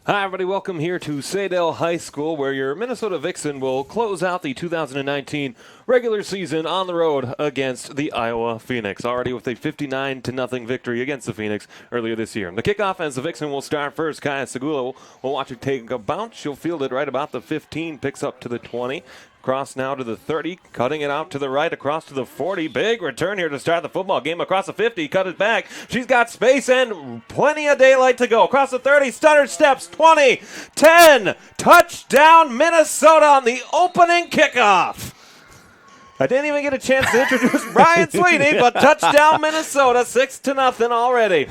Hi, everybody. Welcome here to Saydale High School, where your Minnesota Vixen will close out the 2019 regular season on the road against the Iowa Phoenix, already with a 59-0 victory against the Phoenix earlier this year. The kickoff as the Vixen will start first. Kaya Segula will watch it take a bounce. She'll field it right about the 15, picks up to the 20. Across now to the 30, cutting it out to the right, across to the 40. Big return here to start the football game. Across the 50, cut it back. She's got space and plenty of daylight to go. Across the 30, stutter steps, 20, 10. Touchdown Minnesota on the opening kickoff. I didn't even get a chance to introduce Brian Sweeney, but touchdown Minnesota, 6-0 already.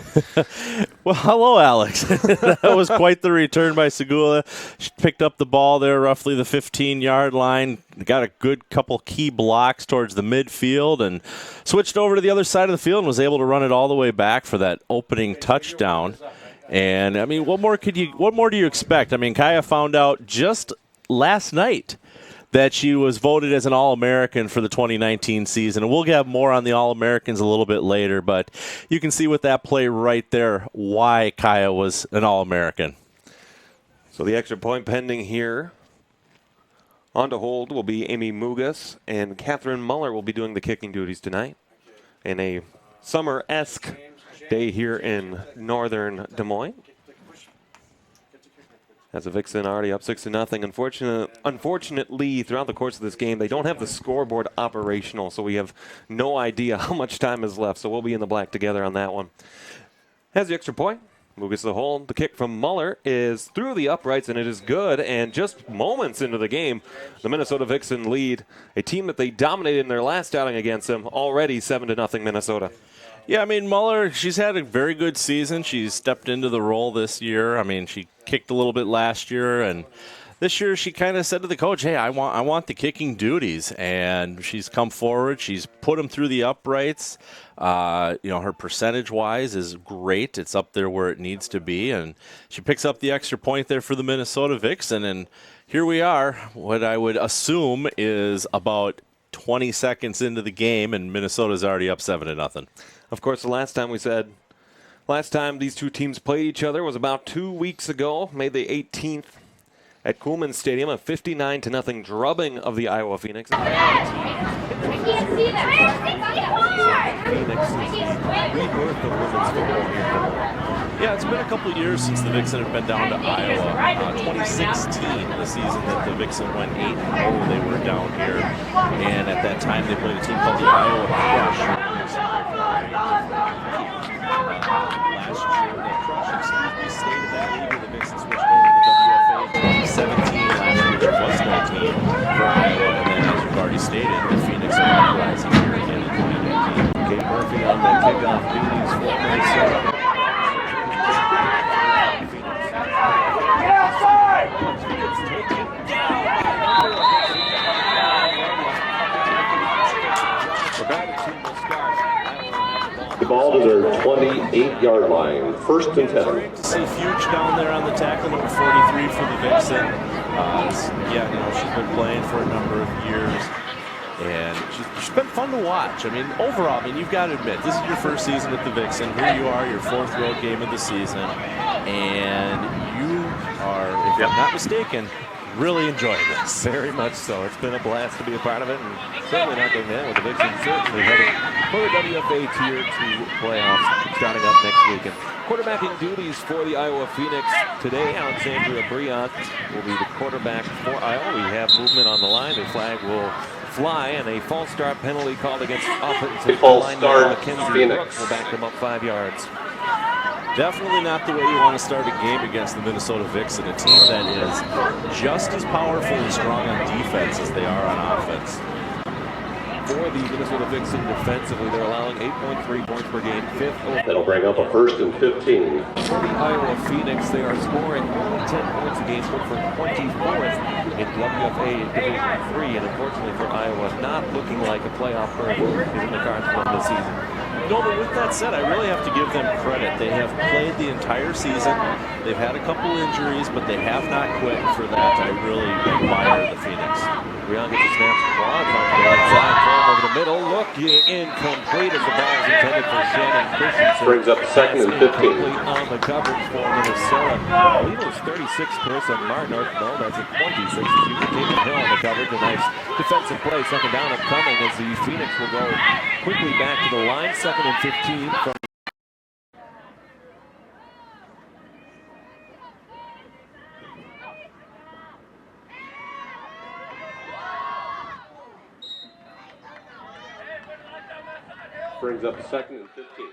Well, hello, Alex. That was quite the return by Segula. She picked up the ball there, roughly the 15-yard line. Got a good couple key blocks towards the midfield and switched over to the other side of the field and was able to run it all the way back for that opening touchdown. And, I mean, what more do you expect? I mean, Kaya found out just last night that she was voted as an All-American for the 2019 season. And we'll have more on the All-Americans a little bit later, but you can see with that play right there why Kaya was an All-American. So the extra point pending here. On to hold will be Amy Mugas, and Catherine Muller will be doing the kicking duties tonight in a summer-esque day here in northern Des Moines. As the Vixen already up 6-0. Unfortunately, throughout the course of this game, they don't have the scoreboard operational, so we have no idea how much time is left. So we'll be in the black together on that one. Has the extra point. Mugas the hold. The kick from Muller is through the uprights, and it is good. And just moments into the game, the Minnesota Vixen lead a team that they dominated in their last outing against them, already 7-0 Minnesota. Yeah, I mean, Muller, she's had a very good season. She's stepped into the role this year. I mean, she kicked a little bit last year, and this year she kind of said to the coach, hey, I want the kicking duties, and she's come forward. She's put them through the uprights. Her percentage-wise is great. It's up there where it needs to be, and she picks up the extra point there for the Minnesota Vixen, and here we are, what I would assume is about 20 seconds into the game, and Minnesota's already up 7-0. Of course, the last time these two teams played each other was about 2 weeks ago, May the 18th, at Koolman Stadium, a 59-0 drubbing of the Iowa Phoenix. Phoenix is the rebirth of women's football here. Yeah, it's been a couple of years since the Vixen have been down to Iowa. 2016, the season that the Vixen went 8-0, they were down here. And at that time, they played a team called the Iowa Crush. Last year, the Crush exclusively stayed in that league, the Vixen switched over to the WFA. 2017, last year, there was no team for Iowa. And then, as you've already stated, the Phoenix are rising here again in 2019. Kate Murphy on the kickoff duties for Minnesota. The ball to their 28-yard line, 1st and 10. Great to see Fuge down there on the tackle, number 43 for the Vixen. She's been playing for a number of years, and she's been fun to watch. I mean, overall, you've got to admit, this is your first season at the Vixen. Here you are, your 4th road game of the season, and you are, if I'm not mistaken, really enjoying this. Very much so. It's been a blast to be a part of it, and certainly not going down with the Vixen certainly heading for the WFA Tier 2 playoffs starting up next week. And quarterbacking duties for the Iowa Phoenix today, Alexandria Briant will be the quarterback for Iowa. We have movement on the line. The flag will fly, and a false start penalty called against offensive lineman Mackenzie Brooks will back them up 5 yards. Definitely not the way you want to start a game against the Minnesota Vixen, a team that is just as powerful and strong on defense as they are on offense. For the Minnesota Vixen defensively, they're allowing 8.3 points per game, 5th. That'll bring up a 1st and 15. For the Iowa Phoenix, they are scoring only 10 points a game, but for 24th in WFA Division 3, and unfortunately for Iowa, not looking like a playoff berth is in the cards for them this season. No, but with that said, I really have to give them credit. They have played the entire season. They've had a couple injuries, but they have not quit. For that, I really admire the Phoenix. Brian gets a snap, quads on the right side, throw over the middle, looking incomplete as the ball is intended for Shannon Christensen. Brings up second and 15. Incomplete on the coverage for Minnesota. I believe it was 36 Chris on Martin. Or no, that's a 26. Excuse me. Caitlin Hill on the coverage. A nice defensive play. Second down upcoming as the Phoenix will go quickly back to the line. Second and 15 from Brings up second and 15.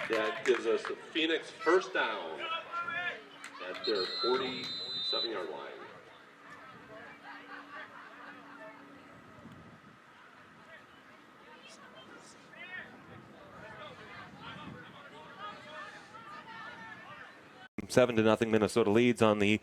That gives us the Phoenix first down at their 47-yard line. Seven to nothing. Minnesota leads on the,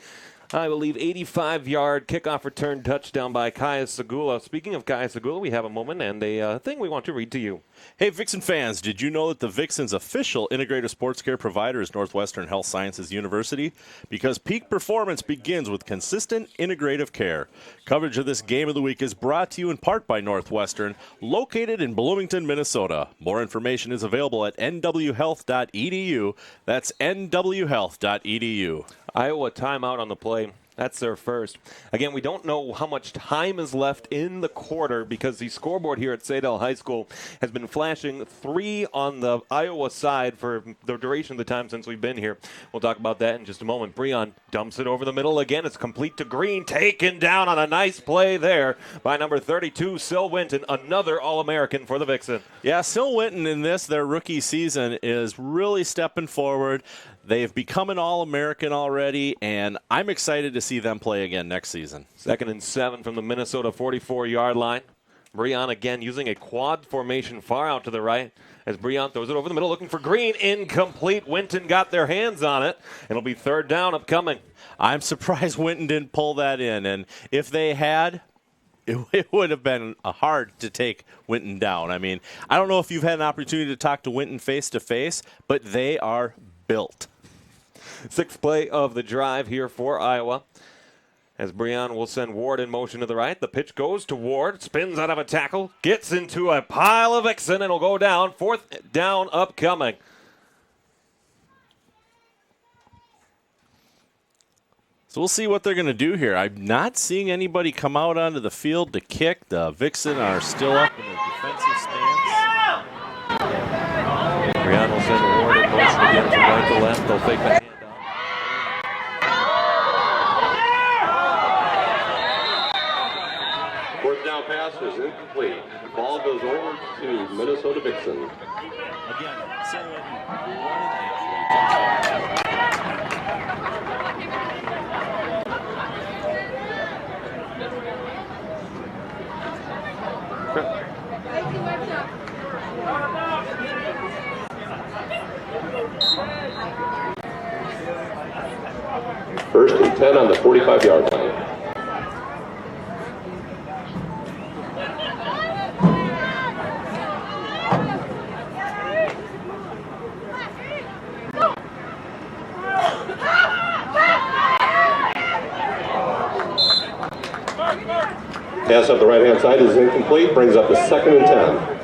I believe, 85-yard kickoff return touchdown by Kaya Segula. Speaking of Kaya Segula, we have a moment and a thing we want to read to you. Hey, Vixen fans, did you know that the Vixen's official integrative sports care provider is Northwestern Health Sciences University? Because peak performance begins with consistent integrative care. Coverage of this game of the week is brought to you in part by Northwestern, located in Bloomington, Minnesota. More information is available at nwhealth.edu. That's nwhealth.edu. Iowa timeout on the play. That's their first. Again, we don't know how much time is left in the quarter because the scoreboard here at Sadell High School has been flashing 3 on the Iowa side for the duration of the time since we've been here. We'll talk about that in just a moment. Breon dumps it over the middle again. It's complete to Green. Taken down on a nice play there by number 32, Sil Winton, another All-American for the Vixen. Yeah, Sil Winton in their rookie season, is really stepping forward. They've become an All-American already, and I'm excited to see them play again next season. Second and 7 from the Minnesota 44-yard line. Breon again using a quad formation far out to the right as Breon throws it over the middle looking for Green. Incomplete. Winton got their hands on it. It'll be third down upcoming. I'm surprised Winton didn't pull that in, and if they had, it would have been hard to take Winton down. I mean, I don't know if you've had an opportunity to talk to Winton face-to-face, but they are built. Sixth play of the drive here for Iowa. As Breon will send Ward in motion to the right. The pitch goes to Ward. Spins out of a tackle. Gets into a pile of Vixen and will go down. Fourth down upcoming. So we'll see what they're going to do here. I'm not seeing anybody come out onto the field to kick. The Vixen are still up in a defensive stance. Breon will send Ward in motion again from right to left. They'll fake the handoff. Fourth down pass was incomplete. The ball goes over to Minnesota Vixen. Again, First and 10 on the 45-yard line. Pass up the right-hand side is incomplete, brings up the second and 10.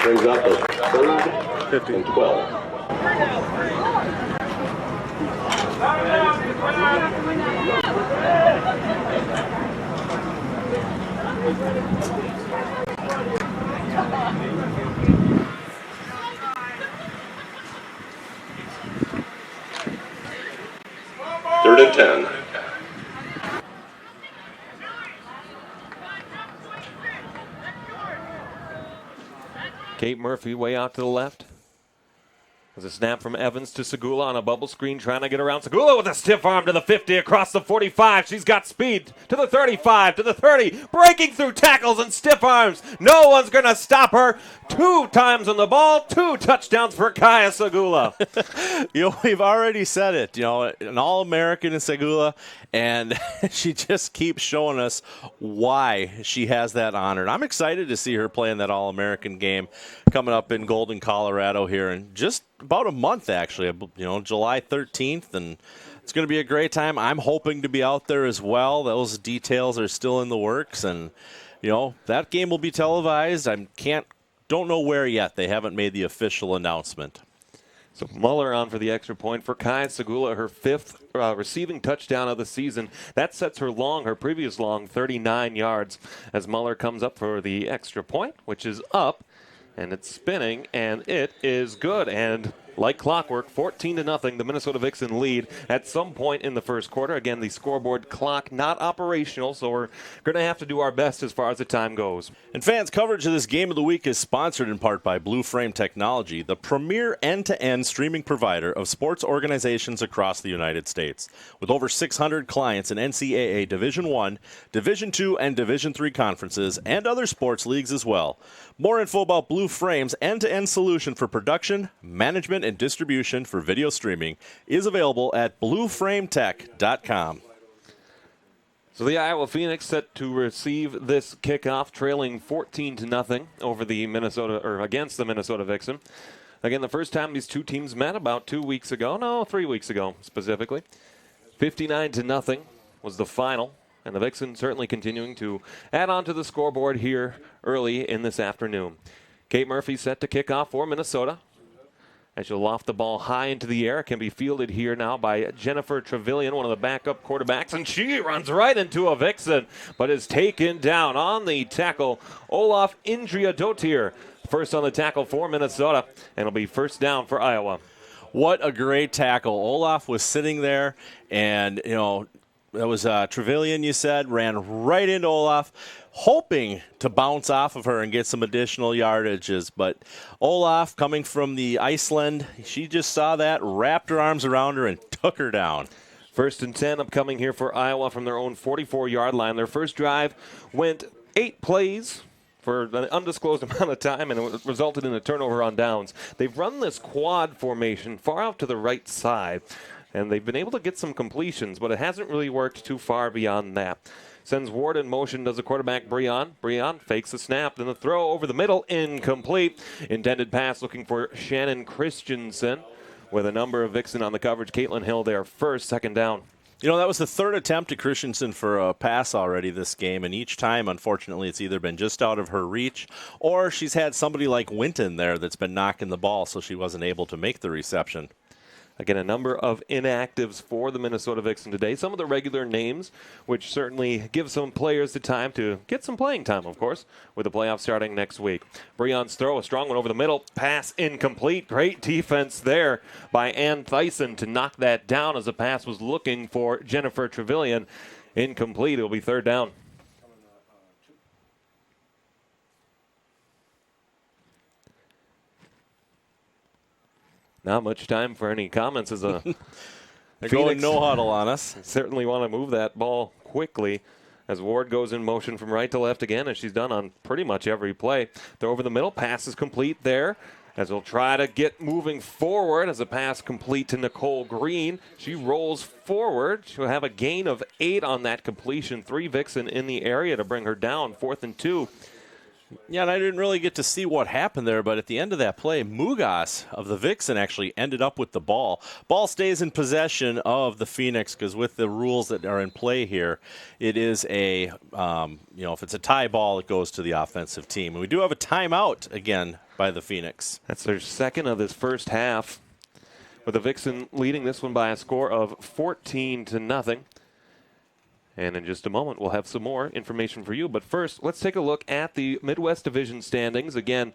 Brings up a third and 12. Third and 10. Kate Murphy way out to the left. There's a snap from Evans to Segula on a bubble screen, trying to get around. Segula with a stiff arm to the 50, across the 45. She's got speed to the 35, to the 30, breaking through tackles and stiff arms. No one's going to stop her. 2 times on the ball, 2 touchdowns for Kaya Segula. We've already said it. An All-American in Segula, and she just keeps showing us why she has that honor. And I'm excited to see her play in that All-American game coming up in Golden, Colorado here in just about a month, actually. July 13th, and it's going to be a great time. I'm hoping to be out there as well. Those details are still in the works, and that game will be televised. Don't know where yet. They haven't made the official announcement. So Muller on for the extra point for Kaya Segula, her 5th receiving touchdown of the season. That sets her previous long, 39 yards, as Muller comes up for the extra point, which is up, and it's spinning, and it is good. And like clockwork, 14-0, the Minnesota Vixen lead at some point in the first quarter. Again, the scoreboard clock not operational, so we're going to have to do our best as far as the time goes. And fans, coverage of this game of the week is sponsored in part by Blue Frame Technology, the premier end-to-end streaming provider of sports organizations across the United States. With over 600 clients in NCAA Division I, Division II, and Division III conferences, and other sports leagues as well. More info about Blue Frame's end-to-end solution for production, management, and distribution for video streaming is available at blueframetech.com. So the Iowa Phoenix set to receive this kickoff, trailing 14-0 over against the Minnesota Vixen. Again, the first time these two teams met about 3 weeks ago specifically. 59-0 was the final, and the Vixen certainly continuing to add on to the scoreboard here early in this afternoon. Kate Murphy set to kick off for Minnesota. As she'll loft the ball high into the air, it can be fielded here now by Jennifer Trevelyan, one of the backup quarterbacks, and she runs right into a Vixen, but is taken down on the tackle. Olaf Indriadottir, first on the tackle for Minnesota, and it'll be first down for Iowa. What a great tackle. Olaf was sitting there, and, that was Trevelyan, you said, ran right into Olaf, hoping to bounce off of her and get some additional yardages. But Olaf, coming from the Iceland, she just saw that, wrapped her arms around her, and took her down. 1st and 10 upcoming here for Iowa from their own 44-yard line. Their first drive went 8 plays for an undisclosed amount of time, and it resulted in a turnover on downs. They've run this quad formation far out to the right side, and they've been able to get some completions, but it hasn't really worked too far beyond that. Sends Ward in motion, does the quarterback Breon. Breon fakes the snap, then the throw over the middle, incomplete. Intended pass looking for Shannon Christensen with a number of Vixen on the coverage. Caitlin Hill there first, 2nd down. That was the 3rd attempt at Christensen for a pass already this game, and each time, unfortunately, it's either been just out of her reach or she's had somebody like Winton there that's been knocking the ball, so she wasn't able to make the reception. Again, a number of inactives for the Minnesota Vixen today. Some of the regular names, which certainly give some players the time to get some playing time, of course, with the playoffs starting next week. Breon's throw, a strong one over the middle. Pass incomplete. Great defense there by Ann Thyssen to knock that down as the pass was looking for Jennifer Trevelyan. Incomplete. It will be 3rd down. Not much time for any comments as a They're going no huddle on us. Certainly want to move that ball quickly as Ward goes in motion from right to left again, as she's done on pretty much every play. Throw over the middle. Pass is complete there as we'll try to get moving forward as a pass complete to Nicole Green. She rolls forward. She'll have a gain of 8 on that completion. 3 Vixen in the area to bring her down. 4th and 2. Yeah, and I didn't really get to see what happened there, but at the end of that play, Mugas of the Vixen actually ended up with the ball. Ball stays in possession of the Phoenix because with the rules that are in play here, it is if it's a tie ball, it goes to the offensive team. And we do have a timeout again by the Phoenix. That's their second of this first half, with the Vixen leading this one by a score of 14-0. And in just a moment, we'll have some more information for you. But first, let's take a look at the Midwest Division standings. Again,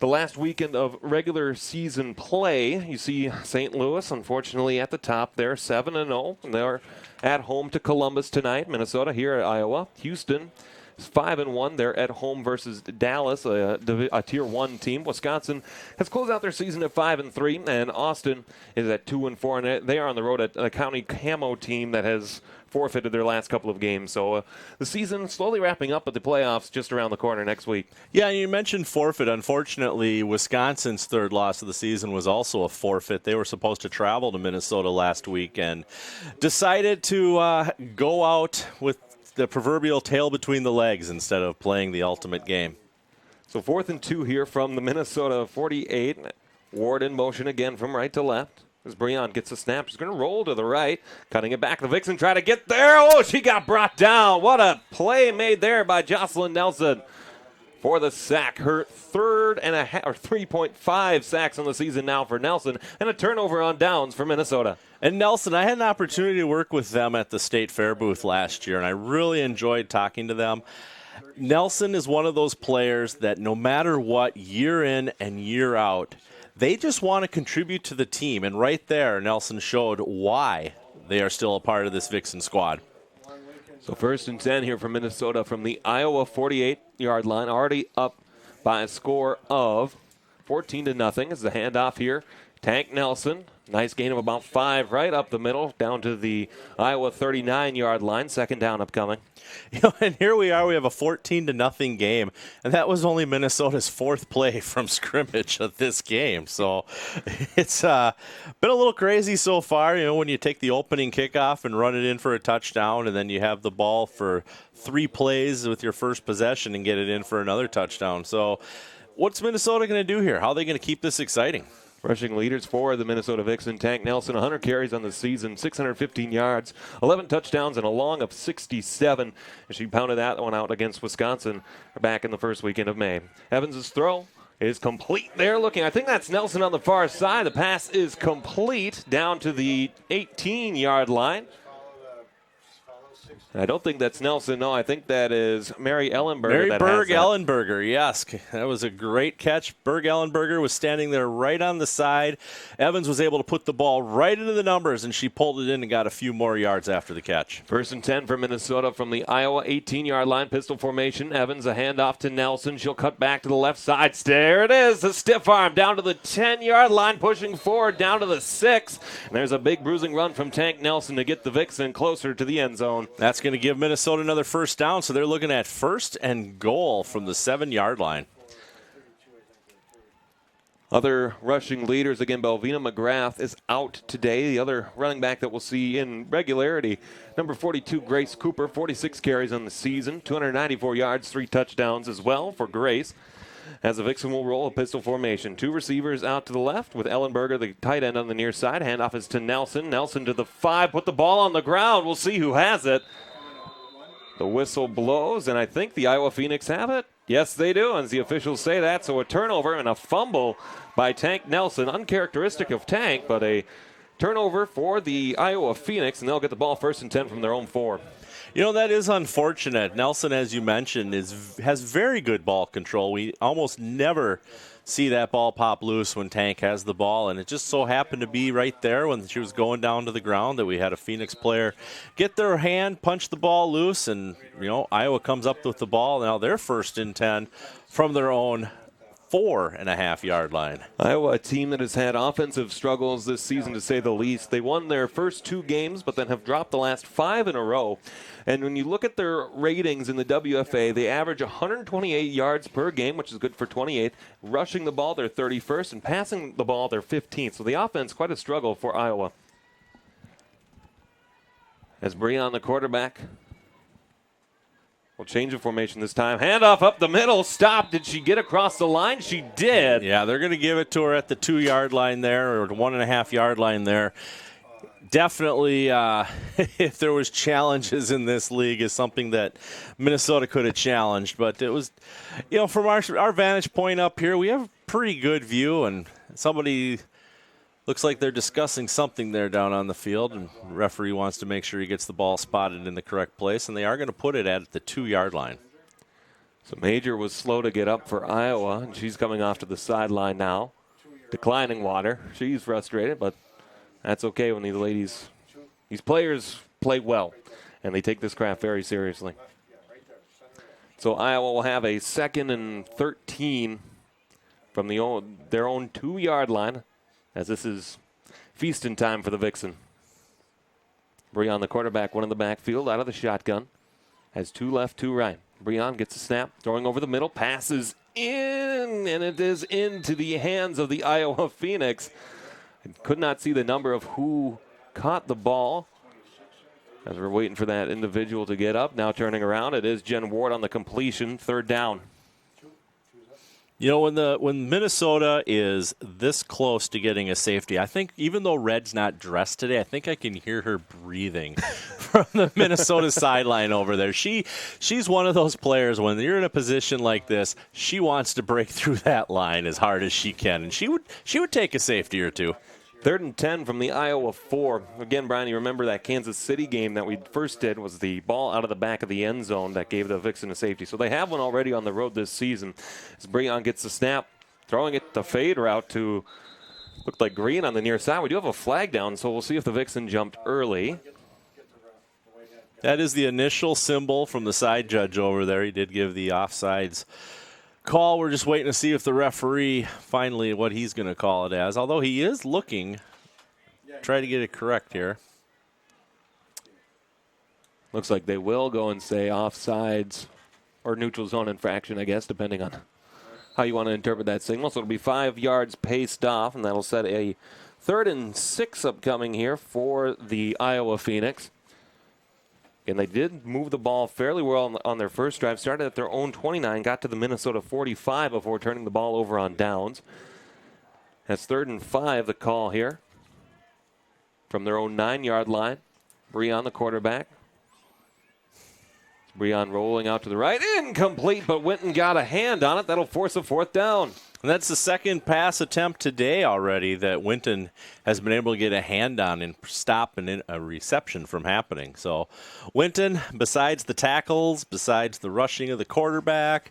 the last weekend of regular season play, you see St. Louis, unfortunately, at the top there, 7-0. They're at home to Columbus tonight. Minnesota here at Iowa. Houston is 5-1. They're at home versus Dallas, a Tier 1 team. Wisconsin has closed out their season at 5-3, and Austin is at 2-4. And they are on the road at a County Camo team that has forfeited their last couple of games. So the season slowly wrapping up, but the playoffs just around the corner next week. Yeah, you mentioned forfeit. Unfortunately, Wisconsin's third loss of the season was also a forfeit. They were supposed to travel to Minnesota last week and decided to go out with the proverbial tail between the legs instead of playing the ultimate game. So 4th and 2 here from the Minnesota 48. Ward in motion again from right to left. As Breon gets a snap, she's going to roll to the right, cutting it back. The Vixen try to get there. Oh, she got brought down. What a play made there by Jocelyn Nelson for the sack. Her third and a half, or 3.5 sacks on the season now for Nelson, and a turnover on downs for Minnesota. And Nelson, I had an opportunity to work with them at the State Fair booth last year, and I really enjoyed talking to them. Nelson is one of those players that no matter what, year in and year out, they just want to contribute to the team. And right there, Nelson showed why they are still a part of this Vixen squad. So 1st and 10 here for Minnesota from the Iowa 48-yard line, already up by a score of 14-0. As the handoff here, Tank Nelson. Nice gain of about 5 right up the middle, down to the Iowa 39-yard line. Second down upcoming. And here we are. We have a 14-0 game, and that was only Minnesota's 4th play from scrimmage of this game. So it's been a little crazy so far. When you take the opening kickoff and run it in for a touchdown, and then you have the ball for 3 plays with your first possession and get it in for another touchdown. So what's Minnesota going to do here? How are they going to keep this exciting? Rushing leaders for the Minnesota Vixen, Tank Nelson, 100 carries on the season, 615 yards, 11 touchdowns, and a long of 67. And she pounded that one out against Wisconsin back in the first weekend of May. Evans' throw is complete there. I think that's Nelson on the far side. The pass is complete down to the 18-yard line. I don't think that's Nelson. No, I think that is Mary Ellenberger. Mary Berg Ellenberger, yes. That was a great catch. Berg Ellenberger was standing there right on the side. Evans was able to put the ball right into the numbers, and she pulled it in and got a few more yards after the catch. 1st and 10 for Minnesota from the Iowa 18-yard line, pistol formation. Evans, a handoff to Nelson. She'll cut back to the left side. There it is, a stiff arm down to the 10-yard line, pushing forward down to the 6. And there's a big bruising run from Tank Nelson to get the Vixen closer to the end zone. That's going to give Minnesota another first down, so they're looking at 1st and goal from the 7-yard line. Other rushing leaders, again, Belvina McGrath is out today. The other running back that we'll see in regularity, number 42, Grace Cooper, 46 carries on the season, 294 yards, 3 touchdowns as well for Grace. As the Vixen will roll a pistol formation. 2 receivers out to the left with Ellenberger, the tight end, on the near side. Handoff is to Nelson. Nelson to the 5, put the ball on the ground. We'll see who has it. The whistle blows, and I think the Iowa Phoenix have it. Yes, they do, and the officials say that. So a turnover and a fumble by Tank Nelson. Uncharacteristic of Tank, but a turnover for the Iowa Phoenix, and they'll get the ball 1st and 10 from their own 4. That is unfortunate. Nelson, as you mentioned, has very good ball control. We almost never see that ball pop loose when Tank has the ball, and it just so happened to be right there when she was going down to the ground that we had a Phoenix player get their hand, punch the ball loose, and Iowa comes up with the ball. Now they're 1st and 10 from their own 4.5-yard line. Iowa, a team that has had offensive struggles this season, to say the least. They won their first 2 games, but then have dropped the last 5 in a row. And when you look at their ratings in the WFA, they average 128 yards per game, which is good for 28th. Rushing the ball, they're 31st, and passing the ball, they're 15th. So the offense, quite a struggle for Iowa. As Breon, the quarterback, will change the formation this time. Handoff up the middle. Stop. Did she get across the line? She did. Yeah, they're going to give it to her at the 2-yard line there, or the 1.5-yard line there. Definitely, if there was challenges in this league, is something that Minnesota could have challenged. But it was, from our vantage point up here, we have pretty good view, and somebody looks like they're discussing something there down on the field, and the referee wants to make sure he gets the ball spotted in the correct place, and they are going to put it at the 2-yard line. So Major was slow to get up for Iowa, and she's coming off to the sideline now. Declining water. She's frustrated, but that's okay when these players play well, and they take this craft very seriously. So Iowa will have a 2nd and 13 from their own 2-yard line, as this is feasting time for the Vixen. Breon, the quarterback, one in the backfield, out of the shotgun. Has 2 left, 2 right. Breon gets a snap, throwing over the middle, passes in, and it is into the hands of the Iowa Phoenix. I could not see the number of who caught the ball. As we're waiting for that individual to get up, now turning around, it is Jen Ward on the completion, 3rd down. You know, when Minnesota is this close to getting a safety, I think even though Red's not dressed today, I think I can hear her breathing from the Minnesota sideline over there. She's one of those players, when you're in a position like this, she wants to break through that line as hard as she can, and she would take a safety or two. 3rd and 10 from the Iowa 4. Again, Brian, you remember that Kansas City game that we first did was the ball out of the back of the end zone that gave the Vixen a safety. So they have one already on the road this season. As Breon gets the snap, throwing it the fade route to looked like Green on the near side. We do have a flag down, so we'll see if the Vixen jumped early. That is the initial symbol from the side judge over there. He did give the offsides call. We're just waiting to see if the referee finally what he's going to call it as, although he is looking, try to get it correct here. Looks like they will go and say offsides or neutral zone infraction, I guess, depending on how you want to interpret that signal. So it'll be 5 yards paced off, and that'll set a 3rd and 6 upcoming here for the Iowa Phoenix. And they did move the ball fairly well on their first drive. Started at their own 29, got to the Minnesota 45 before turning the ball over on downs. That's 3rd and 5, the call here. From their own 9-yard line. Breon, the quarterback. Breon rolling out to the right. Incomplete, but went and got a hand on it. That'll force a 4th down. And that's the second pass attempt today already that Winton has been able to get a hand on and stop a reception from happening. So Winton, besides the tackles, besides the rushing of the quarterback,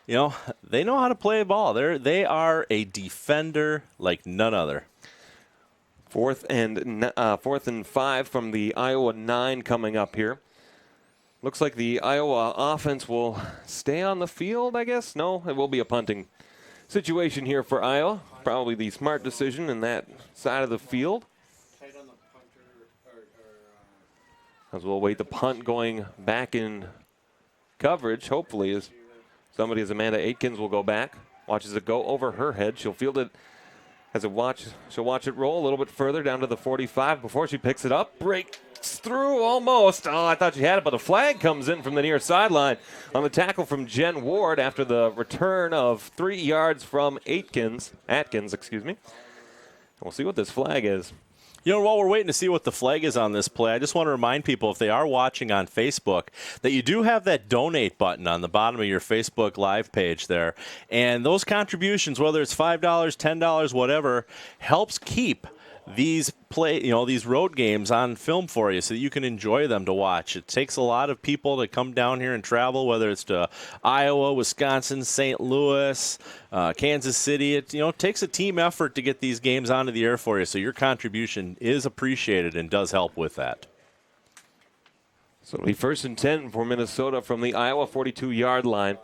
you know, they know how to play ball. They are a defender like none other. 4th and 5 from the Iowa 9 coming up here. Looks like the Iowa offense will stay on the field, I guess. No, it will be a punting situation here for Iowa. Probably the smart decision in that side of the field. As we'll wait the punt going back in coverage. Hopefully, as somebody as Amanda Aitkins will go back. Watches it go over her head. She'll field it she'll watch it roll a little bit further down to the 45 before she picks it up. Breaks through almost. Oh, I thought she had it, but a flag comes in from the near sideline on the tackle from Jen Ward after the return of 3 yards from Atkins. We'll see what this flag is. You know, while we're waiting to see what the flag is on this play, I just want to remind people, if they are watching on Facebook, that you do have that donate button on the bottom of your Facebook Live page there. And those contributions, whether it's $5, $10, whatever, helps keep these these road games on film for you so that you can enjoy them to watch. It takes a lot of people to come down here and travel, whether it's to Iowa, Wisconsin, St. Louis, Kansas City. It takes a team effort to get these games onto the air for you, so your contribution is appreciated and does help with that. So it'll be 1st and 10 for Minnesota from the Iowa 42-yard line.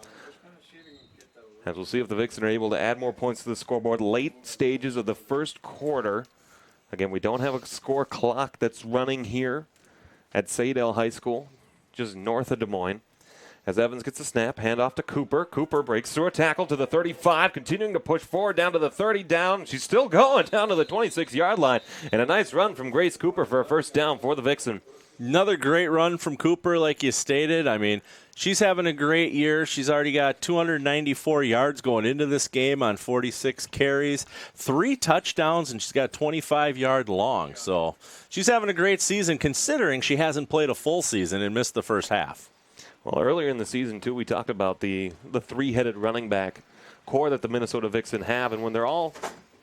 As we'll see if the Vixen are able to add more points to the scoreboard late stages of the first quarter. Again, we don't have a score clock that's running here at Saydale High School, just north of Des Moines. As Evans gets a snap, handoff to Cooper. Cooper breaks through a tackle to the 35, continuing to push forward down to the 30 down. She's still going down to the 26-yard line. And a nice run from Grace Cooper for a 1st down for the Vixen. Another great run from Cooper, like you stated. I mean, she's having a great year. She's already got 294 yards going into this game on 46 carries, 3 touchdowns, and she's got 25-yard long. So she's having a great season considering she hasn't played a full season and missed the first half. Well, earlier in the season, too, we talked about the 3-headed running back core that the Minnesota Vixen have. And when they're all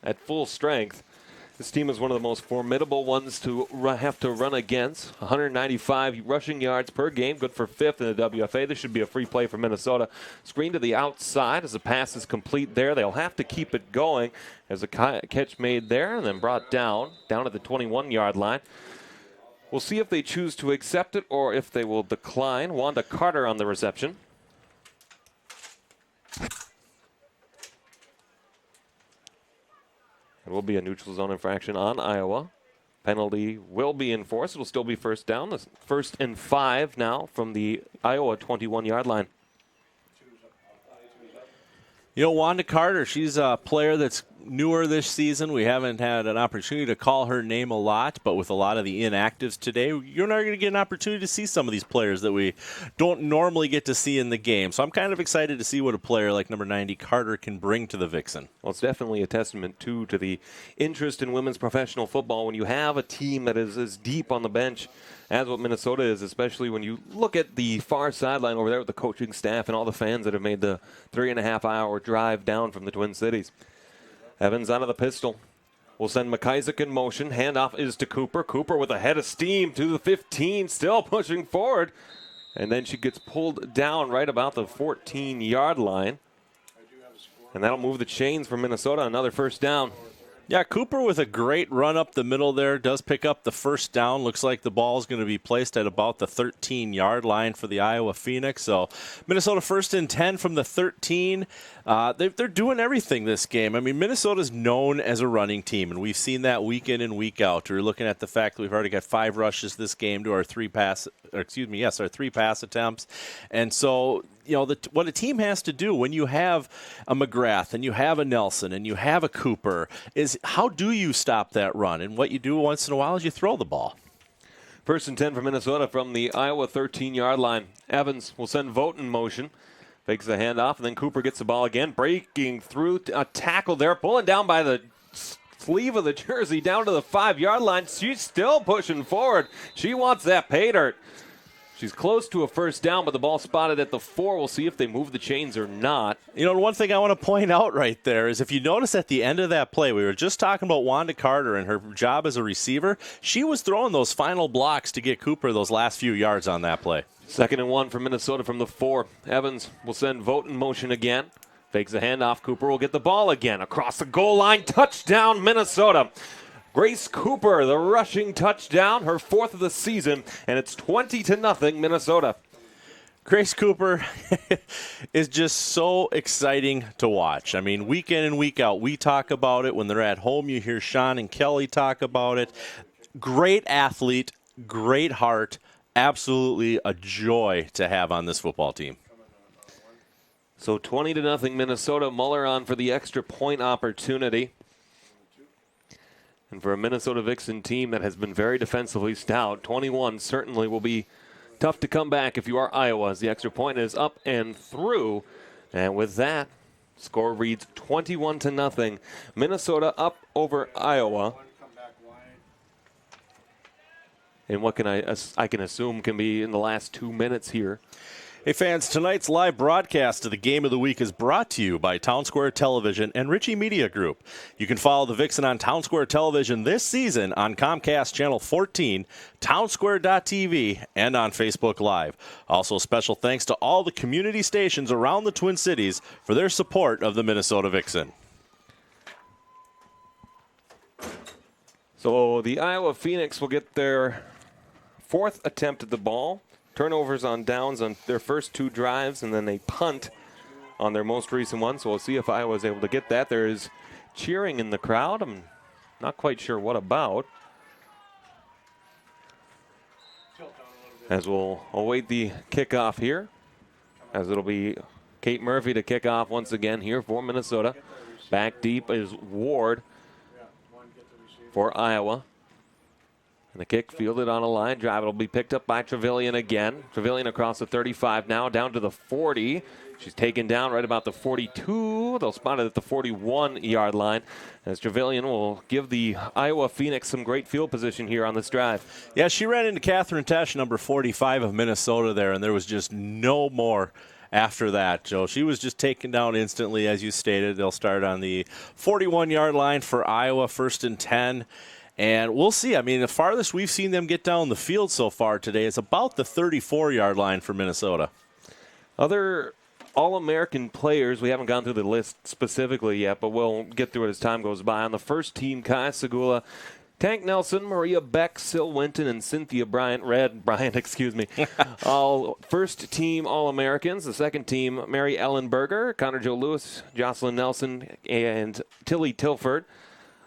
at full strength, this team is one of the most formidable ones to have to run against. 195 rushing yards per game, good for 5th in the WFA. This should be a free play for Minnesota. Screen to the outside as the pass is complete there. They'll have to keep it going as a catch made there and then brought down at the 21-yard line. We'll see if they choose to accept it or if they will decline. Wanda Carter on the reception. It will be a neutral zone infraction on Iowa. Penalty will be enforced. It'll still be first down. The 1st and 5 now from the Iowa 21-yard line. You know, Wanda Carter, she's a player that's newer this season. We haven't had an opportunity to call her name a lot, but with a lot of the inactives today, you're not going to get an opportunity to see some of these players that we don't normally get to see in the game. So I'm kind of excited to see what a player like number 90 Carter can bring to the Vixen. Well, it's definitely a testament, too, to the interest in women's professional football when you have a team that is as deep on the bench as what Minnesota is, especially when you look at the far sideline over there with the coaching staff and all the fans that have made the 3.5-hour drive down from the Twin Cities. Evans out of the pistol. We'll send McIsaac in motion. Handoff is to Cooper. Cooper with a head of steam to the 15, still pushing forward. And then she gets pulled down right about the 14-yard line. And that'll move the chains for Minnesota. Another first down. Yeah, Cooper with a great run up the middle there does pick up the first down. Looks like the ball is going to be placed at about the 13-yard line for the Iowa Phoenix. So Minnesota 1st and 10 from the 13. They're doing everything this game. I mean, Minnesota's known as a running team, and we've seen that week in and week out. We're looking at the fact that we've already got 5 rushes this game to our 3 pass attempts. And so, you know, what a team has to do when you have a McGrath and you have a Nelson and you have a Cooper is how do you stop that run? And what you do once in a while is you throw the ball. 1st and 10 for Minnesota from the Iowa 13-yard line. Evans will send Vogt in motion. Fakes the handoff, and then Cooper gets the ball again. Breaking through a tackle there. Pulling down by the sleeve of the jersey down to the 5-yard line. She's still pushing forward. She wants that pay dirt. She's close to a first down, but the ball spotted at the 4. We'll see if they move the chains or not. You know, one thing I want to point out right there is if you notice at the end of that play, we were just talking about Wanda Carter and her job as a receiver. She was throwing those final blocks to get Cooper those last few yards on that play. 2nd and 1 for Minnesota from the 4. Evans will send Vogt in motion again. Fakes the handoff. Cooper will get the ball again. Across the goal line. Touchdown, Minnesota. Grace Cooper, the rushing touchdown, her 4th of the season, and it's 20-0 Minnesota. Grace Cooper is just so exciting to watch. I mean, week in and week out, we talk about it. When they're at home, you hear Sean and Kelly talk about it. Great athlete, great heart, absolutely a joy to have on this football team. So 20-0 Minnesota. Muller on for the extra point opportunity. And for a Minnesota Vixen team that has been very defensively stout, 21 certainly will be tough to come back if you are Iowa, as the extra point is up and through. And with that, score reads 21-0. Minnesota up over Iowa. And what can I can assume can be in the last 2 minutes here. Hey fans, tonight's live broadcast of the Game of the Week is brought to you by Town Square Television and Ritchie Media Group. You can follow the Vixen on Town Square Television this season on Comcast Channel 14, townsquare.tv, and on Facebook Live. Also, special thanks to all the community stations around the Twin Cities for their support of the Minnesota Vixen. So the Iowa Phoenix will get their 4th attempt at the ball. Turnovers on downs on their first 2 drives, and then a punt on their most recent one. So we'll see if Iowa is able to get that. There is cheering in the crowd. I'm not quite sure what about. As we'll await the kickoff here, as it'll be Kate Murphy to kick off once again here for Minnesota. Back deep is Ward for Iowa. And the kick fielded on a line drive. It'll be picked up by Trevelyan again. Trevelyan across the 35 now, down to the 40. She's taken down right about the 42. They'll spot it at the 41-yard line as Trevelyan will give the Iowa Phoenix some great field position here on this drive. Yeah, she ran into Catherine Tesh, number 45 of Minnesota there, and there was just no more after that, Joe. She was just taken down instantly, as you stated. They'll start on the 41-yard line for Iowa, 1st and 10. And we'll see. I mean, the farthest we've seen them get down the field so far today is about the 34-yard line for Minnesota. Other All-American players, we haven't gone through the list specifically yet, but we'll get through it as time goes by. On the first team, Kai Segula, Tank Nelson, Maria Beck, Sil Winton, and Cynthia Bryant, all first-team All-Americans. The second team, Mary Ellen Berger, Connor Joe Lewis, Jocelyn Nelson, and Tilly Tilford.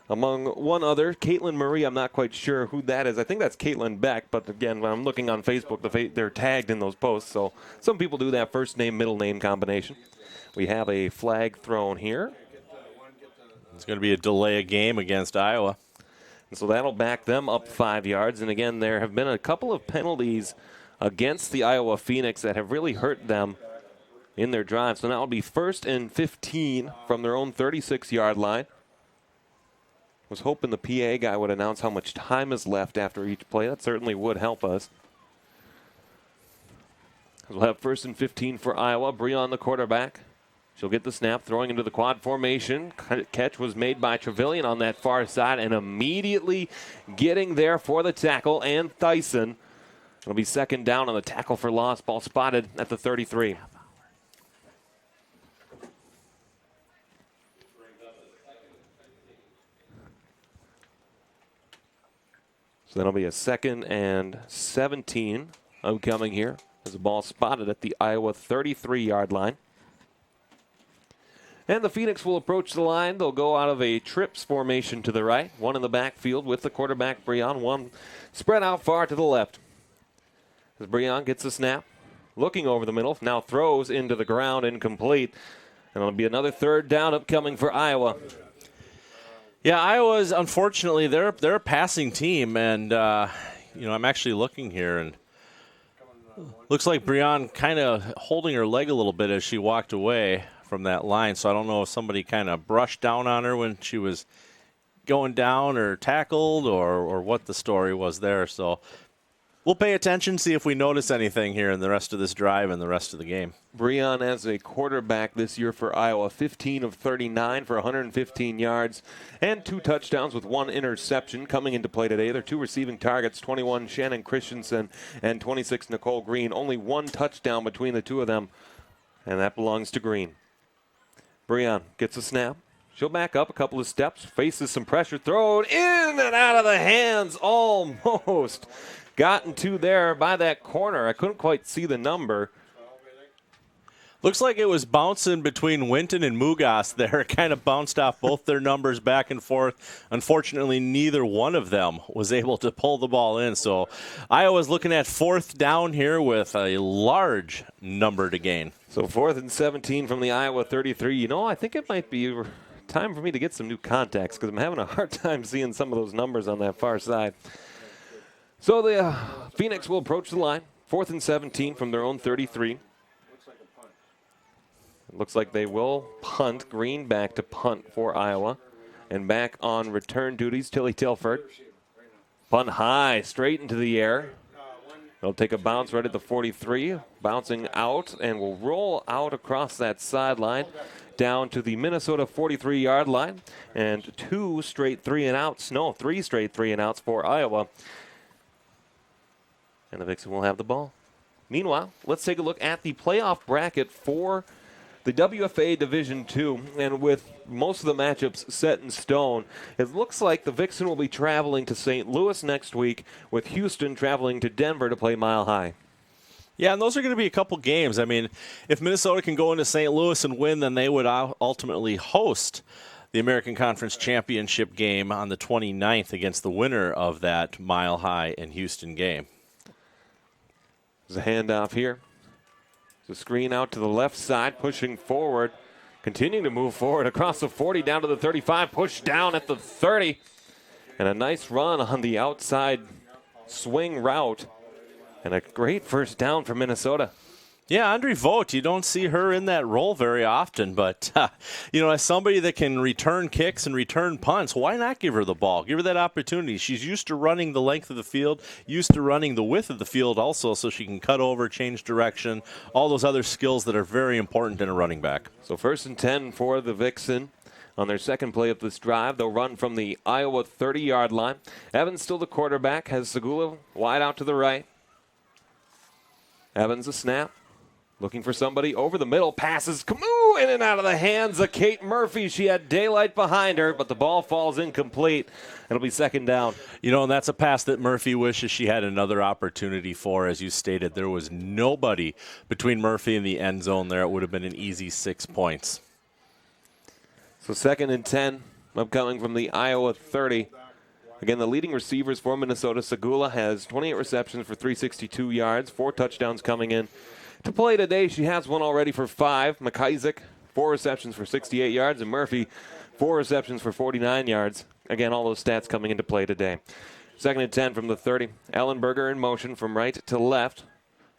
Among one other, Caitlin Marie, I'm not quite sure who that is. I think that's Caitlin Beck, but again, when I'm looking on Facebook, they're tagged in those posts, so some people do that first name, middle name combination. We have a flag thrown here. It's going to be a delay of game against Iowa. And so that'll back them up 5 yards. And again, there have been a couple of penalties against the Iowa Phoenix that have really hurt them in their drive. So now it'll be 1st and 15 from their own 36-yard line. Was hoping the PA guy would announce how much time is left after each play. That certainly would help us. We'll have 1st and 15 for Iowa. Breon, the quarterback. She'll get the snap, throwing into the quad formation. Catch was made by Trevelyan on that far side, and immediately getting there for the tackle, and Thyssen. It'll be 2nd down on the tackle for loss. Ball spotted at the 33. So that'll be a 2nd and 17 upcoming here as the ball spotted at the Iowa 33-yard line. And the Phoenix will approach the line. They'll go out of a trips formation to the right, one in the backfield with the quarterback, Breon, one spread out far to the left. As Breon gets a snap, looking over the middle, now throws into the ground, incomplete. And it'll be another 3rd down upcoming for Iowa. Yeah, Iowa's, unfortunately, they're a passing team, and I'm actually looking here, and looks like Breon kind of holding her leg a little bit as she walked away from that line. So I don't know if somebody kind of brushed down on her when she was going down or tackled or what the story was there. So we'll pay attention, see if we notice anything here in the rest of this drive and the rest of the game. Breon as a quarterback this year for Iowa, 15 of 39 for 115 yards and 2 touchdowns with 1 interception coming into play today. Their 2 receiving targets, 21 Shannon Christensen and 26 Nicole Green. Only 1 touchdown between the 2 of them, and that belongs to Green. Breon gets a snap. She'll back up a couple of steps, faces some pressure, thrown in and out of the hands, almost gotten to there by that corner. I couldn't quite see the number. Looks like it was bouncing between Winton and Mugas there. It kind of bounced off both their numbers back and forth. Unfortunately, neither one of them was able to pull the ball in. So Iowa's looking at 4th down here with a large number to gain. So 4th and 17 from the Iowa 33. I think it might be time for me to get some new contacts because I'm having a hard time seeing some of those numbers on that far side. So the Phoenix will approach the line. 4th and 17 from their own 33. It looks like they will punt. Green back to punt for Iowa. And back on return duties, Tilly Tilford. Punt high, straight into the air. It'll take a bounce right at the 43. Bouncing out and will roll out across that sideline down to the Minnesota 43-yard line. And 3 straight 3-and-outs for Iowa. And the Vixen will have the ball. Meanwhile, let's take a look at the playoff bracket for the WFA Division II, and with most of the matchups set in stone, it looks like the Vixen will be traveling to St. Louis next week, with Houston traveling to Denver to play Mile High. Yeah, and those are going to be a couple games. I mean, if Minnesota can go into St. Louis and win, then they would ultimately host the American Conference Championship game on the 29th against the winner of that Mile High and Houston game. There's a handoff here. The screen out to the left side, pushing forward, continuing to move forward across the 40 down to the 35, pushed down at the 30. And a nice run on the outside swing route. And a great 1st down for Minnesota. Yeah, Andre Vogt, you don't see her in that role very often, but, as somebody that can return kicks and return punts, why not give her the ball? Give her that opportunity. She's used to running the length of the field, used to running the width of the field also, so she can cut over, change direction, all those other skills that are very important in a running back. So 1st and 10 for the Vixen. On their second play of this drive, they'll run from the Iowa 30-yard line. Evans still the quarterback, has Segula wide out to the right. Evans a snap. Looking for somebody over the middle. Passes in and out of the hands of Kate Murphy. She had daylight behind her, but the ball falls incomplete. It'll be 2nd down. And that's a pass that Murphy wishes she had another opportunity for. As you stated, there was nobody between Murphy and the end zone there. It would have been an easy 6 points. So 2nd and 10, upcoming from the Iowa 30. Again, the leading receivers for Minnesota. Segula has 28 receptions for 362 yards, 4 touchdowns coming in. To play today, she has one already for 5. McIsaac, 4 receptions for 68 yards, and Murphy, 4 receptions for 49 yards. Again, all those stats coming into play today. 2nd and 10 from the 30. Ellenberger in motion from right to left.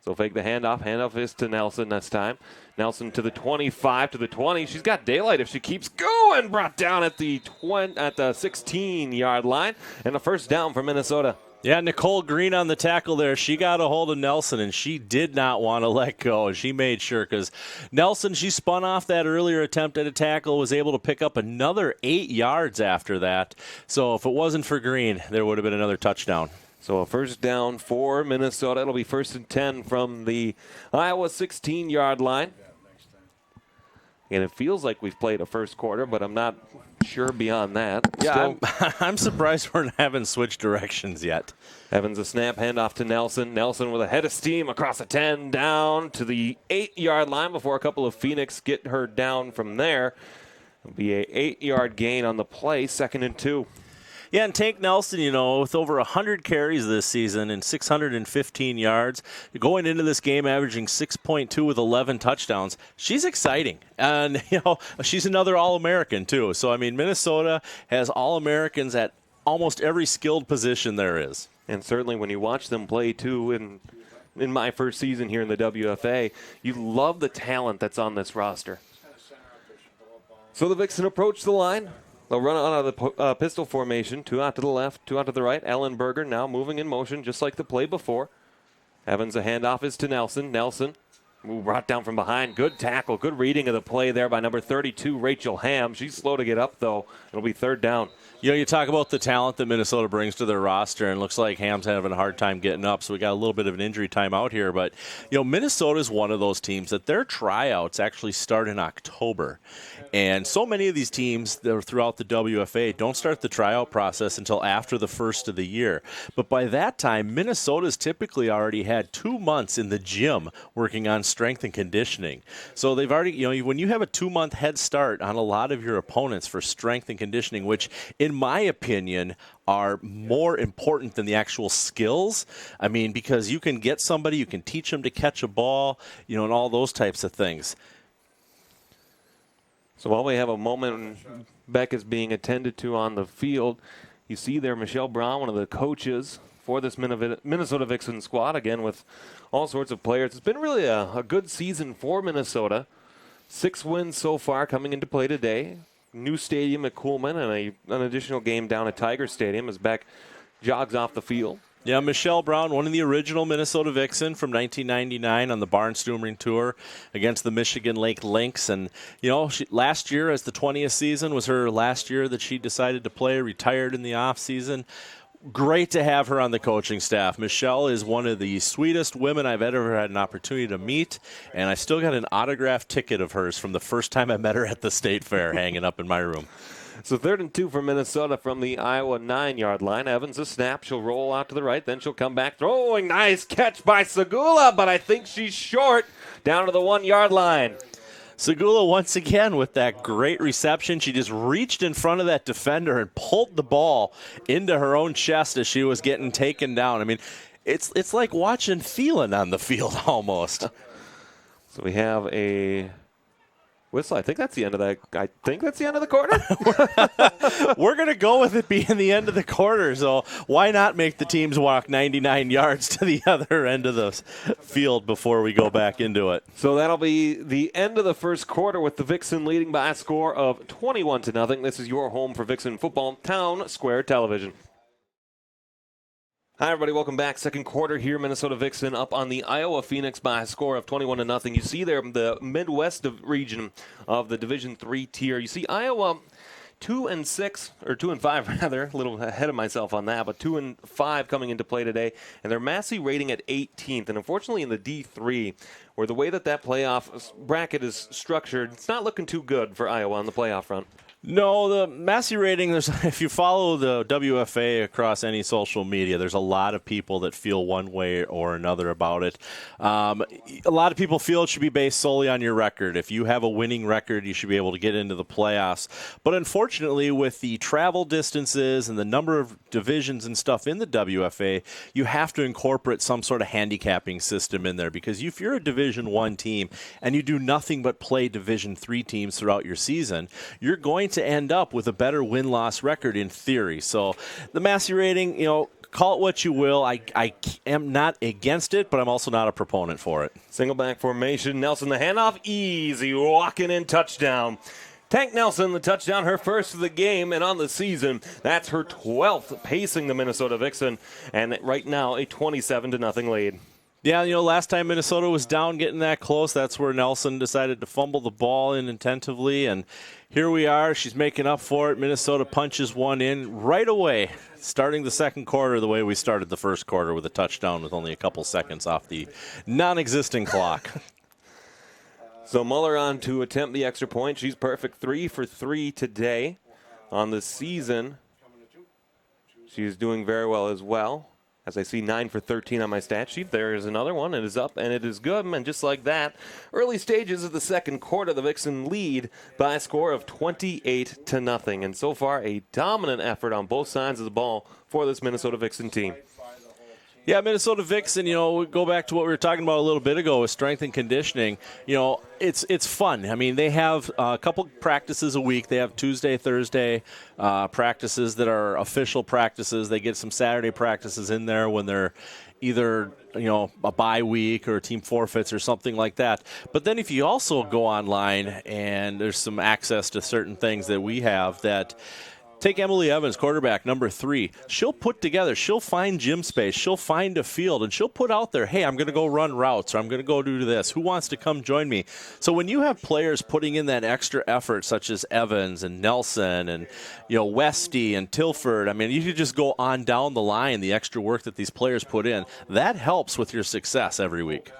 So fake the handoff. Handoff is to Nelson this time. Nelson to the 25, to the 20. She's got daylight if she keeps going. Brought down at the 16-yard line. And a 1st down for Minnesota. Yeah, Nicole Green on the tackle there. She got a hold of Nelson, and she did not want to let go. She made sure because Nelson, she spun off that earlier attempt at a tackle, was able to pick up another 8 yards after that. So if it wasn't for Green, there would have been another touchdown. So a 1st down for Minnesota. It'll be 1st and 10 from the Iowa 16-yard line. And it feels like we've played a first quarter, but I'm not sure beyond that. Yeah, I'm surprised we haven't switched directions yet. Evans a snap, handoff to Nelson. Nelson with a head of steam across the 10, down to the 8-yard line before a couple of Phoenix get her down from there. It'll be a 8-yard gain on the play, 2nd and 2. Yeah, and Tank Nelson, with over 100 carries this season and 615 yards, going into this game averaging 6.2 with 11 touchdowns, she's exciting. And, she's another All-American, too. So, Minnesota has All-Americans at almost every skilled position there is. And certainly when you watch them play, too, in my first season here in the WFA, you love the talent that's on this roster. So the Vixen approach the line. They'll run out of the pistol formation, 2 out to the left, 2 out to the right. Ellenberger now moving in motion just like the play before. Evans, a handoff is to Nelson. Nelson brought down from behind. Good tackle, good reading of the play there by number 32, Rachel Ham. She's slow to get up, though. It'll be 3rd down. You talk about the talent that Minnesota brings to their roster, and it looks like Ham's having a hard time getting up, so we got a little bit of an injury time out here. But, Minnesota's one of those teams that their tryouts actually start in October. And so many of these teams that are throughout the WFA don't start the tryout process until after the first of the year. But by that time, Minnesota's typically already had 2 months in the gym working on strength and conditioning. So they've already, when you have a 2-month head start on a lot of your opponents for strength and conditioning, which in my opinion are more important than the actual skills. Because you can get somebody, you can teach them to catch a ball, and all those types of things. So while we have a moment when Beck is being attended to on the field, you see there Michelle Brown, one of the coaches for this Minnesota Vixen squad, again with all sorts of players. It's been really a good season for Minnesota. 6 wins so far coming into play today. New stadium at Coolman and an additional game down at Tiger Stadium as Beck jogs off the field. Yeah, Michelle Brown, one of the original Minnesota Vixen from 1999 on the Barnstorming Tour against the Michigan Lake Lynx. And, last year, as the 20th season, was her last year that she decided to play, retired in the offseason. Great to have her on the coaching staff. Michelle is one of the sweetest women I've ever had an opportunity to meet, and I still got an autographed ticket of hers from the first time I met her at the State Fair hanging up in my room. So 3rd and 2 for Minnesota from the Iowa 9-yard line. Evans a snap. She'll roll out to the right. Then she'll come back throwing. Nice catch by Segula, but I think she's short down to the 1-yard line. Segula once again with that great reception. She just reached in front of that defender and pulled the ball into her own chest as she was getting taken down. It's like watching Thielen on the field almost. So we have a Whistle, I think that's the end of the quarter. We're going to go with it being the end of the quarter, so why not make the teams walk 99 yards to the other end of the field before we go back into it? So that'll be the end of the first quarter with the Vixen leading by a score of 21-0. This is your home for Vixen football, Town Square Television. Hi, everybody. Welcome back. Second quarter here. Minnesota Vixen up on the Iowa Phoenix by a score of 21-0. You see there the Midwest region of the Division III tier. You see Iowa 2-6, or 2-5 rather, a little ahead of myself on that, but 2-5 coming into play today, and their Massey rating at 18th. And unfortunately in the D3, where the way that playoff bracket is structured, it's not looking too good for Iowa on the playoff front. No, the Massey rating, if you follow the WFA across any social media, there's a lot of people that feel one way or another about it. A lot of people feel it should be based solely on your record. If you have a winning record, you should be able to get into the playoffs. But unfortunately, with the travel distances and the number of divisions and stuff in the WFA, you have to incorporate some sort of handicapping system in there, because if you're a Division I team and you do nothing but play Division III teams throughout your season, you're going to end up with a better win-loss record in theory. So the Massey rating, call it what you will. I am not against it, but I'm also not a proponent for it. Single back formation. Nelson the handoff. Easy walking in touchdown. Tank Nelson, the touchdown, her first of the game and on the season. That's her 12th, pacing the Minnesota Vixen, and right now a 27-0 lead. Yeah, last time Minnesota was down getting that close, that's where Nelson decided to fumble the ball in attentively, and here we are. She's making up for it. Minnesota punches one in right away, starting the second quarter the way we started the first quarter, with a touchdown with only a couple seconds off the non-existing clock. So Muller on to attempt the extra point. She's perfect, 3 for 3 today on the season. She's doing very well as well. As I see 9 for 13 on my stat sheet, there is another one. It is up, and it is good. And just like that, early stages of the second quarter, the Vixen lead by a score of 28-0. And so far, a dominant effort on both sides of the ball for this Minnesota Vixen team. Yeah, Minnesota Vixen, we go back to what we were talking about a little bit ago with strength and conditioning. It's fun. I mean, they have a couple practices a week. They have Tuesday, Thursday practices that are official practices. They get some Saturday practices in there when they're either, a bye week or team forfeits or something like that. But then if you also go online, and there's some access to certain things that we have that – take Emily Evans, quarterback, number 3. She'll find gym space. She'll find a field, and she'll put out there, hey, I'm going to go run routes, or I'm going to go do this. Who wants to come join me? So when you have players putting in that extra effort, such as Evans and Nelson and, Westy and Tilford, I mean, you could just go on down the line, the extra work that these players put in. That helps with your success every week.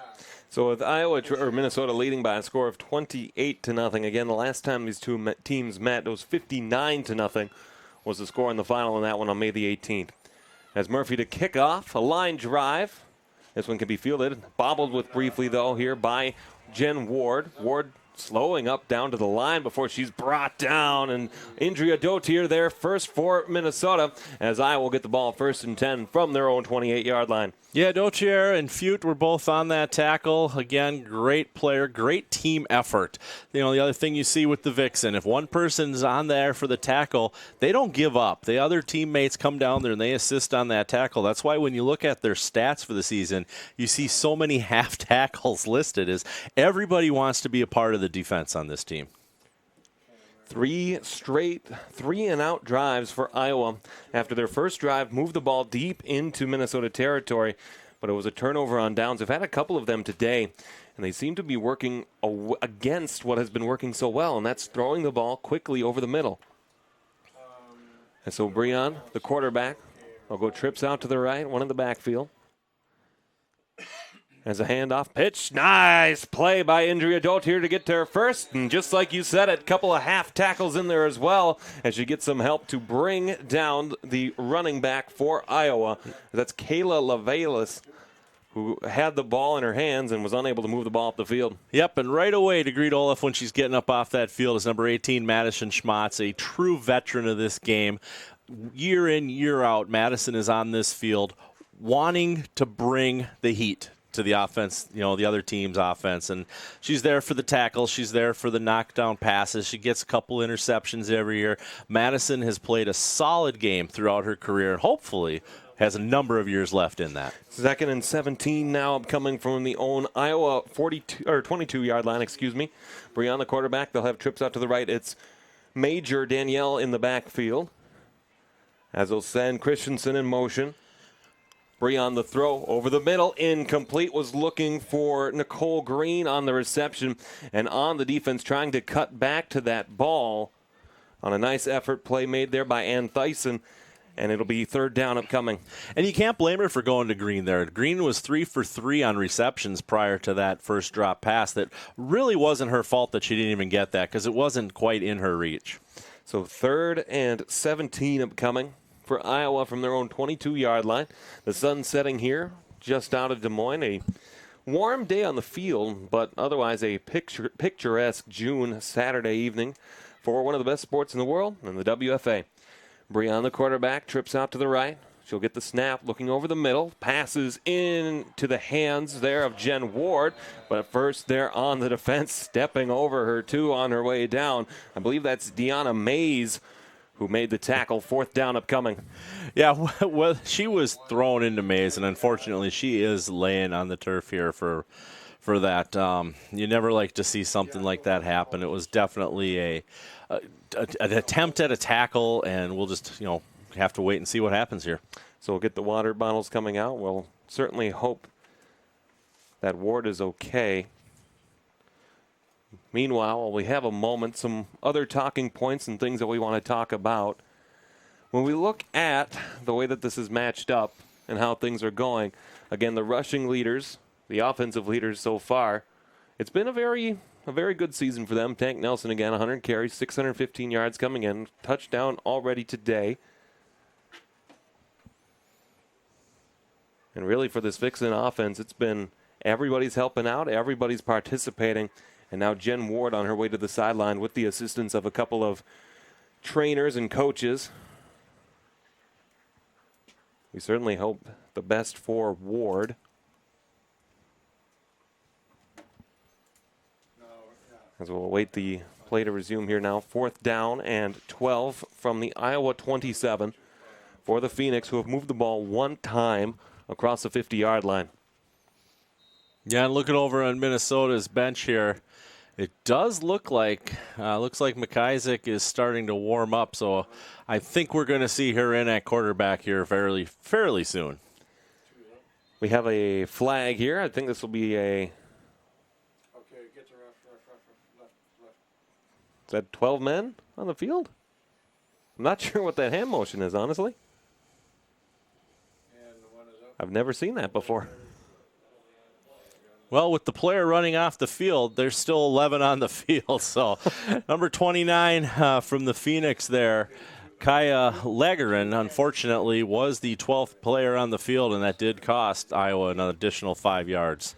So with Minnesota leading by a score of 28-0, again, the last time these two teams met, it was 59-0 was the score in the final in that one on May the 18th. As Murphy to kick off, a line drive. This one can be fielded. Bobbled with briefly, though, here by Jen Ward. Ward slowing up down to the line before she's brought down. And Andrea Dotier there first for Minnesota, as Iowa will get the ball 1st and 10 from their own 28-yard line. Yeah, Dotier and Fute were both on that tackle. Again, great player, great team effort. The other thing you see with the Vixen, if one person's on there for the tackle, they don't give up. The other teammates come down there and they assist on that tackle. That's why when you look at their stats for the season, you see so many half tackles listed, as everybody wants to be a part of the defense on this team. 3 straight 3-and-out drives for Iowa after their first drive moved the ball deep into Minnesota territory, but it was a turnover on downs. They've had a couple of them today, and they seem to be working against what has been working so well, and that's throwing the ball quickly over the middle. And so Breon, the quarterback, will go trips out to the right, one in the backfield. As a handoff pitch, nice play by Andrea Dotier to get to her first. And just like you said, a couple of half tackles in there as well, as she gets some help to bring down the running back for Iowa. That's Kayla Lavelis, who had the ball in her hands and was unable to move the ball up the field. Yep, and right away to greet Olaf when she's getting up off that field is number 18, Madison Schmatz, a true veteran of this game. Year in, year out, Madison is on this field wanting to bring the heat to the offense, the other team's offense. And she's there for the tackles. She's there for the knockdown passes. She gets a couple interceptions every year. Madison has played a solid game throughout her career, and hopefully has a number of years left in that. 2nd and 17 now coming from the own Iowa 22-yard line, Breon, the quarterback. They'll have trips out to the right. It's Major Danielle in the backfield, as they'll send Christensen in motion. Breon the throw over the middle, incomplete, was looking for Nicole Green on the reception, and on the defense trying to cut back to that ball on a nice effort play made there by Ann Thyssen, and it'll be 3rd down upcoming. And you can't blame her for going to Green there. Green was 3 for 3 on receptions prior to that first drop pass. That really wasn't her fault that she didn't even get that, because it wasn't quite in her reach. So 3rd and 17 upcoming for Iowa from their own 22-yard line. The sun setting here just out of Des Moines. A warm day on the field, but otherwise a picturesque June Saturday evening for one of the best sports in the world and the WFA. Breon, the quarterback, trips out to the right. She'll get the snap, looking over the middle, passes into the hands there of Jen Ward, but first there on the defense, stepping over her too on her way down. I believe that's Deanna Mays who made the tackle. 4th down upcoming. Yeah, well, she was thrown into Mays, and unfortunately she is laying on the turf here for that. You never like to see something like that happen. It was definitely an attempt at a tackle, and we'll just have to wait and see what happens here. So we'll get the water bottles coming out. We'll certainly hope that Ward is okay. Meanwhile, while we have a moment, some other talking points and things that we want to talk about. When we look at the way that this is matched up and how things are going, again, the rushing leaders, the offensive leaders so far, it's been a very good season for them. Tank Nelson again, 100 carries, 615 yards coming in, touchdown already today. And really for this Vixen offense, it's been everybody's helping out, everybody's participating. And now Jen Ward on her way to the sideline with the assistance of a couple of trainers and coaches. We certainly hope the best for Ward. As we'll await the play to resume here now. 4th down and 12 from the Iowa 27 for the Phoenix, who have moved the ball one time across the 50-yard line. Yeah, and looking over on Minnesota's bench here, it does look like McIsaac is starting to warm up, so I think we're going to see her in at quarterback here fairly soon. We have a flag here. I think this will be a... Okay, get the left. Is that 12 men on the field? I'm not sure what that hand motion is, honestly. And the one is up. I've never seen that before. Well, with the player running off the field, there's still 11 on the field. So number 29 from the Phoenix there, Kaya Legerin, unfortunately, was the 12th player on the field, and that did cost Iowa an additional 5 yards.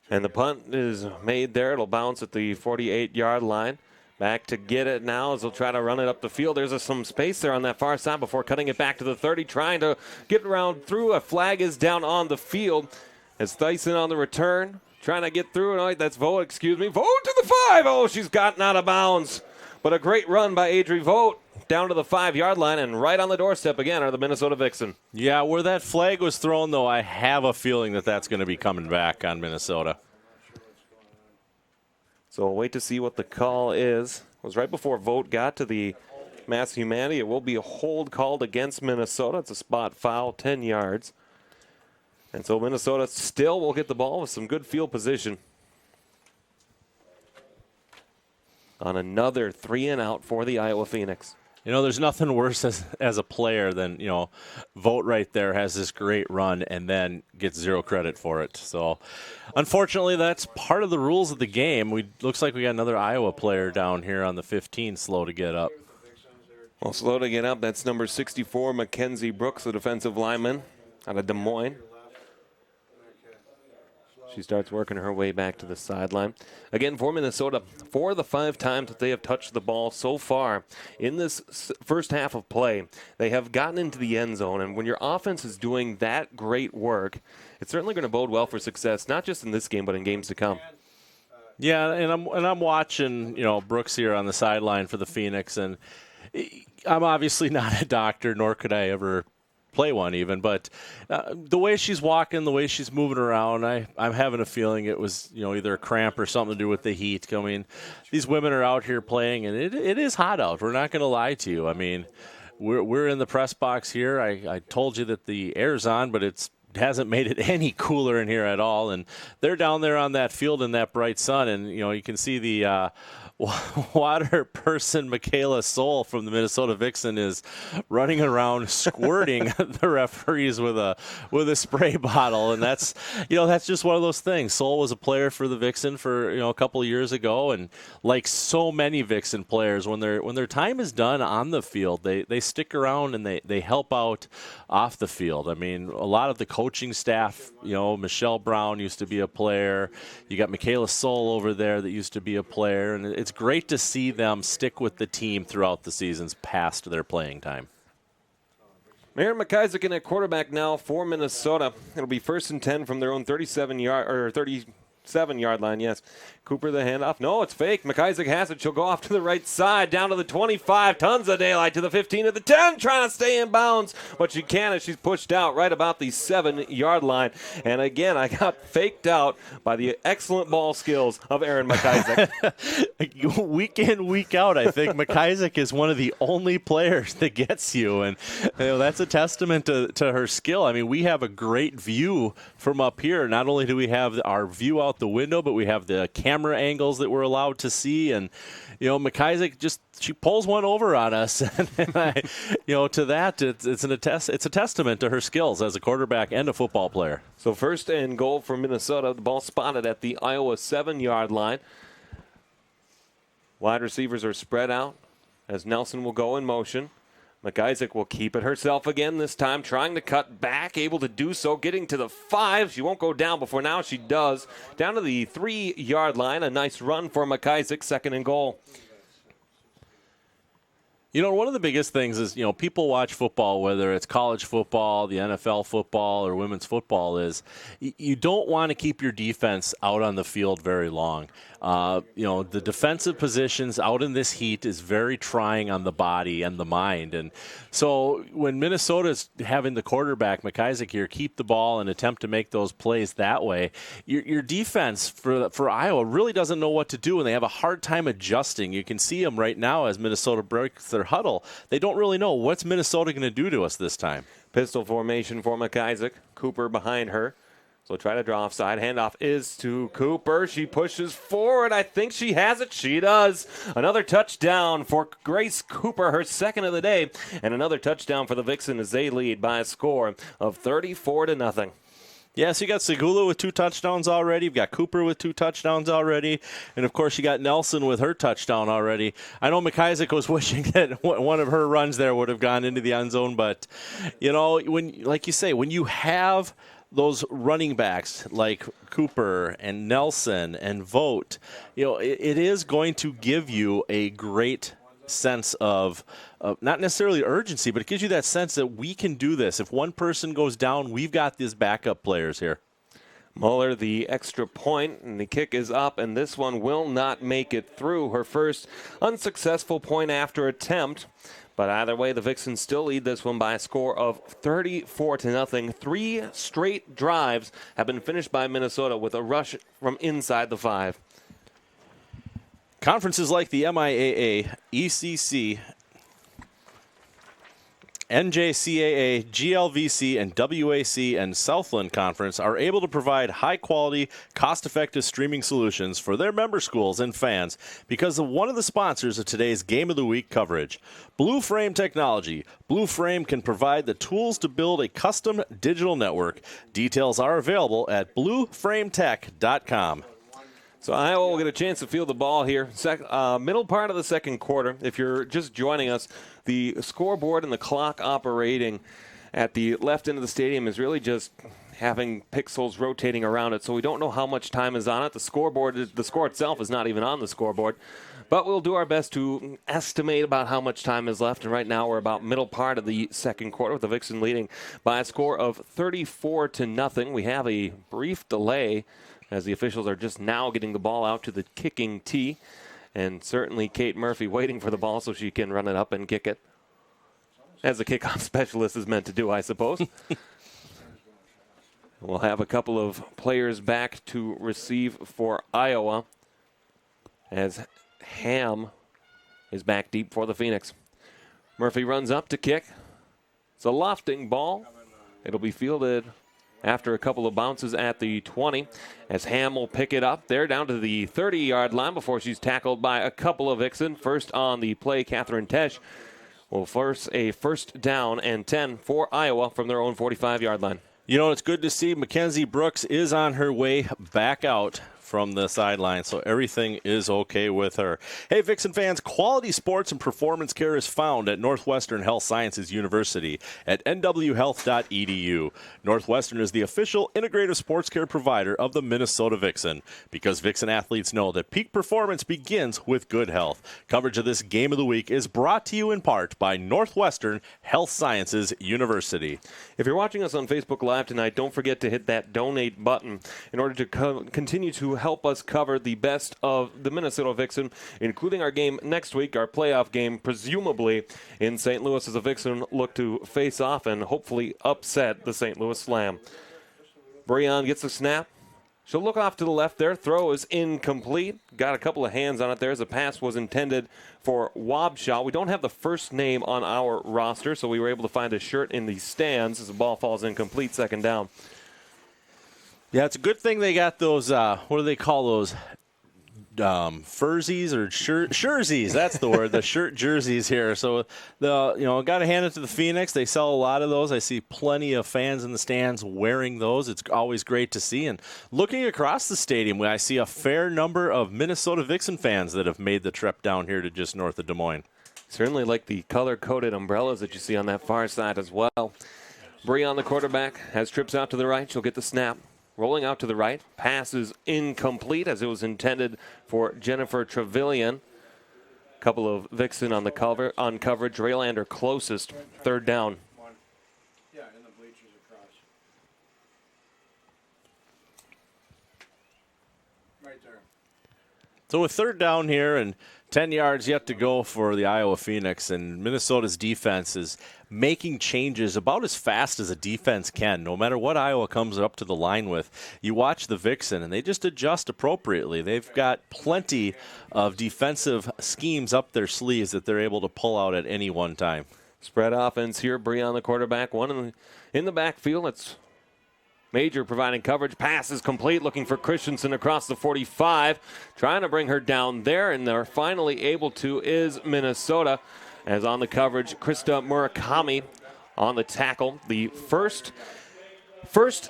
And the punt is made there. It'll bounce at the 48-yard line. Back to get it now as they'll try to run it up the field. There's some space there on that far side before cutting it back to the 30, trying to get around through. A flag is down on the field. As Thyssen on the return, trying to get through. Oh, that's Vogt, Vogt to the 5. Oh, she's gotten out of bounds. But a great run by Adri Vogt down to the 5-yard line, and right on the doorstep again are the Minnesota Vixen. Yeah, where that flag was thrown, though, I have a feeling that that's going to be coming back on Minnesota. So we'll wait to see what the call is. It was right before Vogt got to the Mass Humanity. It will be a hold called against Minnesota. It's a spot foul, 10 yards. And so Minnesota still will get the ball with some good field position. On another 3-and-out for the Iowa Phoenix. There's nothing worse as a player than, Vogt right there has this great run and then gets zero credit for it. So, unfortunately, that's part of the rules of the game. Looks like we got another Iowa player down here on the 15, slow to get up. Well, slow to get up. That's number 64, Mackenzie Brooks, the defensive lineman out of Des Moines. She starts working her way back to the sideline. Again, for Minnesota, 4 of the 5 times that they have touched the ball so far in this first half of play, they have gotten into the end zone. And when your offense is doing that great work, it's certainly going to bode well for success, not just in this game, but in games to come. Yeah, and I'm watching, Brooks here on the sideline for the Phoenix, and I'm obviously not a doctor, nor could I ever play one even, but the way she's walking, the way she's moving around, I'm having a feeling it was, either a cramp or something to do with the heat. I mean, these women are out here playing, and it is hot out. We're not going to lie to you. I mean, we're in the press box here. I told you that the air's on, but it hasn't made it any cooler in here at all. And they're down there on that field in that bright sun, and you can see the water person Michaela Soul from the Minnesota Vixen is running around squirting the referees with a spray bottle, and that's just one of those things. Soul was a player for the Vixen for a couple of years ago, and like so many Vixen players, when their time is done on the field, they stick around and they help out off the field. I mean, a lot of the coaching staff, Michelle Brown used to be a player. You got Michaela Soul over there that used to be a player, and it's great to see them stick with the team throughout the seasons past their playing time. Aaron McIsaac in at quarterback now for Minnesota. It'll be 1st and 10 from their own 37-yard line, yes. Cooper the handoff. No, it's fake. McIsaac has it. She'll go off to the right side, down to the 25. Tons of daylight to the 15 to the 10, trying to stay in bounds. But she can as she's pushed out right about the 7-yard line. And again, I got faked out by the excellent ball skills of Aaron McIsaac. Week in, week out, I think McIsaac is one of the only players that gets you. And that's a testament to her skill. I mean, we have a great view from up here. Not only do we have our view out the window, but we have the camera angles that we're allowed to see, and McIsaac she pulls one over on us, and to that it's a testament to her skills as a quarterback and a football player. So 1st and goal for Minnesota. The ball spotted at the Iowa 7-yard line. Wide receivers are spread out as Nelson will go in motion. McIsaac will keep it herself again this time, trying to cut back, able to do so, getting to the 5. She won't go down before now she does. Down to the 3-yard line, a nice run for McIsaac, 2nd and goal. One of the biggest things is, people watch football, whether it's college football, the NFL football, or women's football, is you don't want to keep your defense out on the field very long. The defensive positions out in this heat is very trying on the body and the mind. And so when Minnesota's having the quarterback, McIsaac here, keep the ball and attempt to make those plays that way, your defense for Iowa really doesn't know what to do, and they have a hard time adjusting. You can see them right now as Minnesota breaks their huddle. They don't really know what's Minnesota going to do to us this time. Pistol formation for McIsaac. Cooper behind her. So try to draw offside. Handoff is to Cooper. She pushes forward. I think she has it. She does. Another touchdown for Grace Cooper, her 2nd of the day. And another touchdown for the Vixen as they lead by a score of 34-0. Yeah, so you got Segula with 2 touchdowns already. You've got Cooper with 2 touchdowns already. And, of course, you got Nelson with her touchdown already. I know McIsaac was wishing that one of her runs there would have gone into the end zone. But, like you say, when you have those running backs like Cooper and Nelson and Vogt, it is going to give you a great sense of not necessarily urgency, but it gives you that sense that we can do this. If one person goes down, we've got these backup players here. Muller, the extra point, and the kick is up, and this one will not make it through. Her first unsuccessful point after attempt. But either way, the Vixens still lead this one by a score of 34-0. 3 straight drives have been finished by Minnesota with a rush from inside the 5. Conferences like the MIAA, ECC, NJCAA, GLVC, and WAC and Southland Conference are able to provide high-quality, cost-effective streaming solutions for their member schools and fans because of one of the sponsors of today's Game of the Week coverage, Blue Frame Technology. Blue Frame can provide the tools to build a custom digital network. Details are available at blueframetech.com. So Iowa will get a chance to field the ball here. Middle part of the 2nd quarter. If you're just joining us, the scoreboard and the clock operating at the left end of the stadium is really just having pixels rotating around it, so we don't know how much time is on it. The score itself is not even on the scoreboard. But we'll do our best to estimate about how much time is left. And right now we're about middle part of the second quarter with the Vixen leading by a score of 34-0. We have a brief delay as the officials are just now getting the ball out to the kicking tee. And certainly Kate Murphy waiting for the ball so she can run it up and kick it. As the kickoff specialist is meant to do, I suppose. We'll have a couple of players back to receive for Iowa as Ham is back deep for the Phoenix. Murphy runs up to kick. It's a lofting ball. It'll be fielded after a couple of bounces at the 20 as Ham will pick it up there down to the 30-yard line before she's tackled by a couple of Vixen. First on the play, Catherine Tesh will force a first down and 10 for Iowa from their own 45-yard line. You know, it's good to see Mackenzie Brooks is on her way back out from the sideline, so everything is okay with her. Hey, Vixen fans, quality sports and performance care is found at Northwestern Health Sciences University at nwhealth.edu. Northwestern is the official integrative sports care provider of the Minnesota Vixen, because Vixen athletes know that peak performance begins with good health. Coverage of this game of the week is brought to you in part by Northwestern Health Sciences University. If you're watching us on Facebook Live tonight, don't forget to hit that donate button in order to continue to help us cover the best of the Minnesota Vixen, including our game next week, our playoff game, presumably in St. Louis, as the Vixen look to face off and hopefully upset the St. Louis Slam. Breon gets the snap. She'll look off to the left there. Throw is incomplete. Got a couple of hands on it there as the pass was intended for Wabshaw. We don't have the first name on our roster, so we were able to find a shirt in the stands as the ball falls incomplete, second down. Yeah, it's a good thing they got those, what do they call those, fursies or jerseys? That's the word, the shirt jerseys here. So, got to hand it to the Phoenix. They sell a lot of those. I see plenty of fans in the stands wearing those. It's always great to see. And looking across the stadium, I see a fair number of Minnesota Vixen fans that have made the trip down here to just north of Des Moines. Certainly like the color-coded umbrellas that you see on that far side as well. Breon, the quarterback, has trips out to the right. She'll get the snap. Rolling out to the right. Pass is incomplete as it was intended for Jennifer Trevelyan. Couple of Vixen on coverage. Raylander closest. Third down. Yeah, in the bleachers across. Right there. So with third down here and 10 yards yet to go for the Iowa Phoenix, and Minnesota's defense is making changes about as fast as a defense can, no matter what Iowa comes up to the line with. You watch the Vixen, and they just adjust appropriately. They've got plenty of defensive schemes up their sleeves that they're able to pull out at any one time. Spread offense here. Breon, the quarterback. One in the backfield. It's Major providing coverage. Pass is complete. Looking for Christensen across the 45. Trying to bring her down there, and they're finally able to is Minnesota. As on the coverage, Krista Murakami on the tackle. The first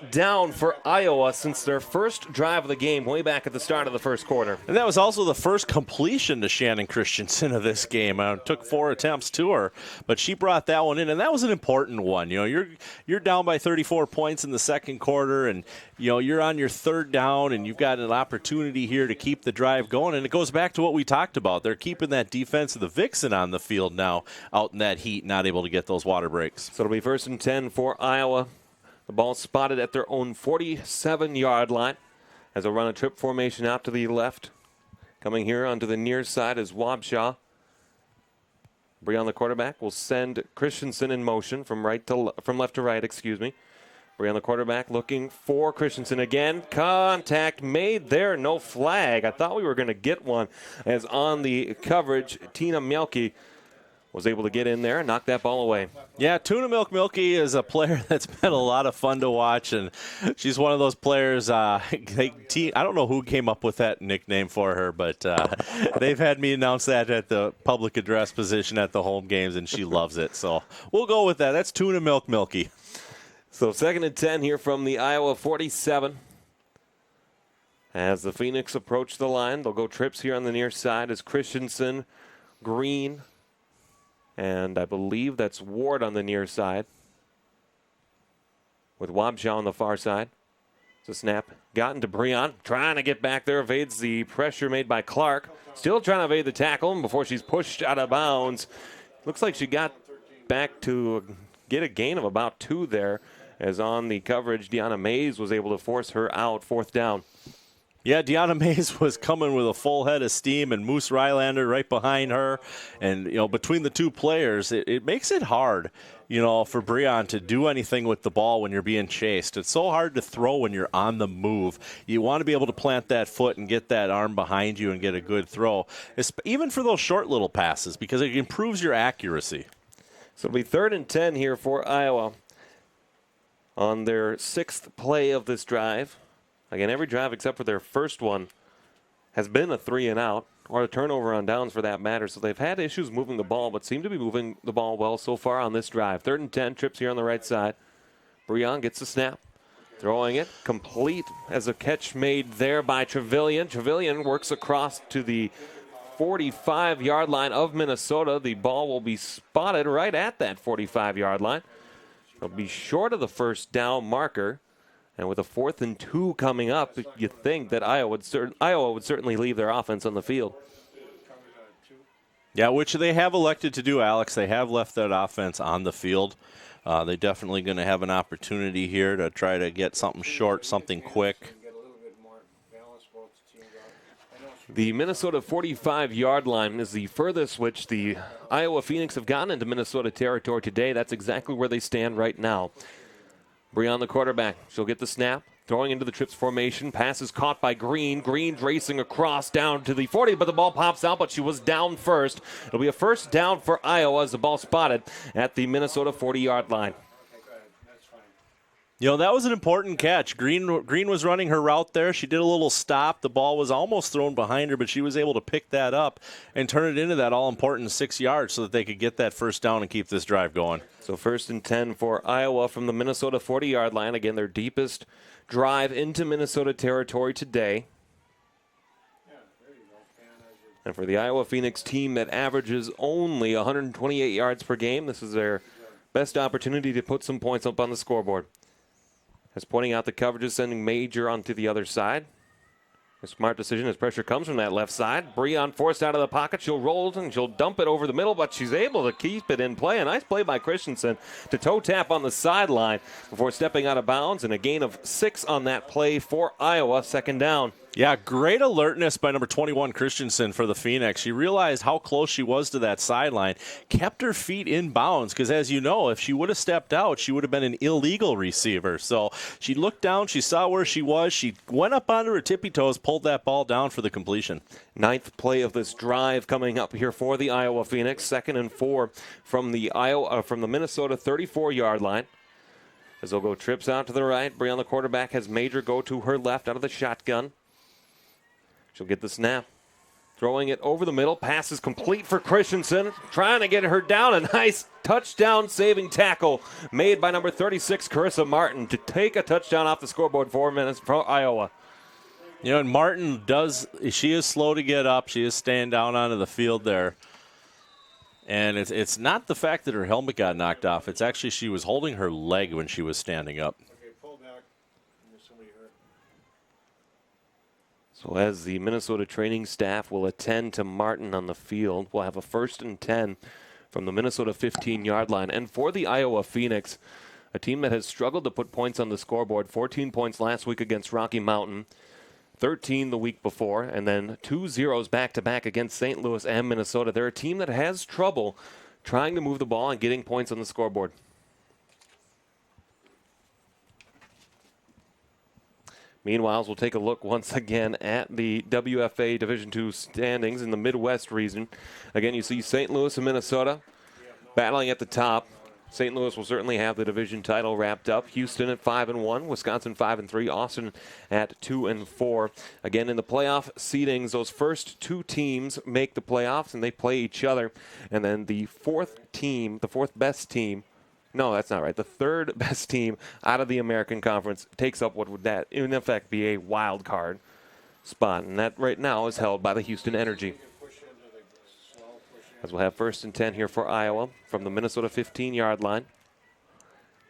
down for Iowa since their first drive of the game way back at the start of the first quarter. And that was also the first completion to Shannon Christensen of this game. Took 4 attempts to her, but she brought that one in, and that was an important one. You're down by 34 points in the second quarter, and you're on your third down, and you've got an opportunity here to keep the drive going. And it goes back to what we talked about. They're keeping that defense of the Vixen on the field now, out in that heat, not able to get those water breaks. So it'll be 1st and 10 for Iowa. The ball spotted at their own 47-yard line as they'll run a trip formation out to the left. Coming here onto the near side is Wabshaw. Breon, the quarterback, will send Christensen in motion from left to right. Breon, the quarterback, looking for Christensen again. Contact made there, no flag. I thought we were going to get one, as on the coverage, Tina Mielke was able to get in there and knock that ball away. Yeah, Tuna Milk Milky is a player that's been a lot of fun to watch, and she's one of those players. I don't know who came up with that nickname for her, but they've had me announce that at the public address position at the home games, and she loves it. So we'll go with that. That's Tuna Milk Milky. So 2nd and 10 here from the Iowa 47. As the Phoenix approach the line, they'll go trips here on the near side as Christensen, Green, and I believe that's Ward on the near side. with Wabshaw on the far side. It's a snap gotten to Breon, trying to get back there, evades the pressure made by Clark. Still trying to evade the tackle before she's pushed out of bounds. Looks like she got back to get a gain of about 2 there, as on the coverage, Deanna Mays was able to force her out, 4th down. Yeah, Deanna Mays was coming with a full head of steam, and Moose Rylander right behind her. And, between the two players, it makes it hard, for Breon to do anything with the ball when you're being chased. It's so hard to throw when you're on the move. You want to be able to plant that foot and get that arm behind you and get a good throw, even for those short little passes, because it improves your accuracy. So it'll be 3rd and 10 here for Iowa on their 6th play of this drive. Again, every drive except for their first one has been a 3-and-out, or a turnover on downs for that matter. So they've had issues moving the ball, but seem to be moving the ball well so far on this drive. 3rd and 10, trips here on the right side. Breon gets the snap, throwing it complete as a catch made there by Trevelyan. Trevelyan works across to the 45-yard line of Minnesota. The ball will be spotted right at that 45-yard line. It'll be short of the first down marker. And with a 4th and 2 coming up, you think that Iowa would certainly leave their offense on the field. Yeah, which they have elected to do, Alex. They have left that offense on the field. They're definitely going to have an opportunity here to try to get something short, something quick. The Minnesota 45-yard line is the furthest which the Iowa Phoenix have gotten into Minnesota territory today. That's exactly where they stand right now. Breon, the quarterback. She'll get the snap. Throwing into the trips formation. Pass is caught by Green. Green racing across down to the 40, but the ball pops out, but she was down first. It'll be a 1st down for Iowa as the ball spotted at the Minnesota 40-yard line. That was an important catch. Green was running her route there. She did a little stop. The ball was almost thrown behind her, but she was able to pick that up and turn it into that all-important 6 yards so that they could get that 1st down and keep this drive going. So 1st and 10 for Iowa from the Minnesota 40-yard line. Again, their deepest drive into Minnesota territory today. And for the Iowa Phoenix team that averages only 128 yards per game, this is their best opportunity to put some points up on the scoreboard. As pointing out the coverages, sending Major onto the other side. A smart decision as pressure comes from that left side. Breon forced out of the pocket. She'll roll and she'll dump it over the middle, but she's able to keep it in play. A nice play by Christensen to toe tap on the sideline before stepping out of bounds, and a gain of 6 on that play for Iowa, 2nd down. Yeah, great alertness by number 21, Christensen, for the Phoenix. She realized how close she was to that sideline, kept her feet in bounds, because as you know, if she would have stepped out, she would have been an illegal receiver. So she looked down, she saw where she was, she went up onto her tippy toes, pulled that ball down for the completion. 9th play of this drive coming up here for the Iowa Phoenix. 2nd and 4 from the Minnesota 34-yard line. As they'll go trips out to the right. Breon, the quarterback, has Major go to her left out of the shotgun. She'll get the snap. Throwing it over the middle. Pass is complete for Christensen. Trying to get her down. A nice touchdown-saving tackle made by number 36, Carissa Martin, to take a touchdown off the scoreboard 4 minutes for Iowa. And Martin she is slow to get up. She is staying down onto the field there. And it's not the fact that her helmet got knocked off. It's actually she was holding her leg when she was standing up. Okay, pull back. There's somebody hurt. So as the Minnesota training staff will attend to Martin on the field, we'll have a 1st and 10 from the Minnesota 15-yard line. And for the Iowa Phoenix, a team that has struggled to put points on the scoreboard, 14 points last week against Rocky Mountain, 13 the week before, and then 2 zeros back-to-back against St. Louis and Minnesota. They're a team that has trouble trying to move the ball and getting points on the scoreboard. Meanwhile, we'll take a look once again at the WFA Division II standings in the Midwest region. Again, you see St. Louis and Minnesota battling at the top. St. Louis will certainly have the division title wrapped up. Houston at 5-1, Wisconsin 5-3, Austin at 2-4. Again, in the playoff seedings, those first 2 teams make the playoffs and they play each other. And then the fourth best team. No, that's not right. The 3rd best team out of the American Conference takes up what would that, in effect, be a wild card spot. And that right now is held by the Houston Energy. As we'll have 1st and 10 here for Iowa from the Minnesota 15-yard line.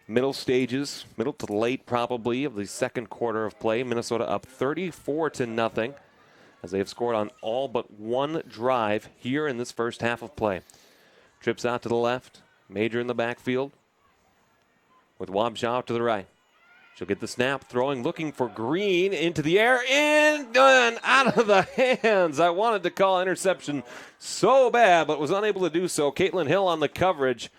middle to late probably of the second quarter of play. Minnesota up 34-0 as they have scored on all but one drive here in this first half of play. Trips out to the left. Major in the backfield with Wabshaw to the right. She'll get the snap, throwing, looking for Green, into the air, in, and out of the hands. I wanted to call interception so bad, but was unable to do so. Caitlin Hill on the coverage.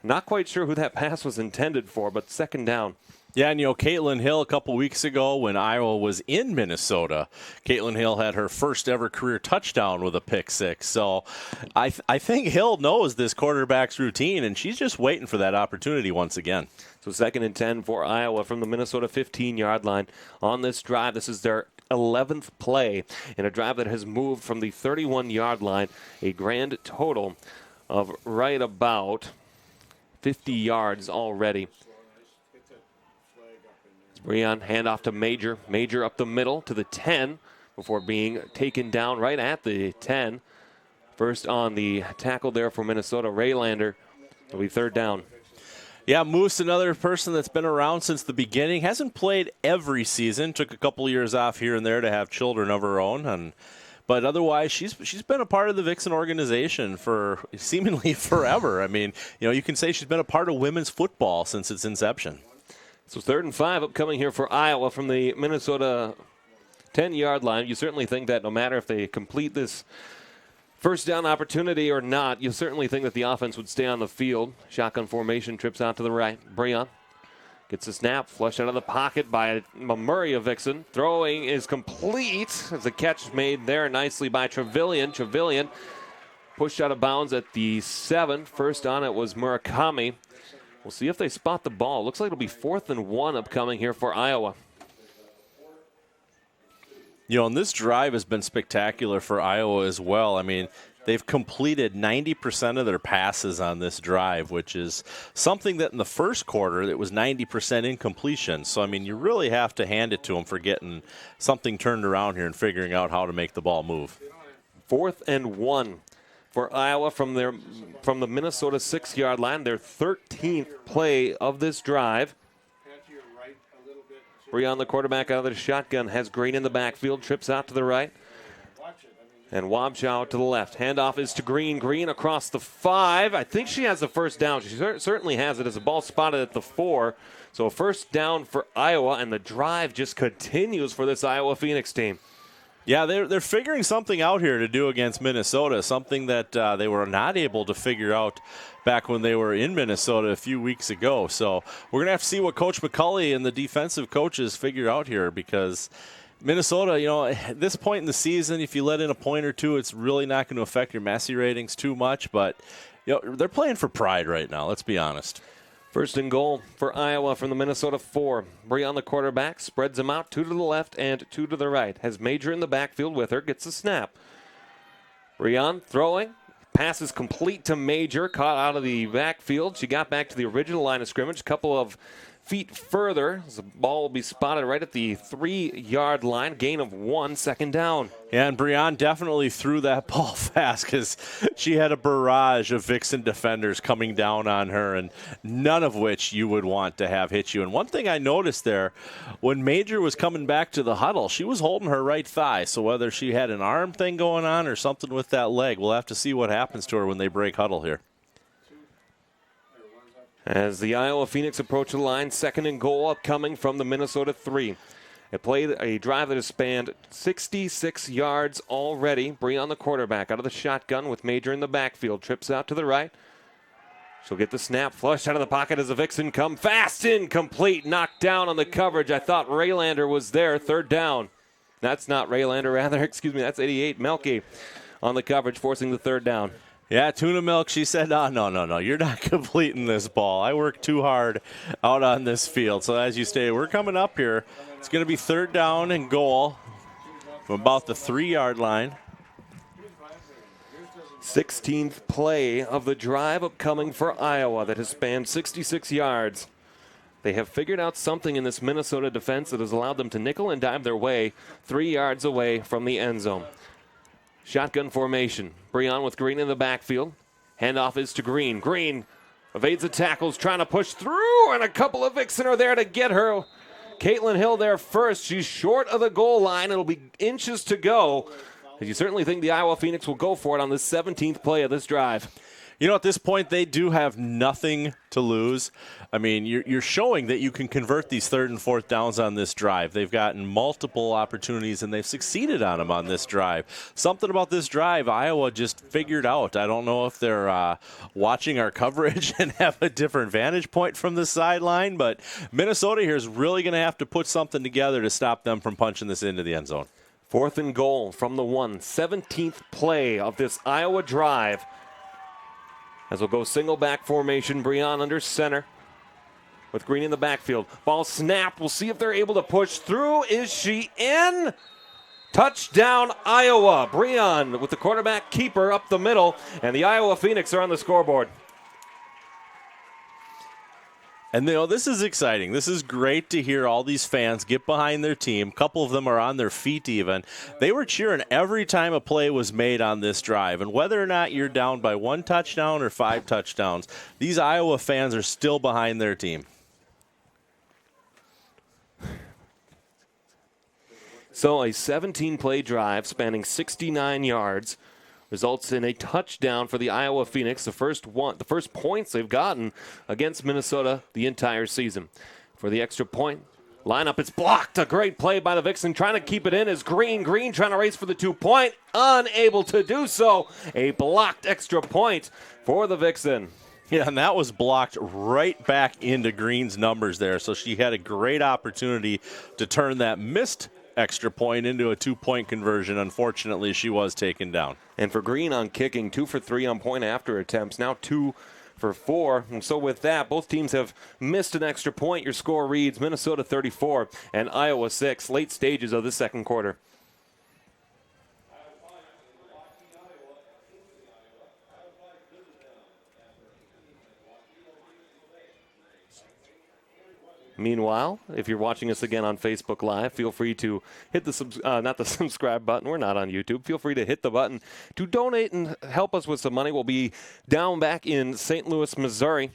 Not quite sure who that pass was intended for, but second down. Yeah, and Caitlin Hill a couple weeks ago when Iowa was in Minnesota, Caitlin Hill had her first ever career touchdown with a pick six. So I think Hill knows this quarterback's routine, and she's just waiting for that opportunity once again. So 2nd and 10 for Iowa from the Minnesota 15-yard line on this drive. This is their 11th play in a drive that has moved from the 31-yard line, a grand total of right about 50 yards already. Breon, handoff to Major. Major up the middle to the 10 before being taken down right at the 10. First on the tackle there for Minnesota, Raylander. It'll be third down. Yeah, Moose, another person that's been around since the beginning. Hasn't played every season. Took a couple years off here and there to have children of her own. But otherwise, she's been a part of the Vixen organization for seemingly forever. I mean, you can say she's been a part of women's football since its inception. So 3rd and 5 upcoming here for Iowa from the Minnesota 10-yard line. You certainly think that no matter if they complete this first down opportunity or not, you certainly think that the offense would stay on the field. Shotgun formation, trips out to the right. Breon gets a snap, flushed out of the pocket by Murray of Vixen. Throwing is complete as the catch is made there nicely by Trevelyan. Trevelyan pushed out of bounds at the 7. First on it was Murakami. We'll see if they spot the ball. Looks like it'll be 4th and 1 upcoming here for Iowa. And this drive has been spectacular for Iowa as well. I mean, they've completed 90% of their passes on this drive, which is something that in the first quarter it was 90% incompletion. So, I mean, you really have to hand it to them for getting something turned around here and figuring out how to make the ball move. 4th and 1. For Iowa from the Minnesota 6-yard line, their 13th play of this drive. Breon, the quarterback out of the shotgun, has Green in the backfield, trips out to the right. And Wabshaw to the left. Handoff is to Green. Green across the 5. I think she has the first down. She certainly has it as a ball spotted at the 4. So a first down for Iowa, and the drive just continues for this Iowa Phoenix team. Yeah, they're figuring something out here to do against Minnesota, something that they were not able to figure out back when they were in Minnesota a few weeks ago. So we're going to have to see what Coach McCulley and the defensive coaches figure out here, because Minnesota, at this point in the season, if you let in a point or two, it's really not going to affect your Massey ratings too much. But they're playing for pride right now, let's be honest. 1st and goal for Iowa from the Minnesota 4. Breon, the quarterback, spreads them out, 2 to the left and 2 to the right. Has Major in the backfield with her, gets the snap. Breon throwing. Pass is complete to Major, caught out of the backfield. She got back to the original line of scrimmage, a couple of feet further. The ball will be spotted right at the 3-yard line. Gain of 1, second down. Yeah, and Breon definitely threw that ball fast because she had a barrage of Vixen defenders coming down on her, and none of which you would want to have hit you. And one thing I noticed there, when Major was coming back to the huddle, she was holding her right thigh. So whether she had an arm thing going on or something with that leg, we'll have to see what happens to her when they break huddle here. As the Iowa Phoenix approach the line, 2nd and goal upcoming from the Minnesota 3. A drive that has spanned 66 yards already. Breon, the quarterback, out of the shotgun with Major in the backfield. Trips out to the right. She'll get the snap, flushed out of the pocket as a Vixen come fast, incomplete, knocked down on the coverage. I thought Raylander was there, 3rd down. That's not Raylander, rather, that's 88 Melke on the coverage, forcing the 3rd down. Yeah, Tuna Milk, she said, no, you're not completing this ball. I worked too hard out on this field. So as you stated, we're coming up here. It's going to be 3rd down and goal from about the 3-yard line. 16th play of the drive upcoming for Iowa that has spanned 66 yards. They have figured out something in this Minnesota defense that has allowed them to nickel and dime their way 3 yards away from the end zone. Shotgun formation. Breon with Green in the backfield. Handoff is to Green. Green Evades the tackles, trying to push through, and a couple of Vixen are there to get her. Caitlin Hill there first. She's short of the goal line. It'll be inches to go. You certainly think the Iowa Phoenix will go for it on the 17th play of this drive. You know, at this point, they do have nothing to lose. I mean, you're showing that you can convert these third and fourth downs on this drive. They've gotten multiple opportunities, and they've succeeded on them on this drive. Something about this drive, Iowa just figured out. I don't know if they're watching our coverage and have a different vantage point from the sideline, but Minnesota here is really going to have to put something together to stop them from punching this into the end zone. 4th and goal from the 17th play of this Iowa drive. As we'll go single back formation, Breon under center with Green in the backfield. Ball snapped. We'll see if they're able to push through. Is she in? Touchdown, Iowa. Breon with the quarterback keeper up the middle, and the Iowa Phoenix are on the scoreboard. And, you know, this is exciting. This is great to hear all these fans get behind their team. A couple of them are on their feet even. They were cheering every time a play was made on this drive. And whether or not you're down by 1 touchdown or 5 touchdowns, these Iowa fans are still behind their team. So a 17-play drive spanning 69 yards results in a touchdown for the Iowa Phoenix, the first points they've gotten against Minnesota the entire season. For the extra point lineup, it's blocked. A great play by the Vixen, trying to keep it in is Green. Green trying to race for the 2-point, unable to do so. A blocked extra point for the Vixen. Yeah, and that was blocked right back into Green's numbers there. So she had a great opportunity to turn that missed extra point into a 2-point conversion. Unfortunately, she was taken down. And for Green on kicking, 2 for 3 on point after attempts, now 2 for 4. And so with that, both teams have missed an extra point. Your score reads Minnesota 34 and Iowa 6, late stages of the second quarter. Meanwhile, if you're watching us again on Facebook Live, feel free to hit the not the subscribe button. We're not on YouTube. Feel free to hit the button to donate and help us with some money. We'll be down back in St. Louis, Missouri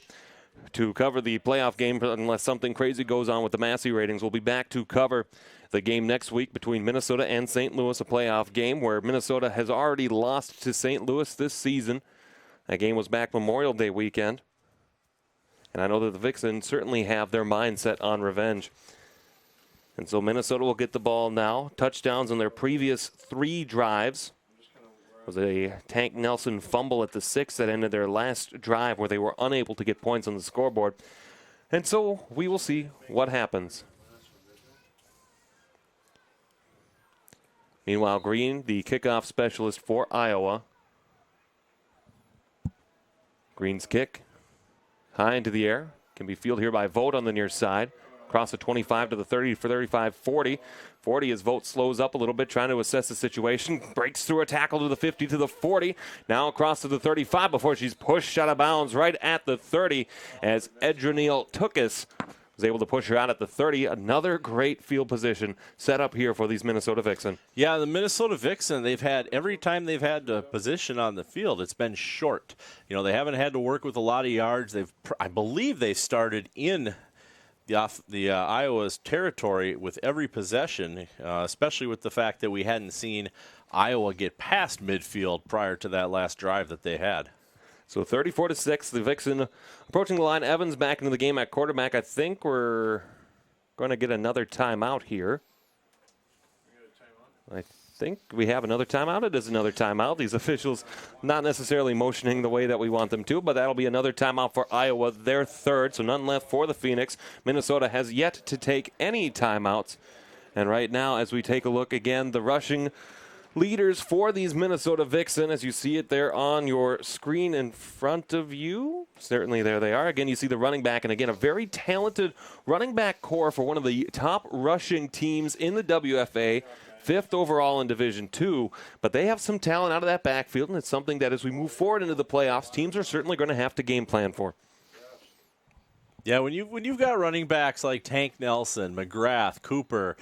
to cover the playoff game unless something crazy goes on with the Massey ratings. We'll be back to cover the game next week between Minnesota and St. Louis, a playoff game where Minnesota has already lost to St. Louis this season. That game was back Memorial Day weekend. And I know that the Vixen certainly have their mindset on revenge. And so Minnesota will get the ball now. Touchdowns on their previous 3 drives. It was a Tank Nelson fumble at the 6 that ended their last drive where they were unable to get points on the scoreboard. And so we will see what happens. Meanwhile, Green, the kickoff specialist for Iowa. Green's kick. High into the air. Can be fielded here by Vogt on the near side. Across the 25 to the 30 for 35, 40. 40 as Vogt slows up a little bit, trying to assess the situation. Breaks through a tackle to the 50 to the 40. Now across to the 35 before she's pushed out of bounds right at the 30 as Edranil Tukis was able to push her out at the 30. Another great field position set up here for these Minnesota Vixen. Yeah, the Minnesota Vixen, they've had, every time they've had a position on the field, it's been short. You know, they haven't had to work with a lot of yards. I believe they started in the Iowa's territory with every possession, especially with the fact that we hadn't seen Iowa get past midfield prior to that last drive that they had. So 34-6, the Vixen approaching the line. Evans back into the game at quarterback. I think we're going to get another timeout here. I think we have another timeout. It is another timeout. These officials not necessarily motioning the way that we want them to, but that'll be another timeout for Iowa, their third. So none left for the Phoenix. Minnesota has yet to take any timeouts. And right now, as we take a look again, the rushing leaders for these Minnesota Vixen, as you see it there on your screen in front of you. Certainly there they are. Again, you see the running back, and again, a very talented running back core for one of the top rushing teams in the WFA, 5th overall in Division II. But they have some talent out of that backfield, and it's something that as we move forward into the playoffs, teams are certainly going to have to game plan for. Yeah, when you've got running backs like Tank Nelson, McGrath, Cooper,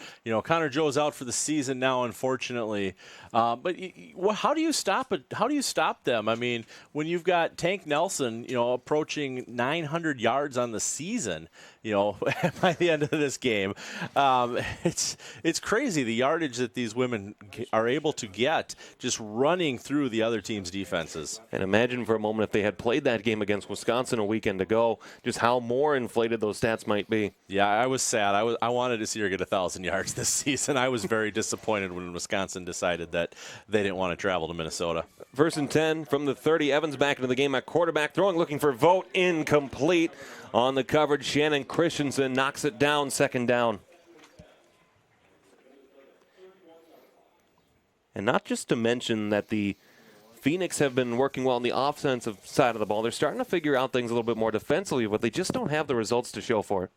Connor Joe's out for the season now, unfortunately. How do you stop it? How do you stop them? I mean, when you've got Tank Nelson, approaching 900 yards on the season, by the end of this game, it's crazy the yardage that these women are able to get just running through the other team's defenses. And imagine for a moment if they had played that game against Wisconsin a weekend ago, just how more inflated those stats might be. Yeah, I was sad. I wanted to see her get 1,000 yards this season. I was very disappointed when Wisconsin decided that they didn't want to travel to Minnesota. 1st and 10 from the 30. Evans back into the game at quarterback. Throwing, looking for Vogt. Incomplete. On the coverage, Shannon Christensen knocks it down, 2nd down. And not just to mention that the Phoenix have been working well on the offensive side of the ball. They're starting to figure out things a little bit more defensively, but they just don't have the results to show for it.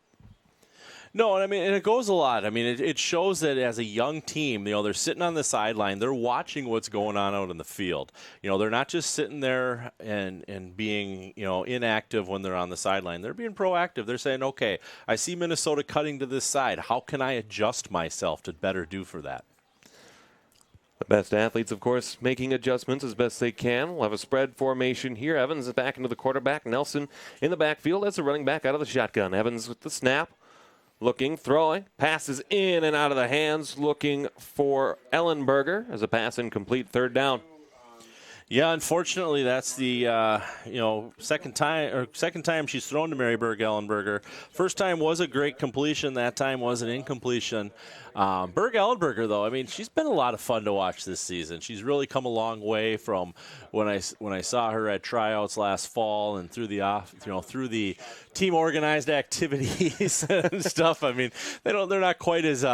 No, and it goes a lot. I mean, it shows that as a young team, they're sitting on the sideline, they're watching what's going on out in the field. They're not just sitting there and being, inactive when they're on the sideline. They're being proactive. They're saying, okay, I see Minnesota cutting to this side. How can I adjust myself to better do for that? The best athletes, of course, making adjustments as best they can. We'll have a spread formation here. Evans is back into the quarterback. Nelson in the backfield as a running back out of the shotgun. Evans with the snap. Looking, throwing, passes in and out of the hands, looking for Ellenberger as a pass incomplete, 3rd down. Yeah, unfortunately, that's the second time she's thrown to Maryburg Ellenberger. First time was a great completion. That time was an incompletion. Berg Ellenberger, though, I mean, she's been a lot of fun to watch this season. She's really come a long way from when I saw her at tryouts last fall and through the team organized activities and stuff. I mean, they're not quite as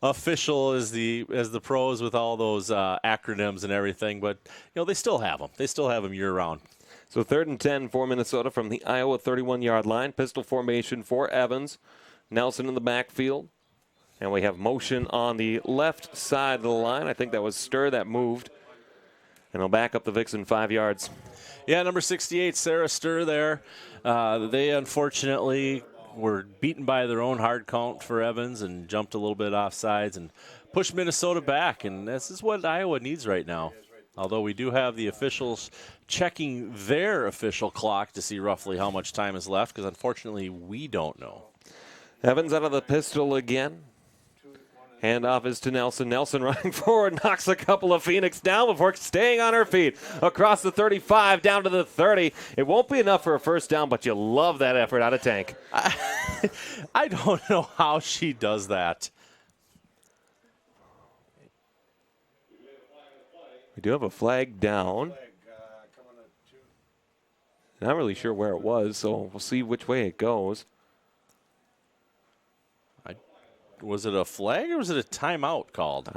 official as the pros with all those acronyms and everything, but they still have them. They still have them year round. So 3rd and 10 for Minnesota from the Iowa 31-yard line. Pistol formation for Evans. Nelson in the backfield. And we have motion on the left side of the line. I think that was Sturr that moved. And he'll back up the Vixen 5 yards. Yeah, number 68, Sarah Sturr there. They unfortunately were beaten by their own hard count for Evans and jumped a little bit off sides and pushed Minnesota back. And this is what Iowa needs right now. Although we do have the officials checking their official clock to see roughly how much time is left, because unfortunately we don't know. Evans out of the pistol again. Handoff is to Nelson. Nelson running forward, knocks a couple of Phoenix down before staying on her feet. Across the 35, down to the 30. It won't be enough for a 1st down, but you love that effort out of Tank. I don't know how she does that. We do have a flag down. Not really sure where it was, so we'll see which way it goes. Was it a flag or was it a timeout called?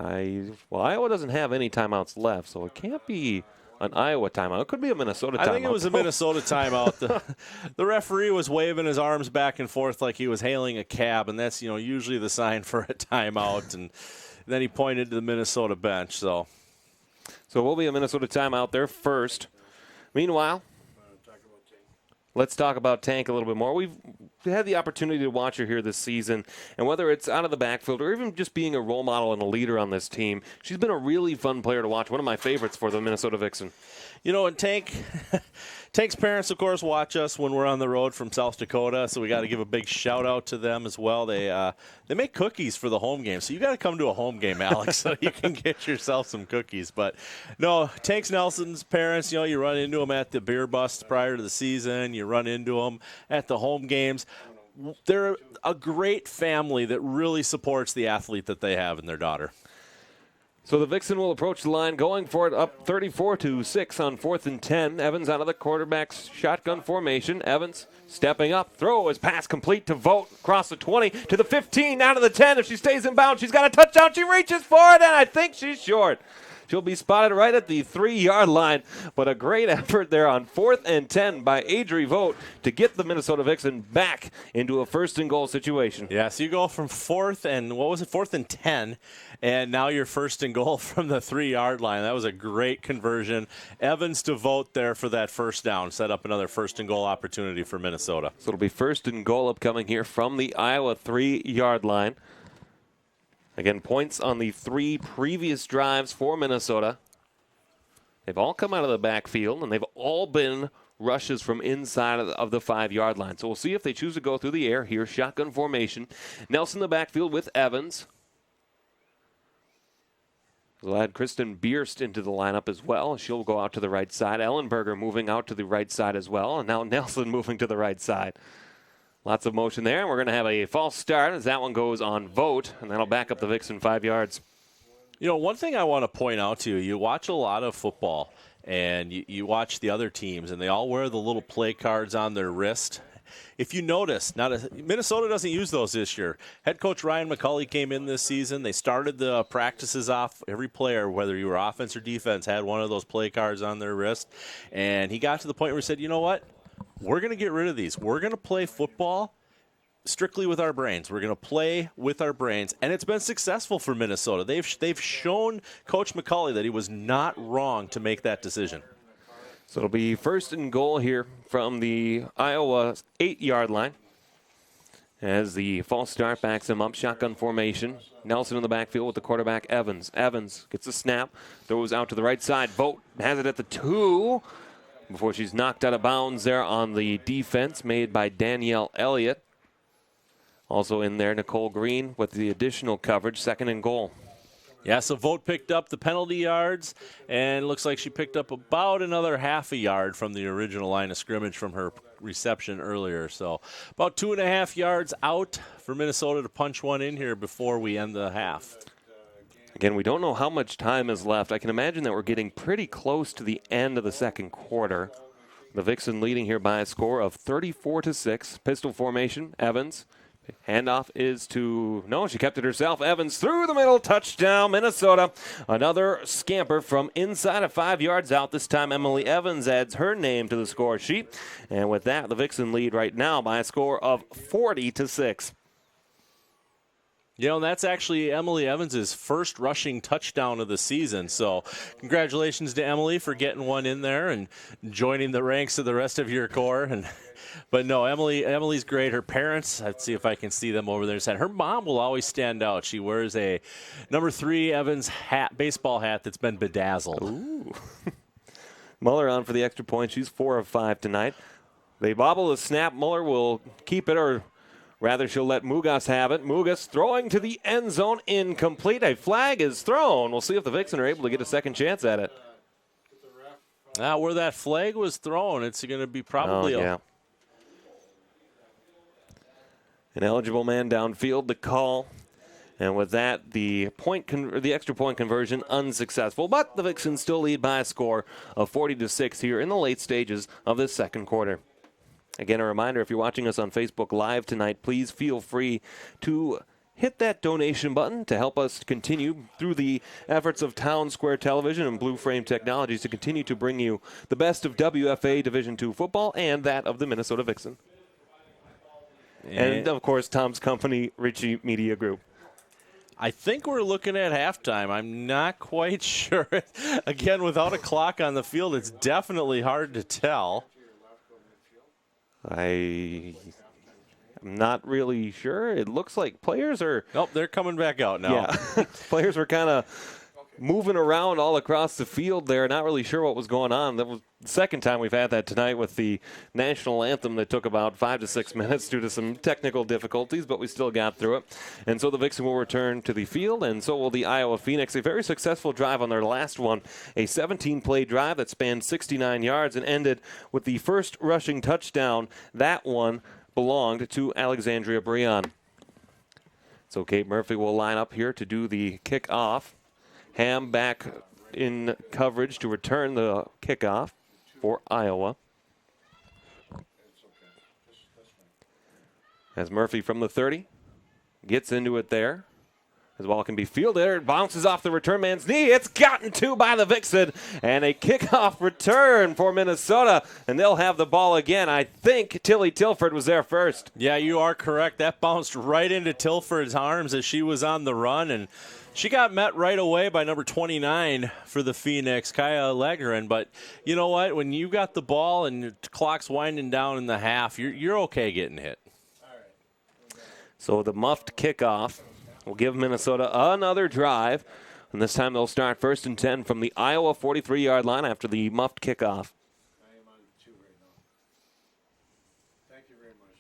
Well, Iowa doesn't have any timeouts left, so it can't be an Iowa timeout. It could be a Minnesota timeout. I think it was a Minnesota timeout. The referee was waving his arms back and forth like he was hailing a cab, and that's usually the sign for a timeout. And then he pointed to the Minnesota bench. So it will be a Minnesota timeout there first. Meanwhile, let's talk about Tank a little bit more. We've had the opportunity to watch her here this season, and whether it's out of the backfield or even just being a role model and a leader on this team, she's been a really fun player to watch. One of my favorites for the Minnesota Vixen. And Tank's parents, of course, watch us when we're on the road from South Dakota, so we got to give a big shout-out to them as well. They make cookies for the home game, so you got to come to a home game, Alex, so you can get yourself some cookies. But, no, Tank Nelson's parents, you run into them at the beer bust prior to the season. You run into them at the home games. They're a great family that really supports the athlete that they have in their daughter. So the Vixen will approach the line, going for it up 34-6 on 4th and 10. Evans out of the quarterback's shotgun formation. Evans stepping up. Throw is pass complete to Vogt. Across the 20 to the 15, down to the 10. If she stays in bounds, she's got a touchdown. She reaches for it, and I think she's short. She'll be spotted right at the 3-yard line, but a great effort there on 4th and 10 by Adri Vogt to get the Minnesota Vixen back into a first-and-goal situation. Yeah, so you go from 4th and 10, and now you're first and goal from the 3-yard line. That was a great conversion. Evans to Vogt there for that first down, set up another first-and-goal opportunity for Minnesota. So it'll be first and goal upcoming here from the Iowa 3-yard line. Again, points on the 3 previous drives for Minnesota. They've all come out of the backfield, and they've all been rushes from inside of the 5-yard line. So we'll see if they choose to go through the air here. Shotgun formation. Nelson in the backfield with Evans. We'll add Kristen Bierst into the lineup as well. She'll go out to the right side. Ellenberger moving out to the right side as well. And now Nelson moving to the right side. Lots of motion there. And we're going to have a false start as that one goes on Vogt. And that'll back up the Vixen 5 yards. You know, one thing I want to point out to you, you watch a lot of football, and you watch the other teams, and they all wear the little play cards on their wrist. If you notice, Minnesota doesn't use those this year. Head coach Ryan McCulley came in this season. They started the practices off. Every player, whether you were offense or defense, had one of those play cards on their wrist. And he got to the point where he said, you know what? We're going to get rid of these. We're going to play football strictly with our brains. We're going to play with our brains. And it's been successful for Minnesota. They've shown Coach McCulley that he was not wrong to make that decision. So it'll be first and goal here from the Iowa 8-yard line. As the false start backs him up, shotgun formation. Nelson in the backfield with the quarterback Evans. Evans gets a snap, throws out to the right side. Vogt has it at the 2 before she's knocked out of bounds there on the defense made by Danielle Elliott. Also in there, Nicole Green with the additional coverage, second and goal. Yeah, so Vogt picked up the penalty yards, and it looks like she picked up about another half a yard from the original line of scrimmage from her reception earlier. So about 2.5 yards out for Minnesota to punch one in here before we end the half. Again, we don't know how much time is left. I can imagine that we're getting pretty close to the end of the second quarter. The Vixen leading here by a score of 34-6. Pistol formation, Evans. Handoff is to, no, she kept it herself. Evans through the middle, touchdown, Minnesota. Another scamper from inside of 5 yards out. This time Emily Evans adds her name to the score sheet. And with that, the Vixen lead right now by a score of 40-6. You know, that's actually Emily Evans' first rushing touchdown of the season. So congratulations to Emily for getting one in there and joining the ranks of the rest of your core. But no, Emily's great. Her parents, let's see if I can see them over there. Her mom will always stand out. She wears a number 3 Evans hat, baseball hat that's been bedazzled. Ooh. Muller on for the extra point. She's 4 of 5 tonight. They bobble the snap. Muller will keep it, or rather, she'll let Mugas have it. Mugas throwing to the end zone, incomplete. A flag is thrown. We'll see if the Vixen are able to get a second chance at it. Now, where that flag was thrown, it's going to be probably an eligible man downfield to call. And with that, the extra point conversion unsuccessful. But the Vixens still lead by a score of 40-6 here in the late stages of this second quarter. Again, a reminder, if you're watching us on Facebook Live tonight, please feel free to hit that donation button to help us continue through the efforts of Town Square Television and Blue Frame Technologies to continue to bring you the best of WFA Division II football and that of the Minnesota Vixen. And, of course, Tom's company, Ritchie Media Group. I think we're looking at halftime. I'm not quite sure. Again, without a clock on the field, it's definitely hard to tell. I'm not really sure. It looks like players are... Nope, they're coming back out now. Yeah, players were kind of moving around all across the field there, not really sure what was going on. That was the second time we've had that tonight with the national anthem that took about 5 to 6 minutes due to some technical difficulties, but we still got through it. And so the Vixen will return to the field, and so will the Iowa Phoenix. A very successful drive on their last one, a 17-play drive that spanned 69 yards and ended with the first rushing touchdown. That one belonged to Alexandria Breon. So Kate Murphy will line up here to do the kickoff. Ham back in coverage to return the kickoff for Iowa. As Murphy from the 30 gets into it there. As ball can be fielded, it bounces off the return man's knee. It's gotten to by the Vixen, and a kickoff return for Minnesota, and they'll have the ball again. I think Tilly Tilford was there first. Yeah, you are correct. That bounced right into Tilford's arms as she was on the run, and she got met right away by number 29 for the Phoenix, Kaya Legren. But you know what? When you got the ball and the clock's winding down in the half, you're okay getting hit. So the muffed kickoff will give Minnesota another drive. And this time they'll start 1st and 10 from the Iowa 43-yard line after the muffed kickoff. I am on 2 right now. Thank you very much.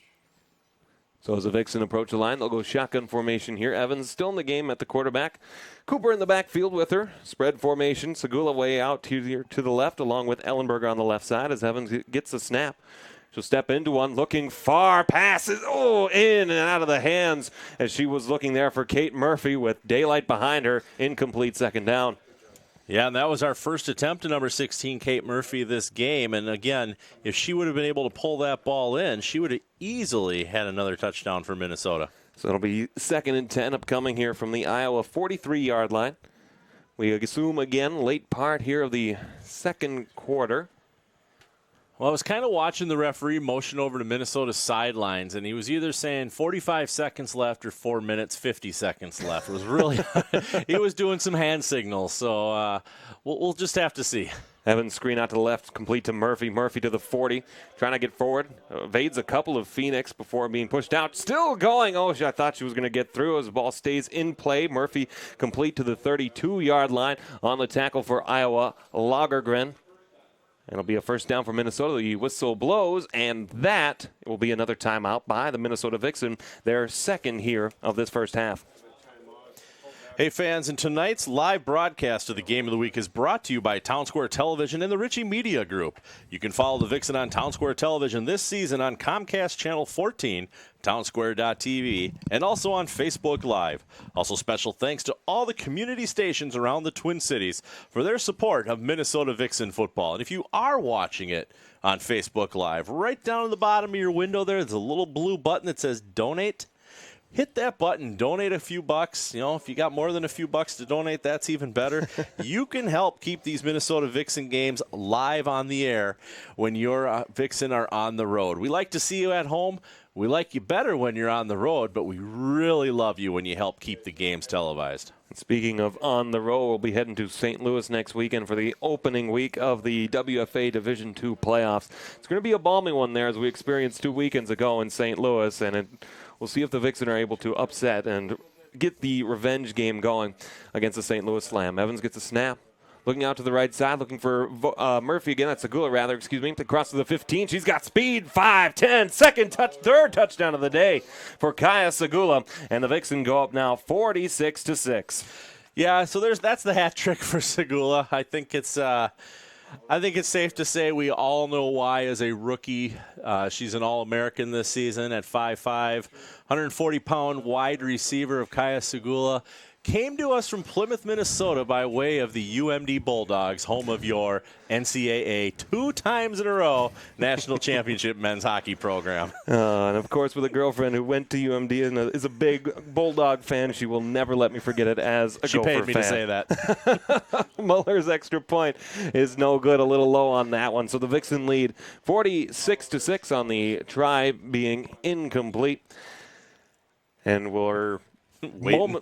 So as the Vixen approach the line, they'll go shotgun formation here. Evans still in the game at the quarterback. Cooper in the backfield with her. Spread formation. Segula way out to the left along with Ellenberger on the left side as Evans gets the snap. She'll step into one, looking far, passes, in and out of the hands as she was looking there for Kate Murphy with daylight behind her. Incomplete second down. Yeah, and that was our first attempt to number 16, Kate Murphy, this game. And again, if she would have been able to pull that ball in, she would have easily had another touchdown for Minnesota. So it'll be 2nd and 10 upcoming here from the Iowa 43-yard line. We assume, again, late part here of the second quarter. Well, I was kind of watching the referee motion over to Minnesota's sidelines, and he was either saying 45 seconds left or 4 minutes, 50 seconds left. It was really – he was doing some hand signals, so we'll just have to see. Evans screen out to the left, complete to Murphy. Murphy to the 40, trying to get forward. Evades a couple of Phoenix before being pushed out. Still going. I thought she was going to get through as the ball stays in play. Murphy complete to the 32-yard line on the tackle for Iowa, Lagergren. It'll be a first down for Minnesota. The whistle blows, and that will be another timeout by the Minnesota Vixen, their second here of this first half. Hey, fans, and tonight's live broadcast of the Game of the Week is brought to you by Town Square Television and the Ritchie Media Group. You can follow the Vixen on Town Square Television this season on Comcast Channel 14, townsquare.tv, and also on Facebook Live. Also, special thanks to all the community stations around the Twin Cities for their support of Minnesota Vixen football. And if you are watching it on Facebook Live, right down at the bottom of your window there's a little blue button that says Donate. Hit that button, donate a few bucks. You know, if you got more than a few bucks to donate, that's even better. You can help keep these Minnesota Vixen games live on the air when your Vixen are on the road. We like to see you at home. We like you better when you're on the road, but we really love you when you help keep the games televised. Speaking of on the road, we'll be heading to St. Louis next weekend for the opening week of the WFA Division II playoffs. It's going to be a balmy one there as we experienced 2 weekends ago in St. Louis, and we'll see if the Vixen are able to upset and get the revenge game going against the St. Louis Slam. Evans gets a snap. Looking out to the right side, looking for Murphy again. That's Segula, rather, across to the 15. She's got speed, 5, 10, third touchdown of the day for Kaya Segula. And the Vixen go up now 46-6. Yeah, so that's the hat trick for Segula. I think it's safe to say we all know why as a rookie. She's an All-American this season at 5'5", 140-pound wide receiver of Kaya Segula. Came to us from Plymouth, Minnesota by way of the UMD Bulldogs, home of your NCAA 2 times in a row national championship men's hockey program. And, of course, with a girlfriend who went to UMD and is a big Bulldog fan, she will never let me forget it as a She Gopher paid me fan. to say that. Muller's extra point is no good, a little low on that one. So the Vixen lead 46-6 on the try being incomplete. And we're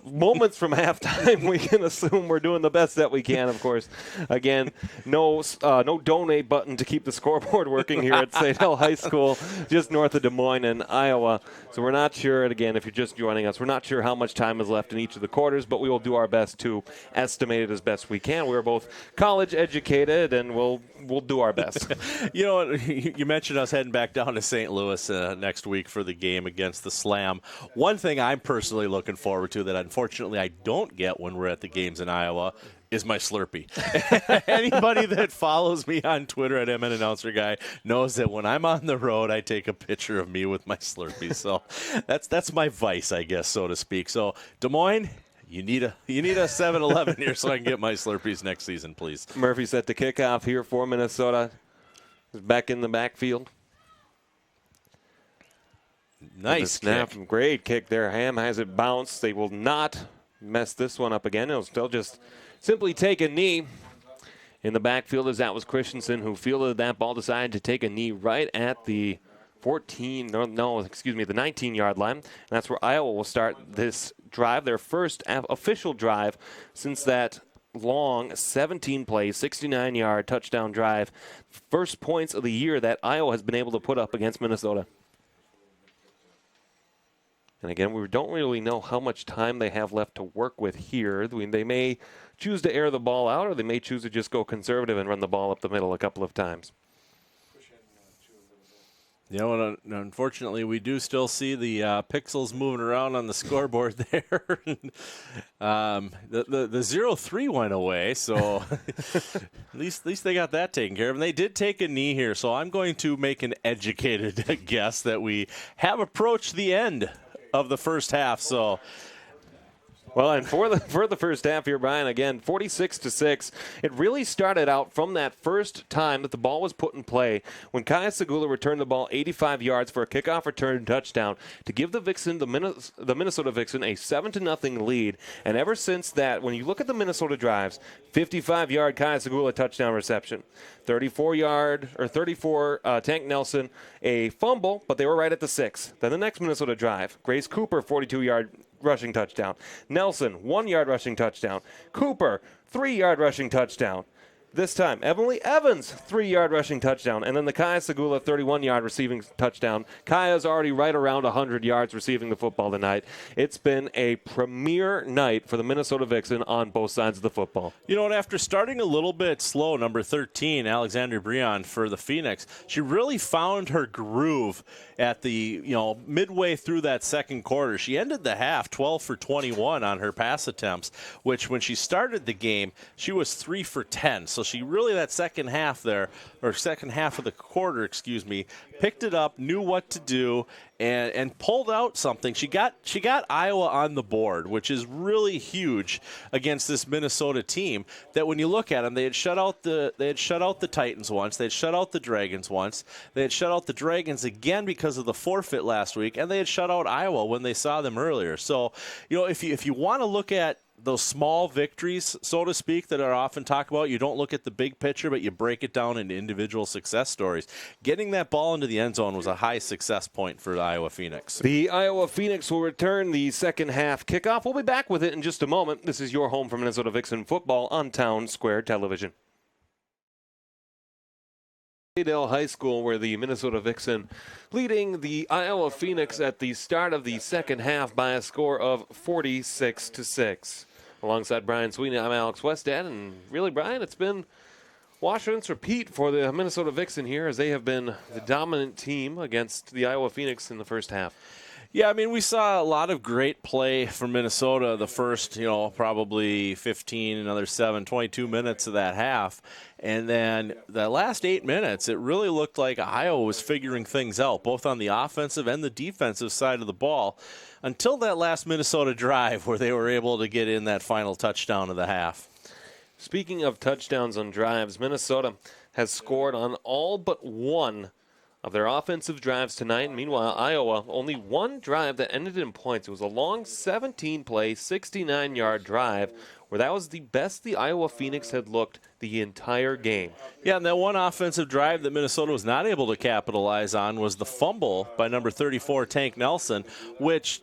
moments from halftime, we can assume we're doing the best that we can, of course. Again, no donate button to keep the scoreboard working here at St. L High School, just north of Des Moines in Iowa. So we're not sure, and again, if you're just joining us, we're not sure how much time is left in each of the quarters, but we will do our best to estimate it as best we can. We're both college educated, and we'll do our best. You know, you mentioned us heading back down to St. Louis next week for the game against the Slam. One thing I'm personally looking forward to that unfortunately I don't get when we're at the games in Iowa is my Slurpee. Anybody that follows me on Twitter at MN Announcer Guy knows that when I'm on the road, I take a picture of me with my Slurpee. So that's my vice, I guess, so to speak. So Des Moines, you need a 7-Eleven here so I can get my Slurpees next season, please. Murphy set to kick off here for Minnesota. He's back in the backfield. Nice snap. kick. Great kick there. Ham has it bounced. They will not mess this one up again. They'll just simply take a knee. In the backfield, as that was Christensen who fielded that ball, decided to take a knee right at the the 19-yard line. And that's where Iowa will start this drive, their first official drive since that long 17-play, 69-yard touchdown drive. First points of the year that Iowa has been able to put up against Minnesota. And again, we don't really know how much time they have left to work with here. They may choose to air the ball out, or they may choose to just go conservative and run the ball up the middle a couple of times. You know, and unfortunately, we do still see the pixels moving around on the scoreboard there. The 0-3 went away, so at least they got that taken care of. And they did take a knee here, so I'm going to make an educated guess that we have approached the end of the first half. So. Well, and for the first half here, Brian, again, 46-6. It really started out from that first time that the ball was put in play when Kaya Segula returned the ball 85 yards for a kickoff return touchdown to give the Vixen, the Minnesota Vixen, a 7-0 lead. And ever since that, when you look at the Minnesota drives, 55-yard Kaya Segula touchdown reception, 34 Tank Nelson, a fumble, but they were right at the 6. Then the next Minnesota drive, Grace Cooper, 42-yard rushing touchdown. Nelson, 1-yard rushing touchdown. Cooper, 3-yard rushing touchdown. This time, Emily Evans, 3-yard rushing touchdown. And then the Kaya Segula, 31-yard receiving touchdown. Kaya's already right around 100 yards receiving the football tonight. It's been a premier night for the Minnesota Vixen on both sides of the football. You know, and after starting a little bit slow, number 13, Alexandria Breon for the Phoenix, she really found her groove at the, midway through that second quarter. She ended the half 12 for 21 on her pass attempts, which when she started the game, she was 3 for 10. So she really, that second half of the quarter, picked it up, knew what to do, and pulled out something. She got Iowa on the board, which is really huge against this Minnesota team. That when you look at them, they had shut out the Titans once, they had shut out the Dragons once, they had shut out the Dragons again because of the forfeit last week, and they had shut out Iowa when they saw them earlier. So, if you want to look at those small victories, so to speak, that are often talked about, you don't look at the big picture, but you break it down into individual success stories. Getting that ball into the end zone was a high success point for the Iowa Phoenix. The Iowa Phoenix will return the second half kickoff. We'll be back with it in just a moment. This is your home for Minnesota Vixen football on Town Square Television. High School, where the Minnesota Vixen leading the Iowa Phoenix at the start of the second half by a score of 46-6. Alongside Brian Sweeney, I'm Alex Westad, and really, Brian, it's been wash, rinse, repeat for the Minnesota Vixen here as they have been the dominant team against the Iowa Phoenix in the first half. Yeah, I mean, we saw a lot of great play from Minnesota the first, probably 15, another 22 minutes of that half. And then the last 8 minutes, it really looked like Iowa was figuring things out, both on the offensive and the defensive side of the ball, until that last Minnesota drive where they were able to get in that final touchdown of the half. Speaking of touchdowns on drives, Minnesota has scored on all but one of their offensive drives tonight. Meanwhile, Iowa, only one drive that ended in points. It was a long 17-play, 69-yard drive where that was the best the Iowa Phoenix had looked the entire game. Yeah, and that one offensive drive that Minnesota was not able to capitalize on was the fumble by number 34, Tank Nelson, which,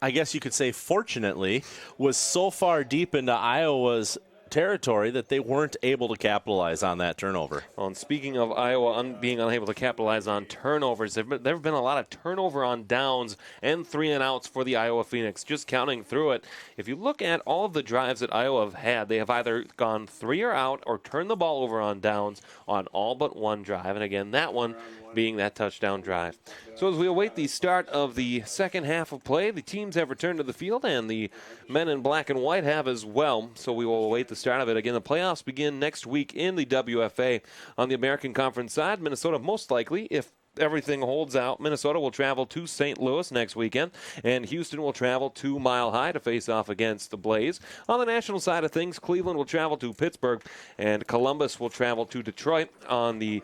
I guess you could say fortunately, was so far deep into Iowa's territory that they weren't able to capitalize on that turnover. Well, and speaking of Iowa being unable to capitalize on turnovers, there have been a lot of turnover on downs and 3-and-outs for the Iowa Phoenix. Just counting through it, if you look at all of the drives that Iowa have had, they have either gone 3 or out or turned the ball over on downs on all but one drive. And again, that one being that touchdown drive. So as we await the start of the second half of play, the teams have returned to the field, and the men in black and white have as well. So we will await the start of it. Again, the playoffs begin next week in the WFA. On the American Conference side, Minnesota most likely, if everything holds out, Minnesota will travel to St. Louis next weekend, and Houston will travel to Mile High to face off against the Blaze. On the national side of things, Cleveland will travel to Pittsburgh, and Columbus will travel to Detroit. On the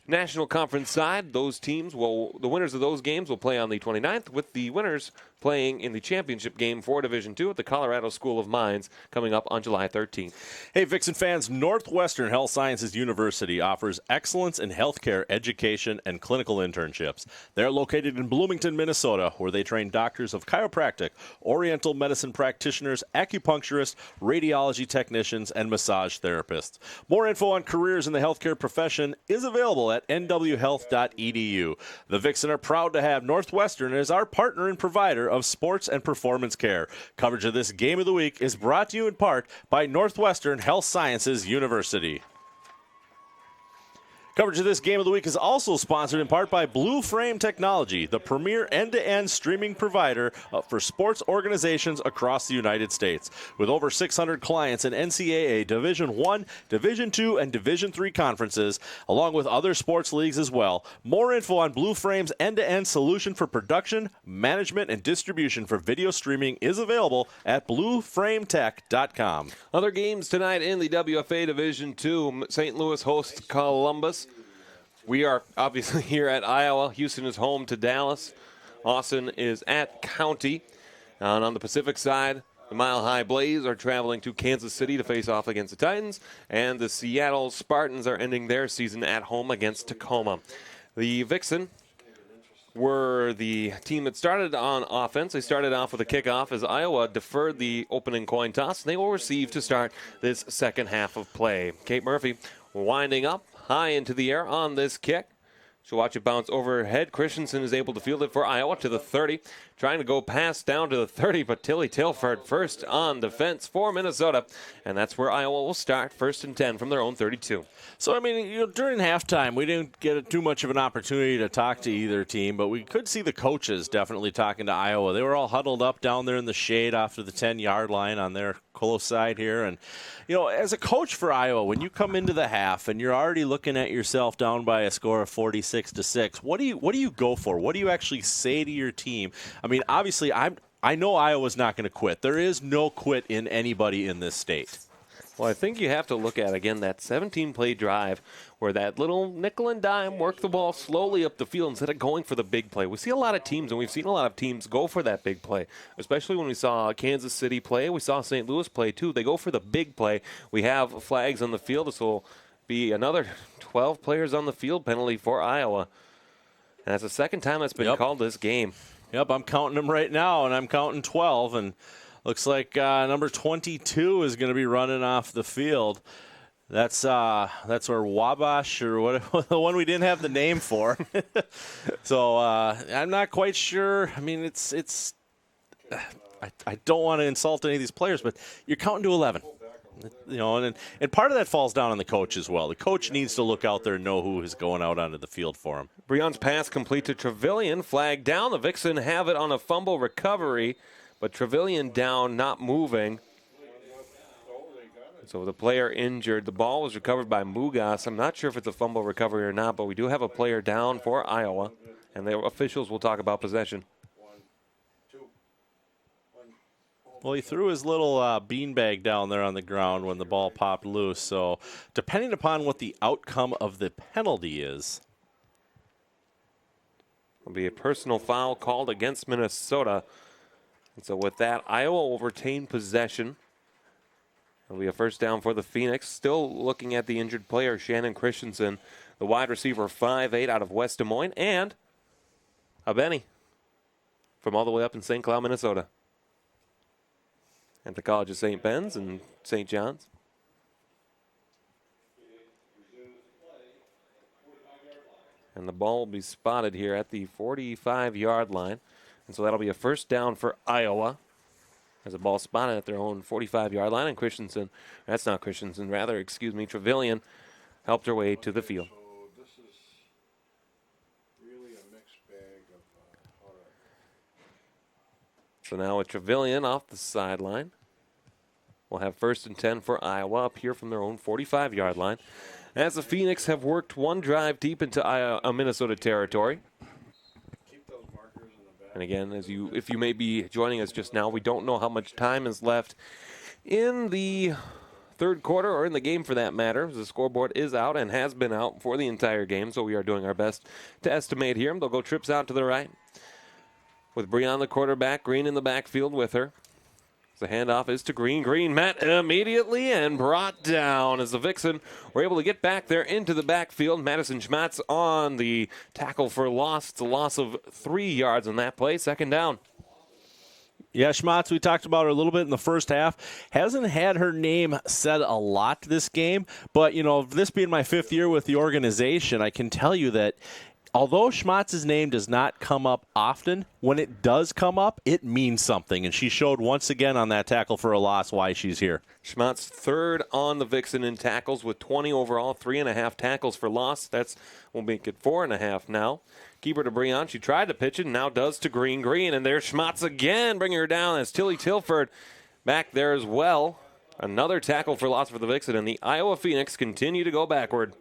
National Conference side, the winners of those games will play on the 29th, with the winners playing in the championship game for Division II at the Colorado School of Mines coming up on July 13th. Hey, Vixen fans, Northwestern Health Sciences University offers excellence in healthcare education and clinical internships. They're located in Bloomington, Minnesota, where they train doctors of chiropractic, oriental medicine practitioners, acupuncturists, radiology technicians, and massage therapists. More info on careers in the healthcare profession is available at nwhealth.edu. The Vixen are proud to have Northwestern as our partner and provider of sports and performance care. Coverage of this game of the week is brought to you in part by Northwestern Health Sciences University. Coverage of this game of the week is also sponsored in part by Blue Frame Technology, the premier end-to-end streaming provider for sports organizations across the United States. With over 600 clients in NCAA Division I, Division II, and Division III conferences, along with other sports leagues as well. More info on Blue Frame's end-to-end solution for production, management, and distribution for video streaming is available at blueframetech.com. Other games tonight in the WFA Division II. St. Louis hosts Columbus. We are obviously here at Iowa. Houston is home to Dallas. Austin is at County. And on the Pacific side, the Mile High Blaze are traveling to Kansas City to face off against the Titans. And the Seattle Spartans are ending their season at home against Tacoma. The Vixen were the team that started on offense. They started off with a kickoff as Iowa deferred the opening coin toss. They will receive to start this second half of play. Kate Murphy winding up high into the air on this kick. She'll watch it bounce overhead. Christensen is able to field it for Iowa to the 30. Trying to go pass down to the 30, but Tilly Tilford first on defense for Minnesota. And that's where Iowa will start, 1st and 10 from their own 32. So, I mean, during halftime, we didn't get too much of an opportunity to talk to either team, but we could see the coaches definitely talking to Iowa. They were all huddled up down there in the shade off to the 10-yard line on their close side here. And, as a coach for Iowa, when you come into the half and you're already looking at yourself down by a score of 46-6, what do you go for? What do you actually say to your team? I mean, obviously, I know Iowa's not going to quit. There is no quit in anybody in this state. Well, I think you have to look at, again, that 17-play drive where that little nickel and dime work the ball slowly up the field instead of going for the big play. We see a lot of teams, and we've seen a lot of teams go for that big play, especially when we saw Kansas City play. We saw St. Louis play, too. They go for the big play. We have flags on the field. This will be another 12 players on the field penalty for Iowa. And that's the second time that's been called this game. Yep, I'm counting them right now, and I'm counting 12, and looks like number 22 is going to be running off the field. That's where Wabash, or what, the one we didn't have the name for. So I'm not quite sure. I mean, it's I don't want to insult any of these players, but you're counting to 11. And part of that falls down on the coach as well. The coach needs to look out there and know who is going out onto the field for him. Breon's pass complete to Trevelyan. Flag down. The Vixen have it on a fumble recovery, but Trevelyan down, not moving. So the player injured. The ball was recovered by Mugas. I'm not sure if it's a fumble recovery or not, but we do have a player down for Iowa, and the officials will talk about possession. Well, he threw his little beanbag down there on the ground when the ball popped loose. So depending upon what the outcome of the penalty is, will be a personal foul called against Minnesota. And so with that, Iowa will retain possession. It'll be a first down for the Phoenix. Still looking at the injured player, Shannon Christensen, the wide receiver, 5'8", out of West Des Moines, and a Benny from all the way up in St. Cloud, Minnesota, at the College of St. Ben's and St. John's. And the ball will be spotted here at the 45-yard line. And so that'll be a first down for Iowa. As a ball spotted at their own 45-yard line. And Trevelyan helped her way to the field. So this is really a mixed bag of all right. So now with Trevelyan off the sideline, we'll have 1st and 10 for Iowa up here from their own 45-yard line. As the Phoenix have worked one drive deep into Minnesota territory. Keep those markers in the back. And again, if you may be joining us just now, we don't know how much time is left in the third quarter, or in the game for that matter. The scoreboard is out and has been out for the entire game, so we are doing our best to estimate here. They'll go trips out to the right with Breon the quarterback, Green in the backfield with her. The handoff is to Green. Green met immediately and brought down as the Vixen were able to get back there into the backfield. Madison Schmatz on the tackle for loss. It's a loss of 3 yards on that play. Second down. Yeah, Schmatz, we talked about her a little bit in the first half. Hasn't had her name said a lot this game, but, this being my 5th year with the organization, I can tell you that although Schmatz's name does not come up often, when it does come up, it means something. And she showed once again on that tackle for a loss why she's here. Schmatz third on the Vixen in tackles with 20 overall, 3.5 tackles for loss. We'll make it 4.5 now. Keeper to Breon. She tried to pitch it, now does to Green. Green, and there's Schmatz again, bringing her down as Tilly Tilford back there as well. Another tackle for loss for the Vixen, and the Iowa Phoenix continue to go backward.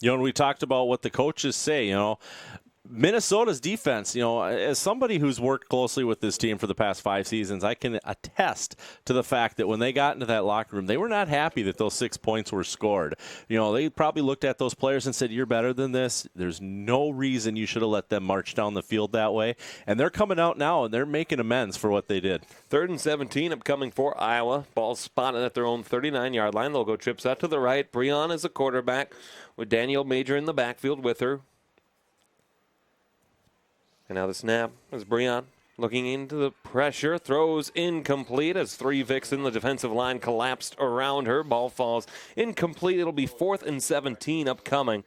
And we talked about what the coaches say, Minnesota's defense, as somebody who's worked closely with this team for the past 5 seasons, I can attest to the fact that when they got into that locker room, they were not happy that those 6 points were scored. They probably looked at those players and said, you're better than this. There's no reason you should have let them march down the field that way. And they're coming out now, and they're making amends for what they did. 3rd and 17 upcoming for Iowa. Ball spotted at their own 39-yard line. They'll go trips out to the right. Breon is a quarterback with Danielle Major in the backfield with her. And now the snap is Breon looking into the pressure. Throws incomplete as 3 Vixen. The defensive line collapsed around her. Ball falls incomplete. It'll be 4th and 17 upcoming.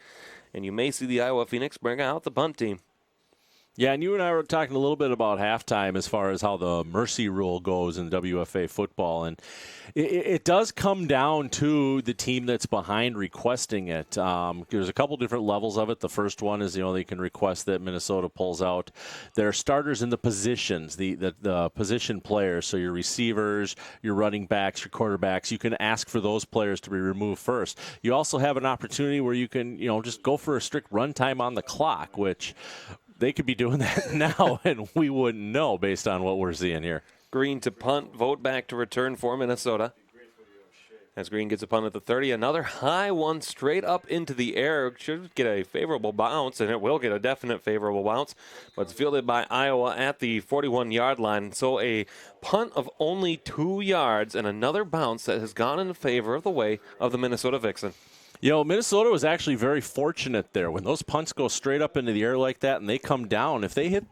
And you may see the Iowa Phoenix bring out the punt team. Yeah, and you and I were talking a little bit about halftime as far as how the mercy rule goes in WFA football. And it does come down to the team that's behind requesting it. There's a couple different levels of it. The first one is, they can request that Minnesota pulls out their starters in the positions, the position players. So your receivers, your running backs, your quarterbacks, you can ask for those players to be removed first. You also have an opportunity where you can, just go for a strict run time on the clock, which they could be doing that now, and we wouldn't know based on what we're seeing here. Green to punt, vote back to return for Minnesota. As Green gets a punt at the 30, another high one straight up into the air. Should get a favorable bounce, and it will get a definite favorable bounce, but it's fielded by Iowa at the 41-yard line. So a punt of only 2 yards and another bounce that has gone in favor of the way of the Minnesota Vixen. Minnesota was actually very fortunate there. When those punts go straight up into the air like that and they come down, if they hit,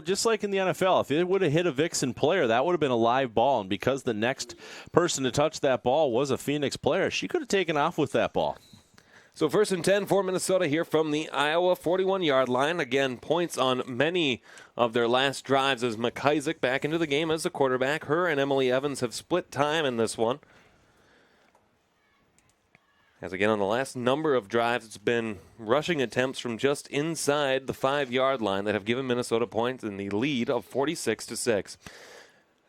just like in the NFL, if it would have hit a Vixen player, that would have been a live ball. And because the next person to touch that ball was a Phoenix player, she could have taken off with that ball. So 1st and 10 for Minnesota here from the Iowa 41-yard line. Again, points on many of their last drives as McIsaac back into the game as the quarterback. Her and Emily Evans have split time in this one. As again, on the last number of drives, it's been rushing attempts from just inside the 5-yard line that have given Minnesota points in the lead of 46-6. As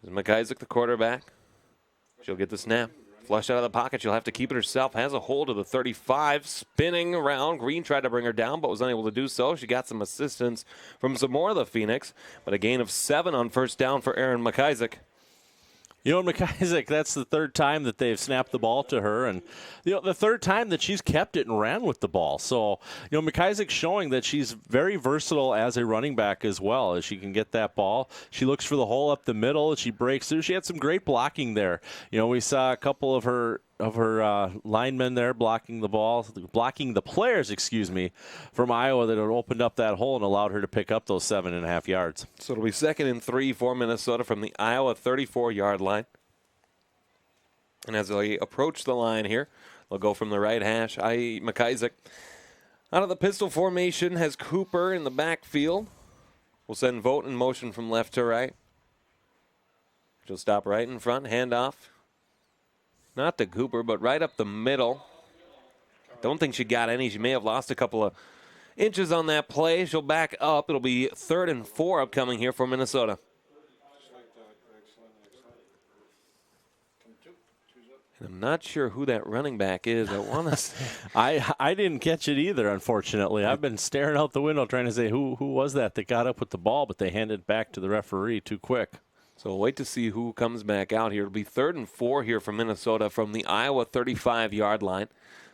McIsaac, the quarterback, she'll get the snap. Flushed out of the pocket. She'll have to keep it herself. Has a hold of the 35, spinning around. Green tried to bring her down, but was unable to do so. She got some assistance from some more of the Phoenix, but a gain of 7 on first down for Aaron McIsaac. McIsaac, that's the 3rd time that they've snapped the ball to her, and the 3rd time that she's kept it and ran with the ball. So, McIsaac's showing that she's very versatile as a running back as well, as she can get that ball. She looks for the hole up the middle. She breaks through. She had some great blocking there. We saw a couple of her linemen there blocking the players, from Iowa that had opened up that hole and allowed her to pick up those 7.5 yards. So it'll be 2nd and 3 for Minnesota from the Iowa 34-yard line. And as they approach the line here, they'll go from the right hash. McIsaac out of the pistol formation has Cooper in the backfield. We'll send Vogt in motion from left to right. She'll stop right in front, handoff. Not to Cooper, but right up the middle. Don't think she got any. She may have lost a couple of inches on that play. She'll back up. It'll be 3rd and 4 upcoming here for Minnesota. And I'm not sure who that running back is. I want to say. I didn't catch it either, unfortunately. I've been staring out the window trying to say who was that got up with the ball, but they handed it back to the referee too quick. So we'll wait to see who comes back out here. It'll be 3rd and 4 here for Minnesota from the Iowa 35-yard line.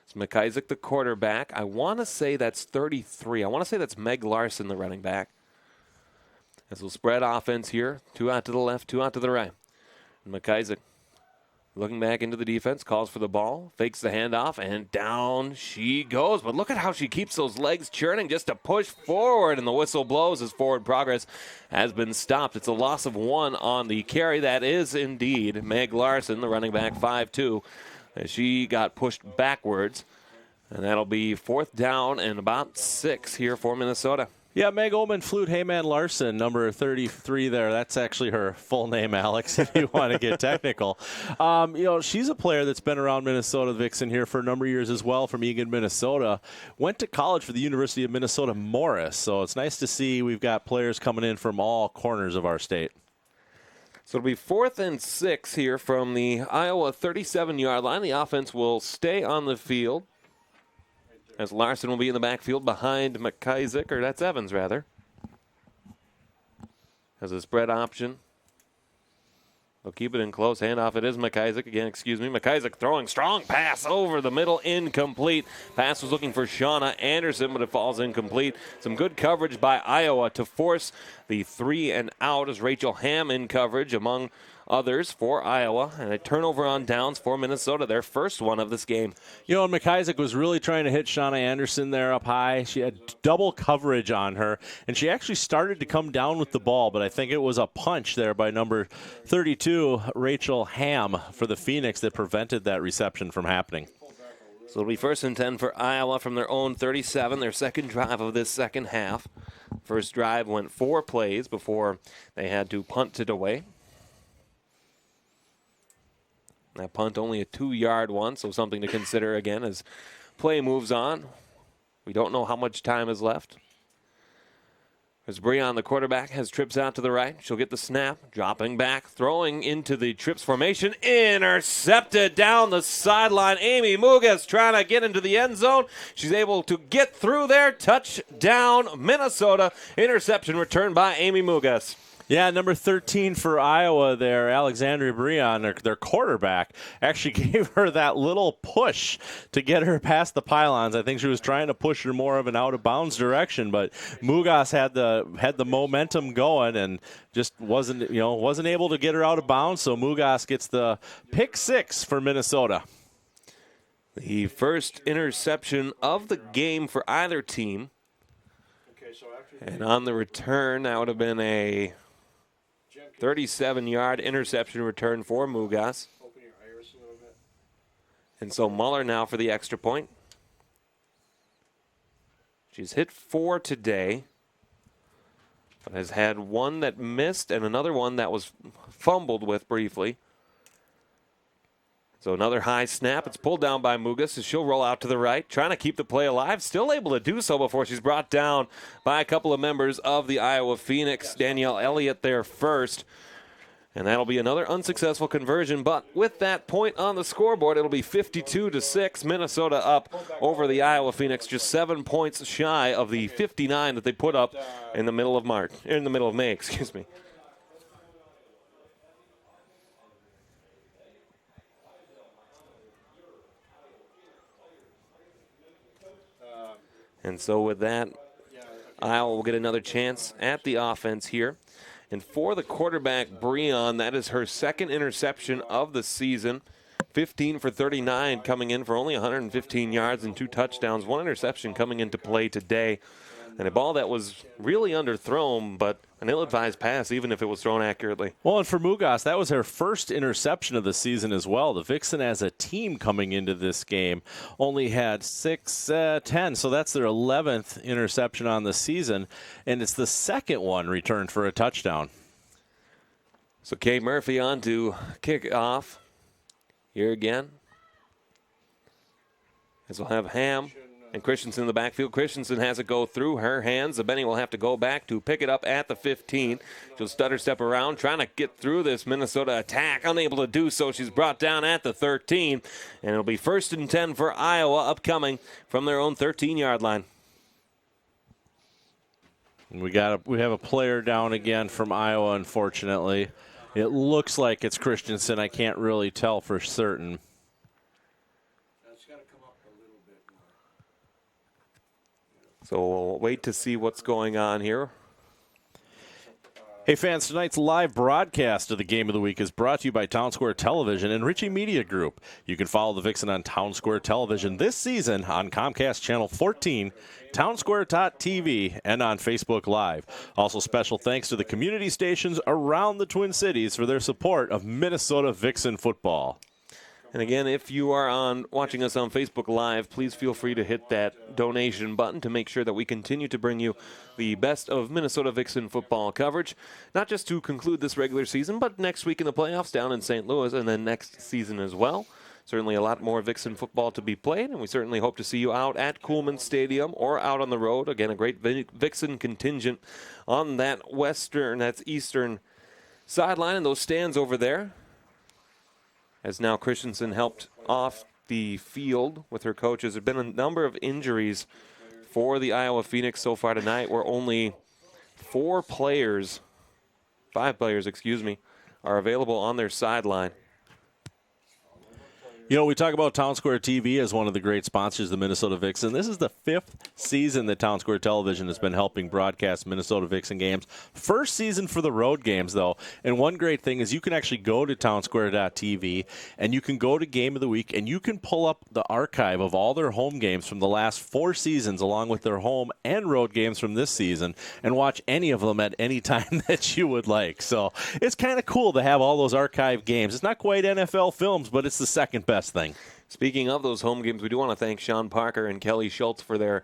It's McIsaac, the quarterback. I want to say that's 33. I want to say that's Meg Larson, the running back. As we'll spread offense here. 2 out to the left, 2 out to the right. And McIsaac looking back into the defense, calls for the ball, fakes the handoff, and down she goes. But look at how she keeps those legs churning just to push forward, and the whistle blows as forward progress has been stopped. It's a loss of 1 on the carry. That is indeed Meg Larson, the running back, 5'2", as she got pushed backwards. And that'll be 4th down and about 6 here for Minnesota. Yeah, Meg Ullman Flute Heyman Larson, number 33 there. That's actually her full name, Alex, if you want to get technical. She's a player that's been around Minnesota Vixen here for a number of years as well from Eagan, Minnesota. Went to college for the University of Minnesota Morris. So it's nice to see we've got players coming in from all corners of our state. So it'll be 4th and 6 here from the Iowa 37-yard line. The offense will stay on the field, as Larson will be in the backfield behind McIsaac, or that's Evans, rather. As a spread option. They'll keep it in close. Handoff, it is McIsaac again, McIsaac throwing strong pass over the middle, incomplete. Pass was looking for Shauna Anderson, but it falls incomplete. Some good coverage by Iowa to force the 3 and out as Rachel Ham in coverage among others for Iowa, and a turnover on downs for Minnesota, their first one of this game. And McIsaac was really trying to hit Shauna Anderson there up high. She had double coverage on her, and she actually started to come down with the ball, but I think it was a punch there by number 32, Rachel Ham, for the Phoenix that prevented that reception from happening. So it'll be 1st and 10 for Iowa from their own 37, their second drive of this second half. First drive went 4 plays before they had to punt it away. That punt only a 2-yard one, so something to consider again as play moves on. We don't know how much time is left. As Breon, the quarterback, has trips out to the right. She'll get the snap, dropping back, throwing into the trips formation. Intercepted down the sideline. Amy Mugas trying to get into the end zone. She's able to get through there. Touchdown, Minnesota. Interception returned by Amy Mugas. Yeah, number 13 for Iowa there, Alexandria Breon, their quarterback, actually gave her that little push to get her past the pylons. I think she was trying to push her more of an out-of-bounds direction, but Mugas had the momentum going and just wasn't able to get her out of bounds, so Mugas gets the pick 6 for Minnesota. The first interception of the game for either team. And on the return, that would have been a 37-yard interception return for Mugas. And so Muller now for the extra point. She's hit 4 today, but has had one that missed and another one that was fumbled with briefly. So another high snap. It's pulled down by Mugas as she'll roll out to the right, trying to keep the play alive. Still able to do so before she's brought down by a couple of members of the Iowa Phoenix. Danielle Elliott there first. And that'll be another unsuccessful conversion. But with that point on the scoreboard, it'll be 52-6. Minnesota up over the Iowa Phoenix, just 7 points shy of the 59 that they put up in the middle of May, excuse me. And so with that, Iowa will get another chance at the offense here. And for the quarterback, Breon, that is her second interception of the season. 15 for 39 coming in for only 115 yards and 2 touchdowns. 1 interception coming into play today. And a ball that was really underthrown, but an ill-advised pass, even if it was thrown accurately. Well, and for Mugas, that was her first interception of the season as well. The Vixen, as a team coming into this game, only had 10, so that's their 11th interception on the season, and it's the second one returned for a touchdown. So Kay Murphy on to kick off here again. As we'll have Ham and Christensen in the backfield. Christensen has it go through her hands. The Benny will have to go back to pick it up at the 15. She'll stutter step around, trying to get through this Minnesota attack. Unable to do so. She's brought down at the 13. And it'll be 1st and 10 for Iowa upcoming from their own 13-yard line. We have a player down again from Iowa, unfortunately. It looks like it's Christensen. I can't really tell for certain. So we'll wait to see what's going on here. Hey fans, tonight's live broadcast of the Game of the Week is brought to you by Town Square Television and Ritchie Media Group. You can follow the Vixen on Town Square Television this season on Comcast Channel 14, townsquare.tv, and on Facebook Live. Also, special thanks to the community stations around the Twin Cities for their support of Minnesota Vixen football. And again, if you are watching us on Facebook Live, please feel free to hit that donation button to make sure that we continue to bring you the best of Minnesota Vixen football coverage, not just to conclude this regular season, but next week in the playoffs down in St. Louis, and then next season as well. Certainly a lot more Vixen football to be played, and we certainly hope to see you out at Coolman Stadium or out on the road. Again, a great Vixen contingent on that's eastern sideline and those stands over there. As now Christensen helped off the field with her coaches. There have been a number of injuries for the Iowa Phoenix so far tonight, where only 5 players, are available on their sideline. You know, we talk about Town Square TV as one of the great sponsors of the Minnesota Vixen. This is the 5th season that Town Square Television has been helping broadcast Minnesota Vixen games. First season for the road games, though. And one great thing is you can actually go to townsquare.tv and you can go to Game of the Week and you can pull up the archive of all their home games from the last 4 seasons along with their home and road games from this season and watch any of them at any time that you would like. So it's kind of cool to have all those archive games. It's not quite NFL films, but it's the second best thing. Speaking of those home games, we do want to thank Sean Parker and Kelly Schultz for their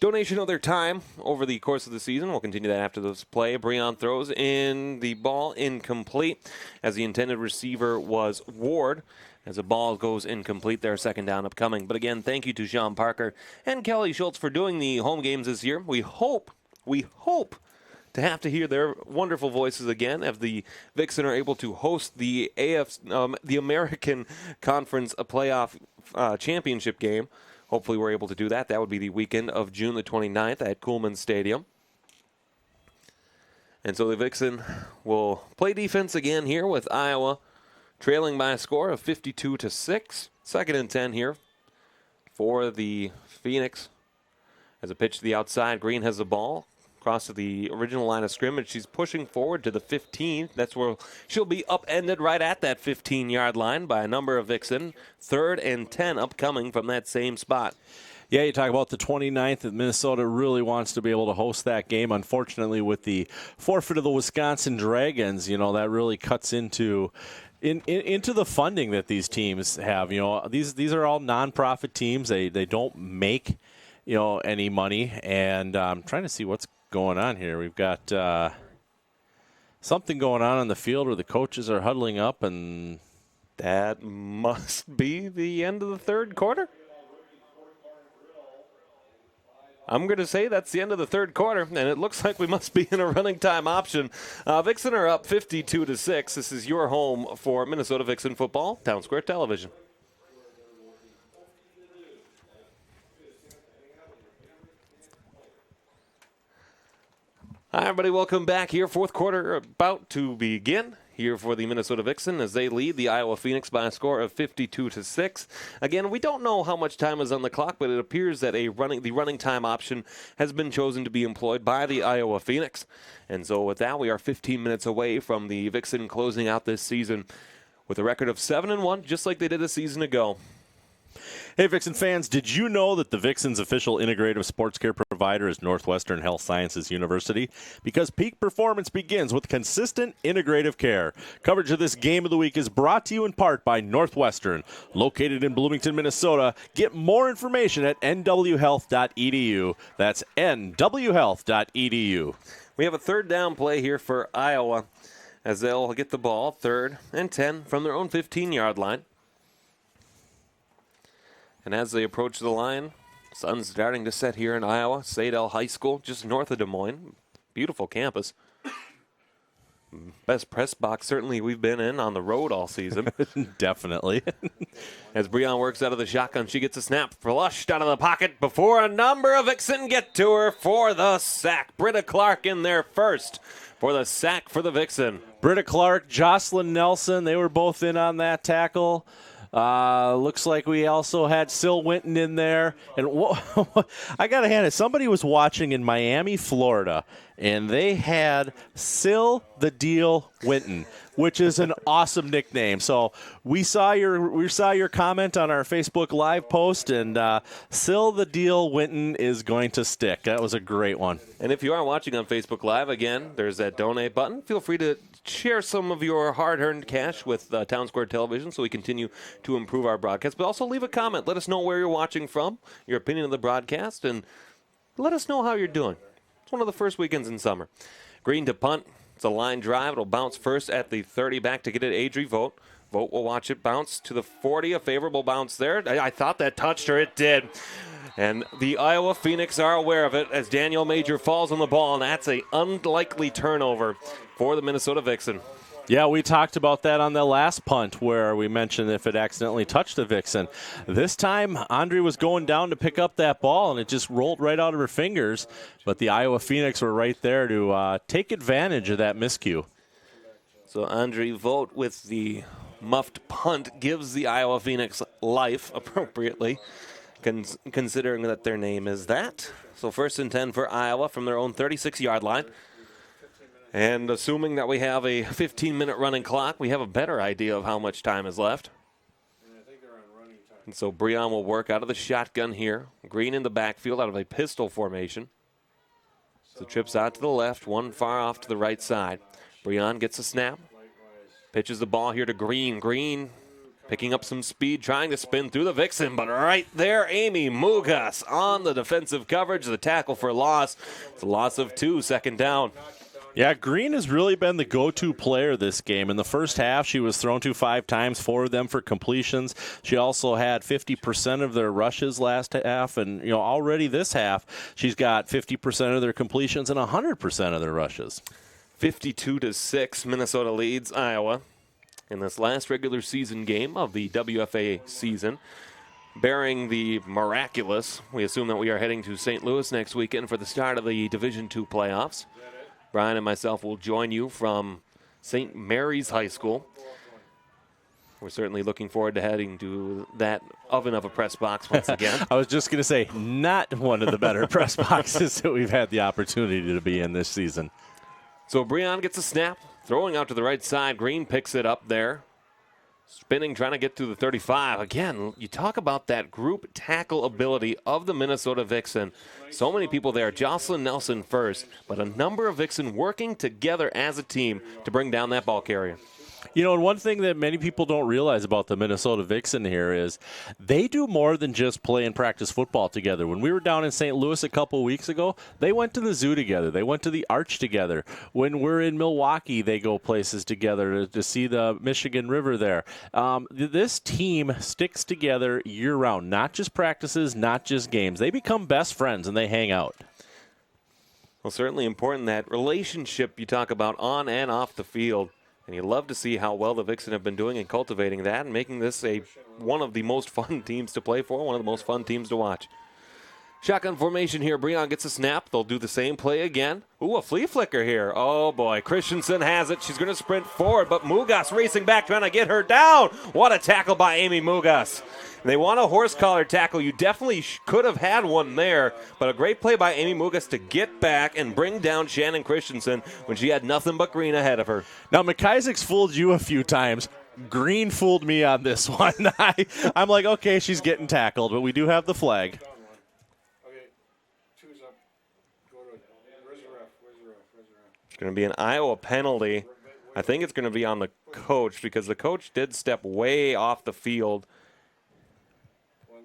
donation of their time over the course of the season. We'll continue that after this play. Breon throws in the ball incomplete as the intended receiver was Ward. As the ball goes incomplete there, second down upcoming. But again, thank you to Sean Parker and Kelly Schultz for doing the home games this year. We hope to have to hear their wonderful voices again if the Vixen are able to host the the American Conference playoff championship game. Hopefully we're able to do that. That would be the weekend of June the 29th at Coolman Stadium. And so the Vixen will play defense again here with Iowa trailing by a score of 52-6. 2nd and 10 here for the Phoenix. As a pitch to the outside, Green has the ball. Across to the original line of scrimmage. She's pushing forward to the 15. That's where she'll be upended right at that 15-yard line by a number of Vixen. 3rd and 10 upcoming from that same spot. Yeah, you talk about the 29th, that Minnesota really wants to be able to host that game. Unfortunately, with the forfeit of the Wisconsin Dragons, you know, that really cuts into the funding that these teams have. You know, these are all nonprofit teams. They don't make, you know, any money. And I'm trying to see what's going on here. We've got something going on the field where the coaches are huddling up, and that must be the end of the 3rd quarter. I'm going to say that's the end of the 3rd quarter, and it looks like we must be in a running time option. Vixen are up 52-6. This is your home for Minnesota Vixen football, Town Square Television. Hi, everybody. Welcome back here. 4th quarter about to begin here for the Minnesota Vixen as they lead the Iowa Phoenix by a score of 52-6. Again, we don't know how much time is on the clock, but it appears that the running time option has been chosen to be employed by the Iowa Phoenix. And so with that, we are 15 minutes away from the Vixen closing out this season with a record of 7-1, just like they did a season ago. Hey, Vixen fans, did you know that the Vixen's official integrative sports care provider is Northwestern Health Sciences University? Because peak performance begins with consistent integrative care. Coverage of this Game of the Week is brought to you in part by Northwestern, located in Bloomington, Minnesota. Get more information at nwhealth.edu. That's nwhealth.edu. We have a 3rd down play here for Iowa as they'll get the ball 3rd and 10 from their own 15-yard line. And as they approach the line, sun's starting to set here in Iowa. Sadell High School, just north of Des Moines. Beautiful campus. Best press box certainly we've been in on the road all season. Definitely. As Breon works out of the shotgun, she gets a snap flushed out of the pocket before a number of Vixen get to her for the sack. Britta Clark in there first for the sack for the Vixen. Britta Clark, Jocelyn Nelson, they were both in on that tackle. Looks like we also had Sil Winton in there. And I got to hand it, somebody was watching in Miami, Florida, and they had Sil the Deal Winton, which is an awesome nickname. So we saw your comment on our Facebook Live post, and Sil the Deal Winton is going to stick. That was a great one. And if you are watching on Facebook Live, again, there's that donate button. Feel free to share some of your hard-earned cash with Town Square Television so we continue to improve our broadcast. But also leave a comment. Let us know where you're watching from, your opinion of the broadcast, and let us know how you're doing. It's one of the first weekends in summer. Green to punt. It's a line drive. It'll bounce first at the 30 back to get it Adri Vogt. Vogt will watch it bounce to the 40. A favorable bounce there. I thought that touched her. It did. And the Iowa Phoenix are aware of it as Danielle Major falls on the ball, and that's an unlikely turnover for the Minnesota Vixen. Yeah, we talked about that on the last punt where we mentioned if it accidentally touched the Vixen. This time, Andre was going down to pick up that ball, and it just rolled right out of her fingers. But the Iowa Phoenix were right there to take advantage of that miscue. So Andre Vogt with the muffed punt gives the Iowa Phoenix life appropriately, considering that their name is that. So 1st and 10 for Iowa from their own 36-yard line. And assuming that we have a 15-minute running clock, we have a better idea of how much time is left. And so Breon will work out of the shotgun here. Green in the backfield out of a pistol formation. So trips out to the left, one far off to the right side. Breon gets a snap. Pitches the ball here to Green. Green picking up some speed, trying to spin through the Vixen, but right there, Amy Mugas on the defensive coverage, the tackle for loss. It's a loss of 2, 2nd down. Yeah, Green has really been the go-to player this game. In the first half, she was thrown to 5 times, 4 of them for completions. She also had 50% of their rushes last half, and already this half, she's got 50% of their completions and 100% of their rushes. 52-6, Minnesota leads Iowa in this last regular season game of the WFA season. Bearing the miraculous, we assume that we are heading to St. Louis next weekend for the start of the Division II playoffs. Brian and myself will join you from St. Mary's High School. We're certainly looking forward to heading to that oven of a press box once again. I was just going to say, not one of the better press boxes that we've had the opportunity to be in this season. So Breon gets a snap, throwing out to the right side. Green picks it up there. Spinning, trying to get to the 35. Again, you talk about that group tackle ability of the Minnesota Vixen. So many people there. Jocelyn Nelson first, but a number of Vixen working together as a team to bring down that ball carrier. And one thing that many people don't realize about the Minnesota Vixen here is they do more than just play and practice football together. When we were down in St. Louis a couple of weeks ago, they went to the zoo together. They went to the Arch together. When we're in Milwaukee, they go places together to see the Michigan River there. This team sticks together year-round, not just practices, not just games. They become best friends, and they hang out. Well, certainly important that relationship you talk about on and off the field. And you love to see how well the Vixen have been doing in cultivating that and making this one of the most fun teams to play for, one of the most fun teams to watch. Shotgun formation here. Breon gets a snap. They'll do the same play again. Ooh, a flea flicker here. Oh, boy. Christensen has it. She's going to sprint forward, but Mugas racing back, trying to get her down. What a tackle by Amy Mugas. And they want a horse collar tackle. You definitely could have had one there, but a great play by Amy Mugas to get back and bring down Shannon Christensen when she had nothing but Green ahead of her. Now, McIsaac's fooled you a few times. Green fooled me on this one. I'm like, okay, she's getting tackled, but we do have the flag. It's going to be an Iowa penalty. I think it's going to be on the coach because the coach did step way off the field.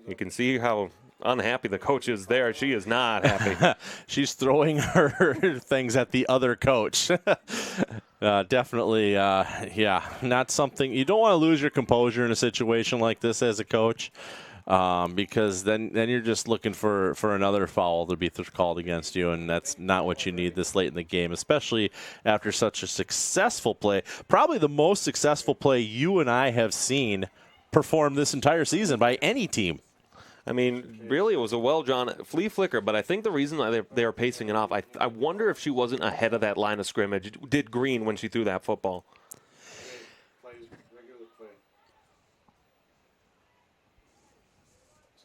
You can see how unhappy the coach is there. She is not happy. She's throwing her things at the other coach. Definitely, not something. You don't want to lose your composure in a situation like this as a coach. Because then you're just looking for another foul to be called against you, and that's not what you need this late in the game, especially after such a successful play. Probably the most successful play you and I have seen performed this entire season by any team. I mean, really, it was a well-drawn flea flicker, but I think the reason why they are pacing it off, I wonder if she wasn't ahead of that line of scrimmage. Did Green when she threw that football.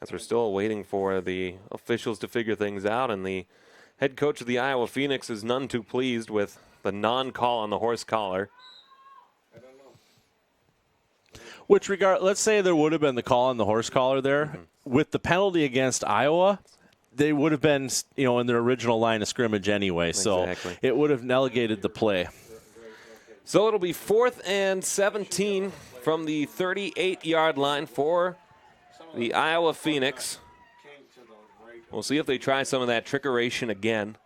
as we're still waiting for the officials to figure things out, and the head coach of the Iowa Phoenix is none too pleased with the non-call on the horse collar. I don't know. Let's say there would have been the call on the horse collar there. With the penalty against Iowa, they would have been, in their original line of scrimmage anyway. Exactly. So it would have negated the play. So it'll be 4th and 17 from the 38-yard line for the Iowa Phoenix. We'll see if they try some of that trickeration again.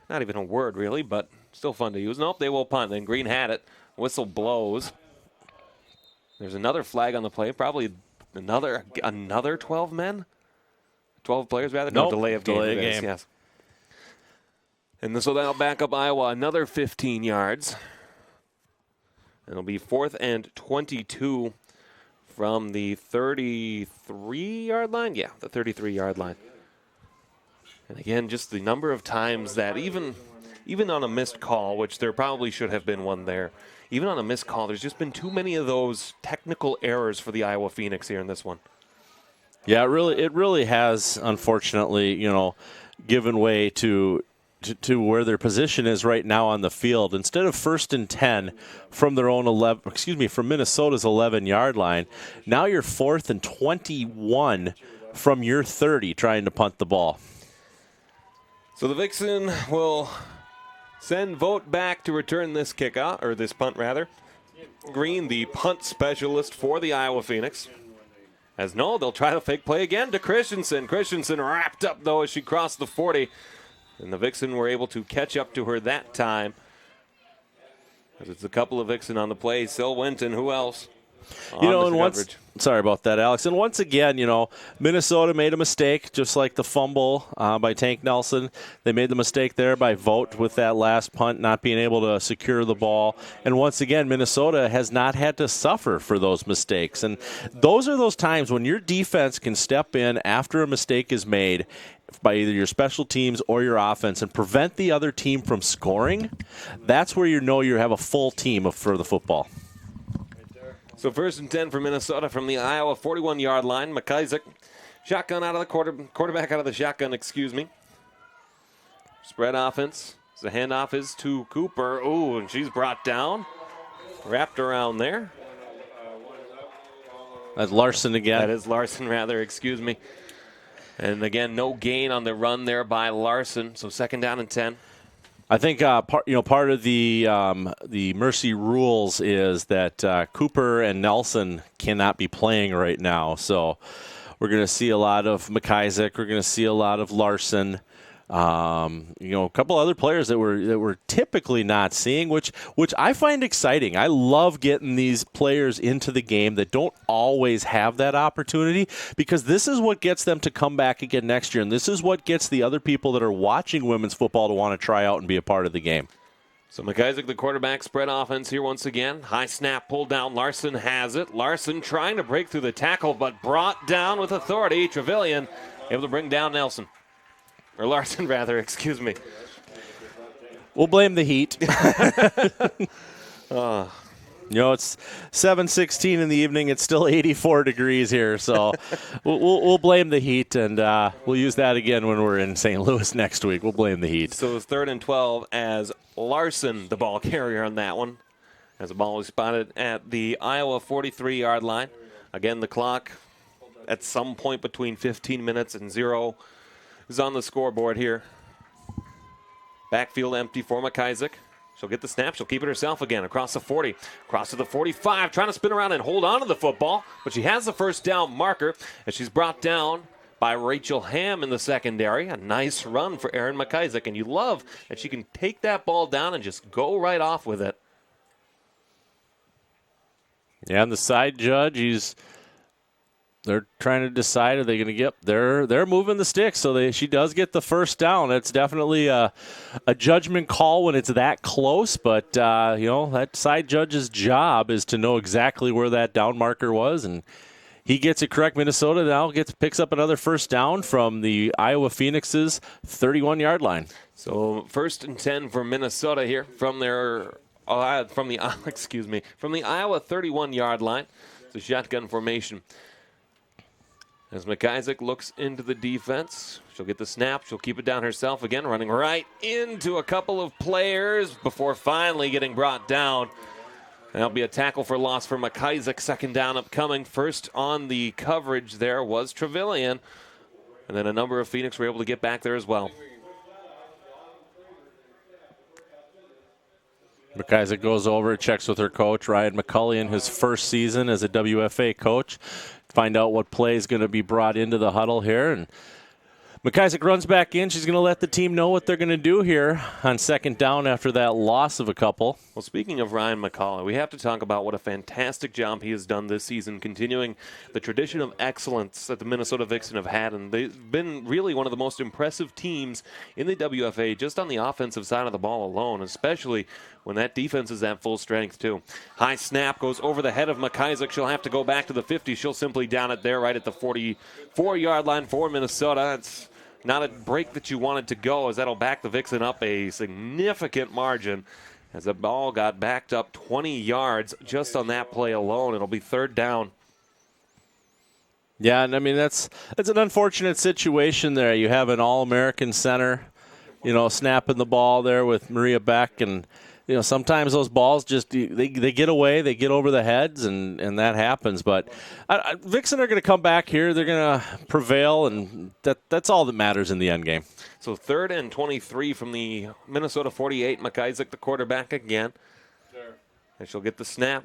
Not even a word, really, but still fun to use. Nope, they will punt. Then Green had it. Whistle blows. There's another flag on the play. Probably another 12 men? 12 players, rather? Nope. No, delay of game. Delay of it is, game. yes. And so that'll back up Iowa another 15 yards. And it'll be 4th and 22 from the 33-yard line? Yeah, the 33-yard line. And again, just the number of times that even on a missed call, which there probably should have been one there, even on a missed call, there's just been too many of those technical errors for the Iowa Phoenix here in this one. Yeah, it really has, unfortunately, given way to where their position is right now on the field. Instead of 1st and 10 from their own from Minnesota's 11-yard line, now you're 4th and 21 from your 30 trying to punt the ball. So the Vixen will send Vogt back to return this kickoff, or this punt rather. Green, the punt specialist for the Iowa Phoenix. As no, they'll try the fake play again to Christensen. Christensen wrapped up, though, as she crossed the 40. And the Vixen were able to catch up to her that time. As it's a couple of Vixen on the play. Sil Winton, who else? Sorry about that, Alex. And once again, Minnesota made a mistake, just like the fumble by Tank Nelson. They made the mistake there by Vogt with that last punt, not being able to secure the ball. And once again, Minnesota has not had to suffer for those mistakes. And those are those times when your defense can step in after a mistake is made by either your special teams or your offense and prevent the other team from scoring. That's where you have a full team for the football. So 1st and 10 for Minnesota from the Iowa 41-yard line. McIsaac, shotgun out of the quarterback out of the shotgun, Spread offense. The handoff is to Cooper. Ooh, and she's brought down. Wrapped around there. That's Larson again. That is Larson, rather, And again, no gain on the run there by Larson. So 2nd down and 10. I think part of the Mercy rules is that Cooper and Nelson cannot be playing right now. So we're going to see a lot of McIsaac. We're going to see a lot of Larson. A couple other players that we're typically not seeing, which I find exciting. I love getting these players into the game that don't always have that opportunity, because this is what gets them to come back again next year, and this is what gets the other people that are watching women's football to want to try out and be a part of the game. So McIsaac, the quarterback, spread offense here once again. High snap, pulled down. Larson has it. Larson trying to break through the tackle, but brought down with authority. Trevelyan able to bring down Nelson. Or Larson, rather, We'll blame the heat. It's 7:16 in the evening. It's still 84 degrees here, so we'll blame the heat, and we'll use that again when we're in St. Louis next week. We'll blame the heat. So it's 3rd and 12 as Larson, the ball carrier on that one, as the ball was spotted at the Iowa 43-yard line. Again, the clock at some point between 15 minutes and 0 is on the scoreboard here. Backfield empty for McIsaac. She'll get the snap. She'll keep it herself again across the 40. Across to the 45. Trying to spin around and hold on to the football. But she has the first down marker as she's brought down by Rachel Ham in the secondary. A nice run for Erin McIsaac. And you love that she can take that ball down and just go right off with it. Yeah, and the side judge, they're trying to decide, are they going to get they're moving the sticks, so she does get the first down. It's definitely a judgment call when it's that close, but that side judge's job is to know exactly where that down marker was, and he gets it correct. Minnesota now picks up another first down from the Iowa Phoenix's 31-yard line. So 1st and 10 for Minnesota here from the Iowa 31-yard line. It's a shotgun formation. As McIsaac looks into the defense, she'll get the snap. She'll keep it down herself again, running right into a couple of players before finally getting brought down. That'll be a tackle for loss for McIsaac. Second down upcoming. First on the coverage there was Trevelyan. And then a number of Phoenix were able to get back there as well. McIsaac goes over, checks with her coach, Ryan McCullion, his first season as a WFA coach. Find out what play is going to be brought into the huddle here. And McIsaac runs back in. She's going to let the team know what they're going to do here on second down after that loss of a couple. Well, speaking of Ryan McCullough, we have to talk about what a fantastic job he has done this season, continuing the tradition of excellence that the Minnesota Vixen have had. And they've been really one of the most impressive teams in the WFA just on the offensive side of the ball alone, especially when that defense is at full strength, too. High snap goes over the head of McIsaac. She'll have to go back to the 50. She'll simply down it there right at the 44-yard line for Minnesota. It's not a break that you wanted to go, as that'll back the Vixen up a significant margin as the ball got backed up 20 yards just on that play alone. It'll be third down. Yeah, and I mean, that's an unfortunate situation there. You have an All-American center, snapping the ball there with Maria Beck, and sometimes those balls just they get away, they get over the heads, and that happens. But Vixen are going to come back here. They're going to prevail, and that's all that matters in the end game. So 3rd and 23 from the Minnesota 48. McIsaac, the quarterback again. And she'll get the snap.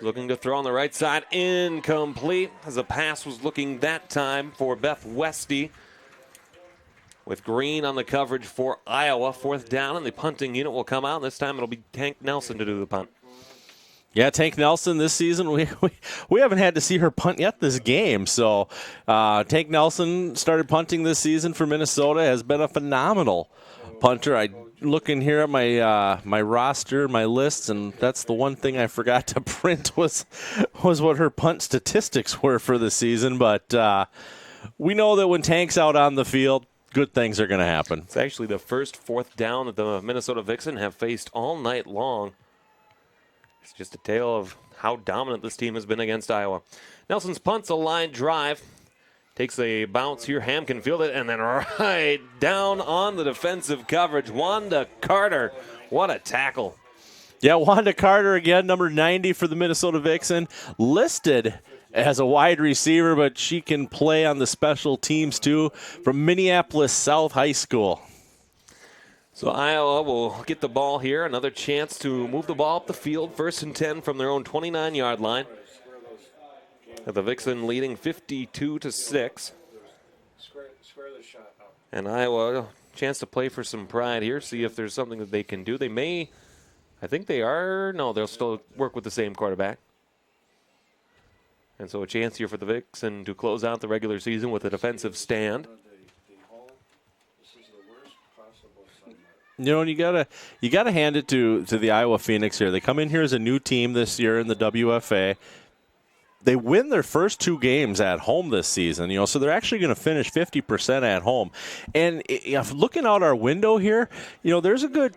Looking to throw on the right side. Incomplete, as the pass was looking that time for Beth Westy. With Green on the coverage for Iowa. 4th down, and the punting unit will come out. This time it'll be Tank Nelson to do the punt. Yeah, Tank Nelson this season, we haven't had to see her punt yet this game. So Tank Nelson started punting this season for Minnesota, has been a phenomenal punter. I look in here at my roster, my lists, and that's the one thing I forgot to print was what her punt statistics were for the season. But we know that when Tank's out on the field, good things are going to happen. It's actually the first 4th down that the Minnesota Vixen have faced all night long. It's just a tale of how dominant this team has been against Iowa. Nelson's punt's a line drive. Takes a bounce here. Ham can field it, and then right down on the defensive coverage. Wanda Carter. What a tackle. Yeah, Wanda Carter again, number 90 for the Minnesota Vixen. Listed as a wide receiver, but she can play on the special teams too, from Minneapolis South High School. So Iowa will get the ball here. Another chance to move the ball up the field. 1st and 10 from their own 29-yard line. The Vixen leading 52-6. And Iowa, a chance to play for some pride here, see if there's something that they can do. They may, I think they are, no, they'll still work with the same quarterback. And so a chance here for the Vixen to close out the regular season with a defensive stand. And you gotta hand it to the Iowa Phoenix here. They come in here as a new team this year in the WFA. They win their first 2 games at home this season, so they're actually going to finish 50% at home. And looking out our window here, there's a good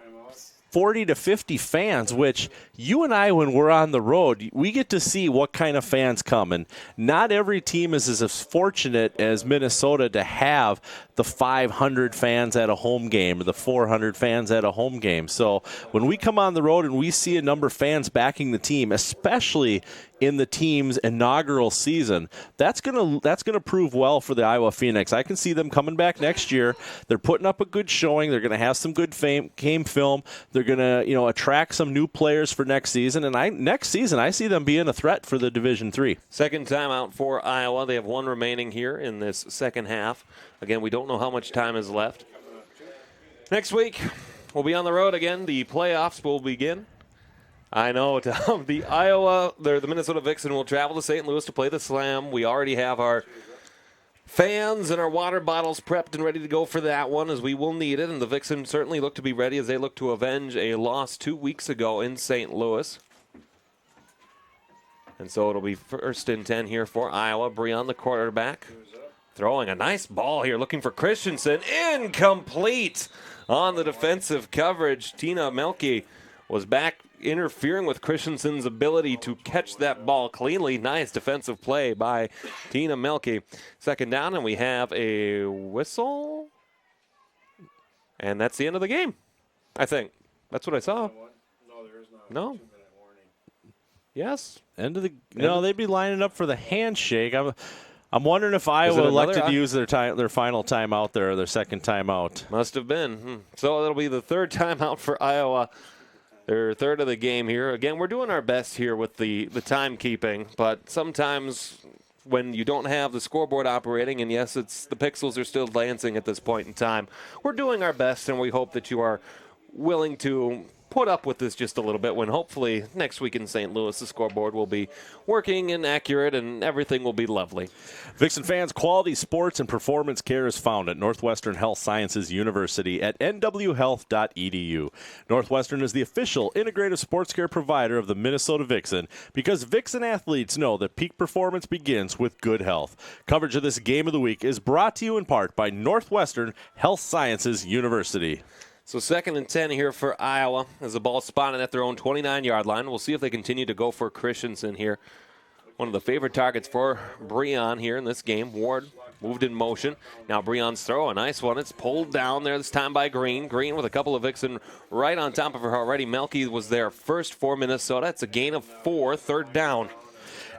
40 to 50 fans, which you and I, when we're on the road, we get to see what kind of fans come. And not every team is as fortunate as Minnesota to have the 500 fans at a home game or the 400 fans at a home game. So when we come on the road and we see a number of fans backing the team, especially in the team's inaugural season, that's gonna prove well for the Iowa Phoenix. I can see them coming back next year. They're putting up a good showing. They're gonna have some good game film. They're gonna attract some new players for next season. And next season I see them being a threat for the Division III. Second timeout for Iowa. They have 1 remaining here in this second half. Again, we don't know how much time is left. Next week we'll be on the road again. The playoffs will begin. I know, Tom. The Minnesota Vixen will travel to St. Louis to play the Slam. We already have our fans and our water bottles prepped and ready to go for that one, as we will need it. And the Vixen certainly look to be ready as they look to avenge a loss 2 weeks ago in St. Louis. And so it'll be 1st and 10 here for Iowa. Breon, the quarterback, throwing a nice ball here, looking for Christensen. Incomplete on the defensive coverage. Tina Melke was back interfering with Christensen's ability to catch that ball cleanly. Nice defensive play by Tina Melke. Second down, and we have a whistle. And that's the end of the game, I think. That's what I saw. No, there is not. No. 2-minute warning. Yes? No, they'd be lining up for the handshake. I'm wondering if Iowa elected to use their final timeout there, or their second timeout. Must have been. So it'll be the third timeout for Iowa. Their third of the game here. Again, we're doing our best here with the timekeeping, but sometimes when you don't have the scoreboard operating, and yes, the pixels are still dancing at this point in time, we're doing our best, and we hope that you are willing to put up with this just a little bit when hopefully next week in St. Louis the scoreboard will be working and accurate and everything will be lovely. Vixen fans, quality sports and performance care is found at Northwestern Health Sciences University at nwhealth.edu. Northwestern is the official integrative sports care provider of the Minnesota Vixen because Vixen athletes know that peak performance begins with good health. Coverage of this game of the week is brought to you in part by Northwestern Health Sciences University. So 2nd and 10 here for Iowa as the ball spotted at their own 29-yard line. We'll see if they continue to go for Christensen here. One of the favorite targets for Breon here in this game. Ward moved in motion. Now Breon's throw, a nice one. It's pulled down there this time by Green. Green with a couple of Vixen right on top of her already. Melke was there first for Minnesota. It's a gain of 4, third down.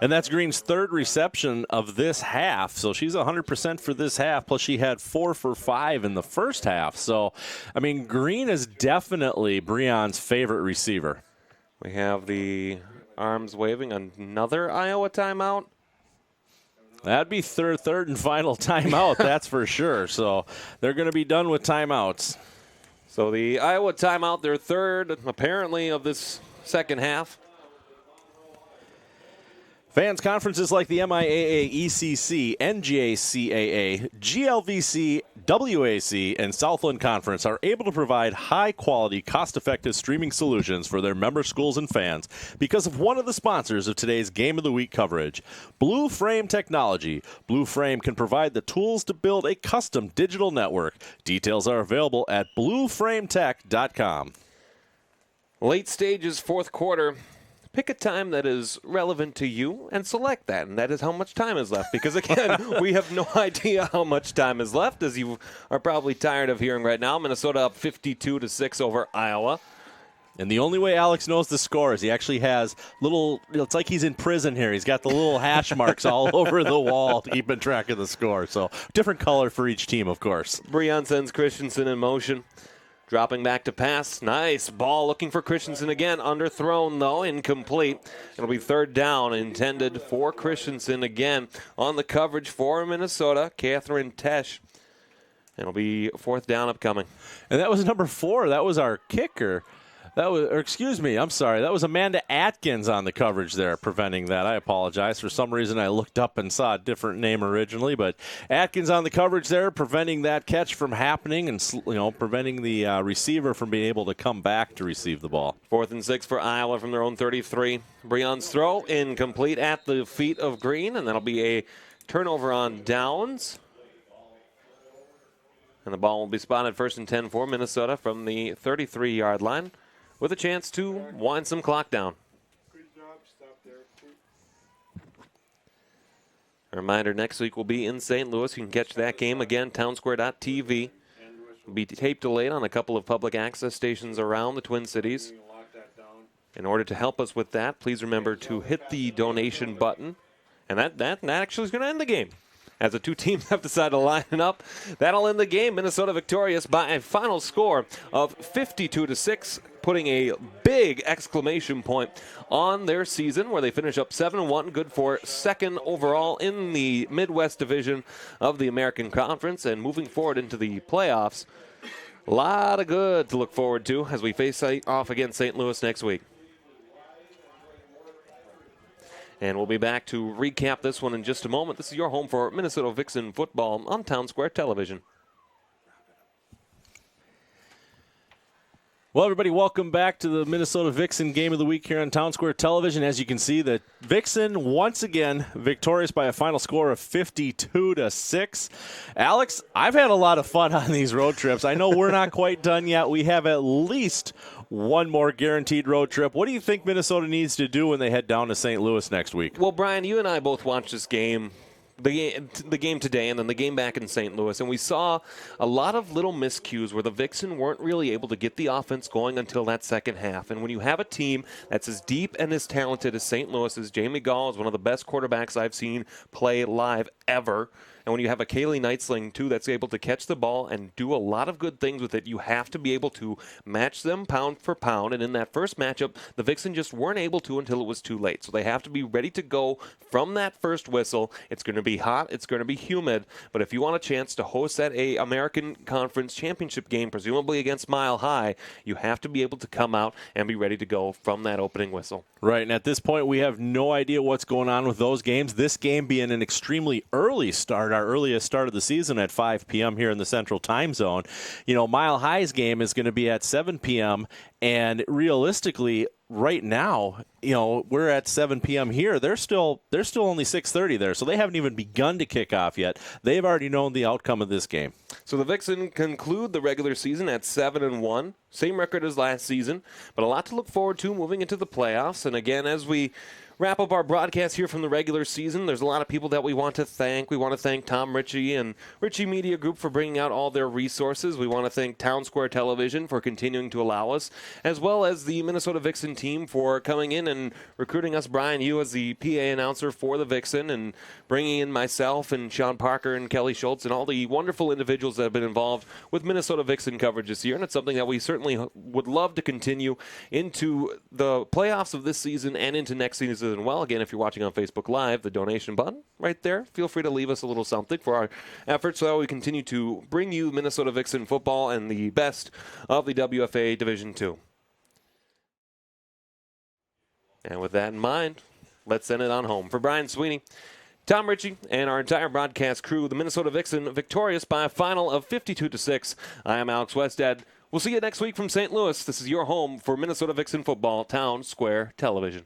And that's Green's third reception of this half. So she's 100% for this half, plus she had 4 for 5 in the first half. So, I mean, Green is definitely Breon's favorite receiver. We have the arms waving. Another Iowa timeout. That'd be third and final timeout, that's for sure. So they're going to be done with timeouts. So the Iowa timeout, their third, apparently, of this second half. Fans conferences like the MIAA, ECC, NJCAA, GLVC, WAC, and Southland Conference are able to provide high-quality, cost-effective streaming solutions for their member schools and fans because of one of the sponsors of today's Game of the Week coverage, Blue Frame Technology. Blue Frame can provide the tools to build a custom digital network. Details are available at blueframetech.com. Late stages, fourth quarter. Pick a time that is relevant to you and select that, and that is how much time is left. Because, again, we have no idea how much time is left, as you are probably tired of hearing right now. Minnesota up 52-6 over Iowa. And the only way Alex knows the score is he actually has little, it's like he's in prison here. He's got the little hash marks all over the wall keeping track of the score. So different color for each team, of course. Breon sends Christensen in motion. Dropping back to pass. Nice ball looking for Christensen again. Underthrown, though, incomplete. It'll be third down intended for Christensen again. On the coverage for Minnesota, Catherine Tesh. It'll be fourth down upcoming. And that was number 4. That was our kicker. That was Amanda Atkins on the coverage there, preventing that. I apologize. For some reason, I looked up and saw a different name originally, but Atkins on the coverage there, preventing that catch from happening and preventing the receiver from being able to come back to receive the ball. 4th and 6 for Iowa from their own 33. Breon's throw incomplete at the feet of Green, and that'll be a turnover on downs. And the ball will be spotted 1st and 10 for Minnesota from the 33-yard line, with a chance to wind some clock down. Good job. Stop there. A reminder, next week will be in St. Louis. You can catch that game again, townsquare.tv. Will be tape delayed on a couple of public access stations around the Twin Cities. In order to help us with that, please remember to hit the donation button. And that actually is going to end the game. As the two teams have decided to line up, that'll end the game. Minnesota victorious by a final score of 52-6, putting a big exclamation point on their season, where they finish up 7-1, good for second overall in the Midwest Division of the American Conference, and moving forward into the playoffs. A lot of good to look forward to as we face off against St. Louis next week. And we'll be back to recap this one in just a moment. This is your home for Minnesota Vixen football on Town Square Television. Well, everybody, welcome back to the Minnesota Vixen Game of the Week here on Town Square Television. As you can see, the Vixen once again victorious by a final score of 52-6. Alex, I've had a lot of fun on these road trips. I know we're not quite done yet. We have at least one more guaranteed road trip. What do you think Minnesota needs to do when they head down to St. Louis next week? Well, Brian, you and I both watched this game. The game today and then the game back in St. Louis, and we saw a lot of little miscues where the Vixen weren't really able to get the offense going until that second half. And when you have a team that's as deep and as talented as St. Louis's, Jamie Gall is one of the best quarterbacks I've seen play live ever. And when you have a Kaylee Knightsling, too, that's able to catch the ball and do a lot of good things with it, you have to be able to match them pound for pound. And in that first matchup, the Vixen just weren't able to until it was too late. So they have to be ready to go from that first whistle. It's going to be hot. It's going to be humid. But if you want a chance to host that American Conference Championship game, presumably against Mile High, you have to be able to come out and be ready to go from that opening whistle. Right, and at this point, we have no idea what's going on with those games. This game being an extremely early start, our earliest start of the season at 5 p.m. here in the Central Time Zone. You know, Mile High's game is going to be at 7 p.m., and realistically, right now, you know, we're at 7 p.m. here. They're still only 6:30 there, so they haven't even begun to kick off yet. They've already known the outcome of this game. So the Vixen conclude the regular season at 7-1, same record as last season, but a lot to look forward to moving into the playoffs. And again, as we wrap up our broadcast here from the regular season, there's a lot of people that we want to thank. We want to thank Tom Ritchie and Ritchie Media Group for bringing out all their resources. We want to thank Town Square Television for continuing to allow us, as well as the Minnesota Vixen team for coming in and recruiting us, Brian, you as the PA announcer for the Vixen, and bringing in myself and Sean Parker and Kelly Schultz and all the wonderful individuals that have been involved with Minnesota Vixen coverage this year. And it's something that we certainly would love to continue into the playoffs of this season and into next season as well. Again, if you're watching on Facebook Live, the donation button right there. Feel free to leave us a little something for our efforts so that we continue to bring you Minnesota Vixen football and the best of the WFA Division II. And with that in mind, let's send it on home. For Brian Sweeney, Tom Ritchie, and our entire broadcast crew, the Minnesota Vixen victorious by a final of 52-6. I am Alex Westad. We'll see you next week from St. Louis. This is your home for Minnesota Vixen football, Town Square Television.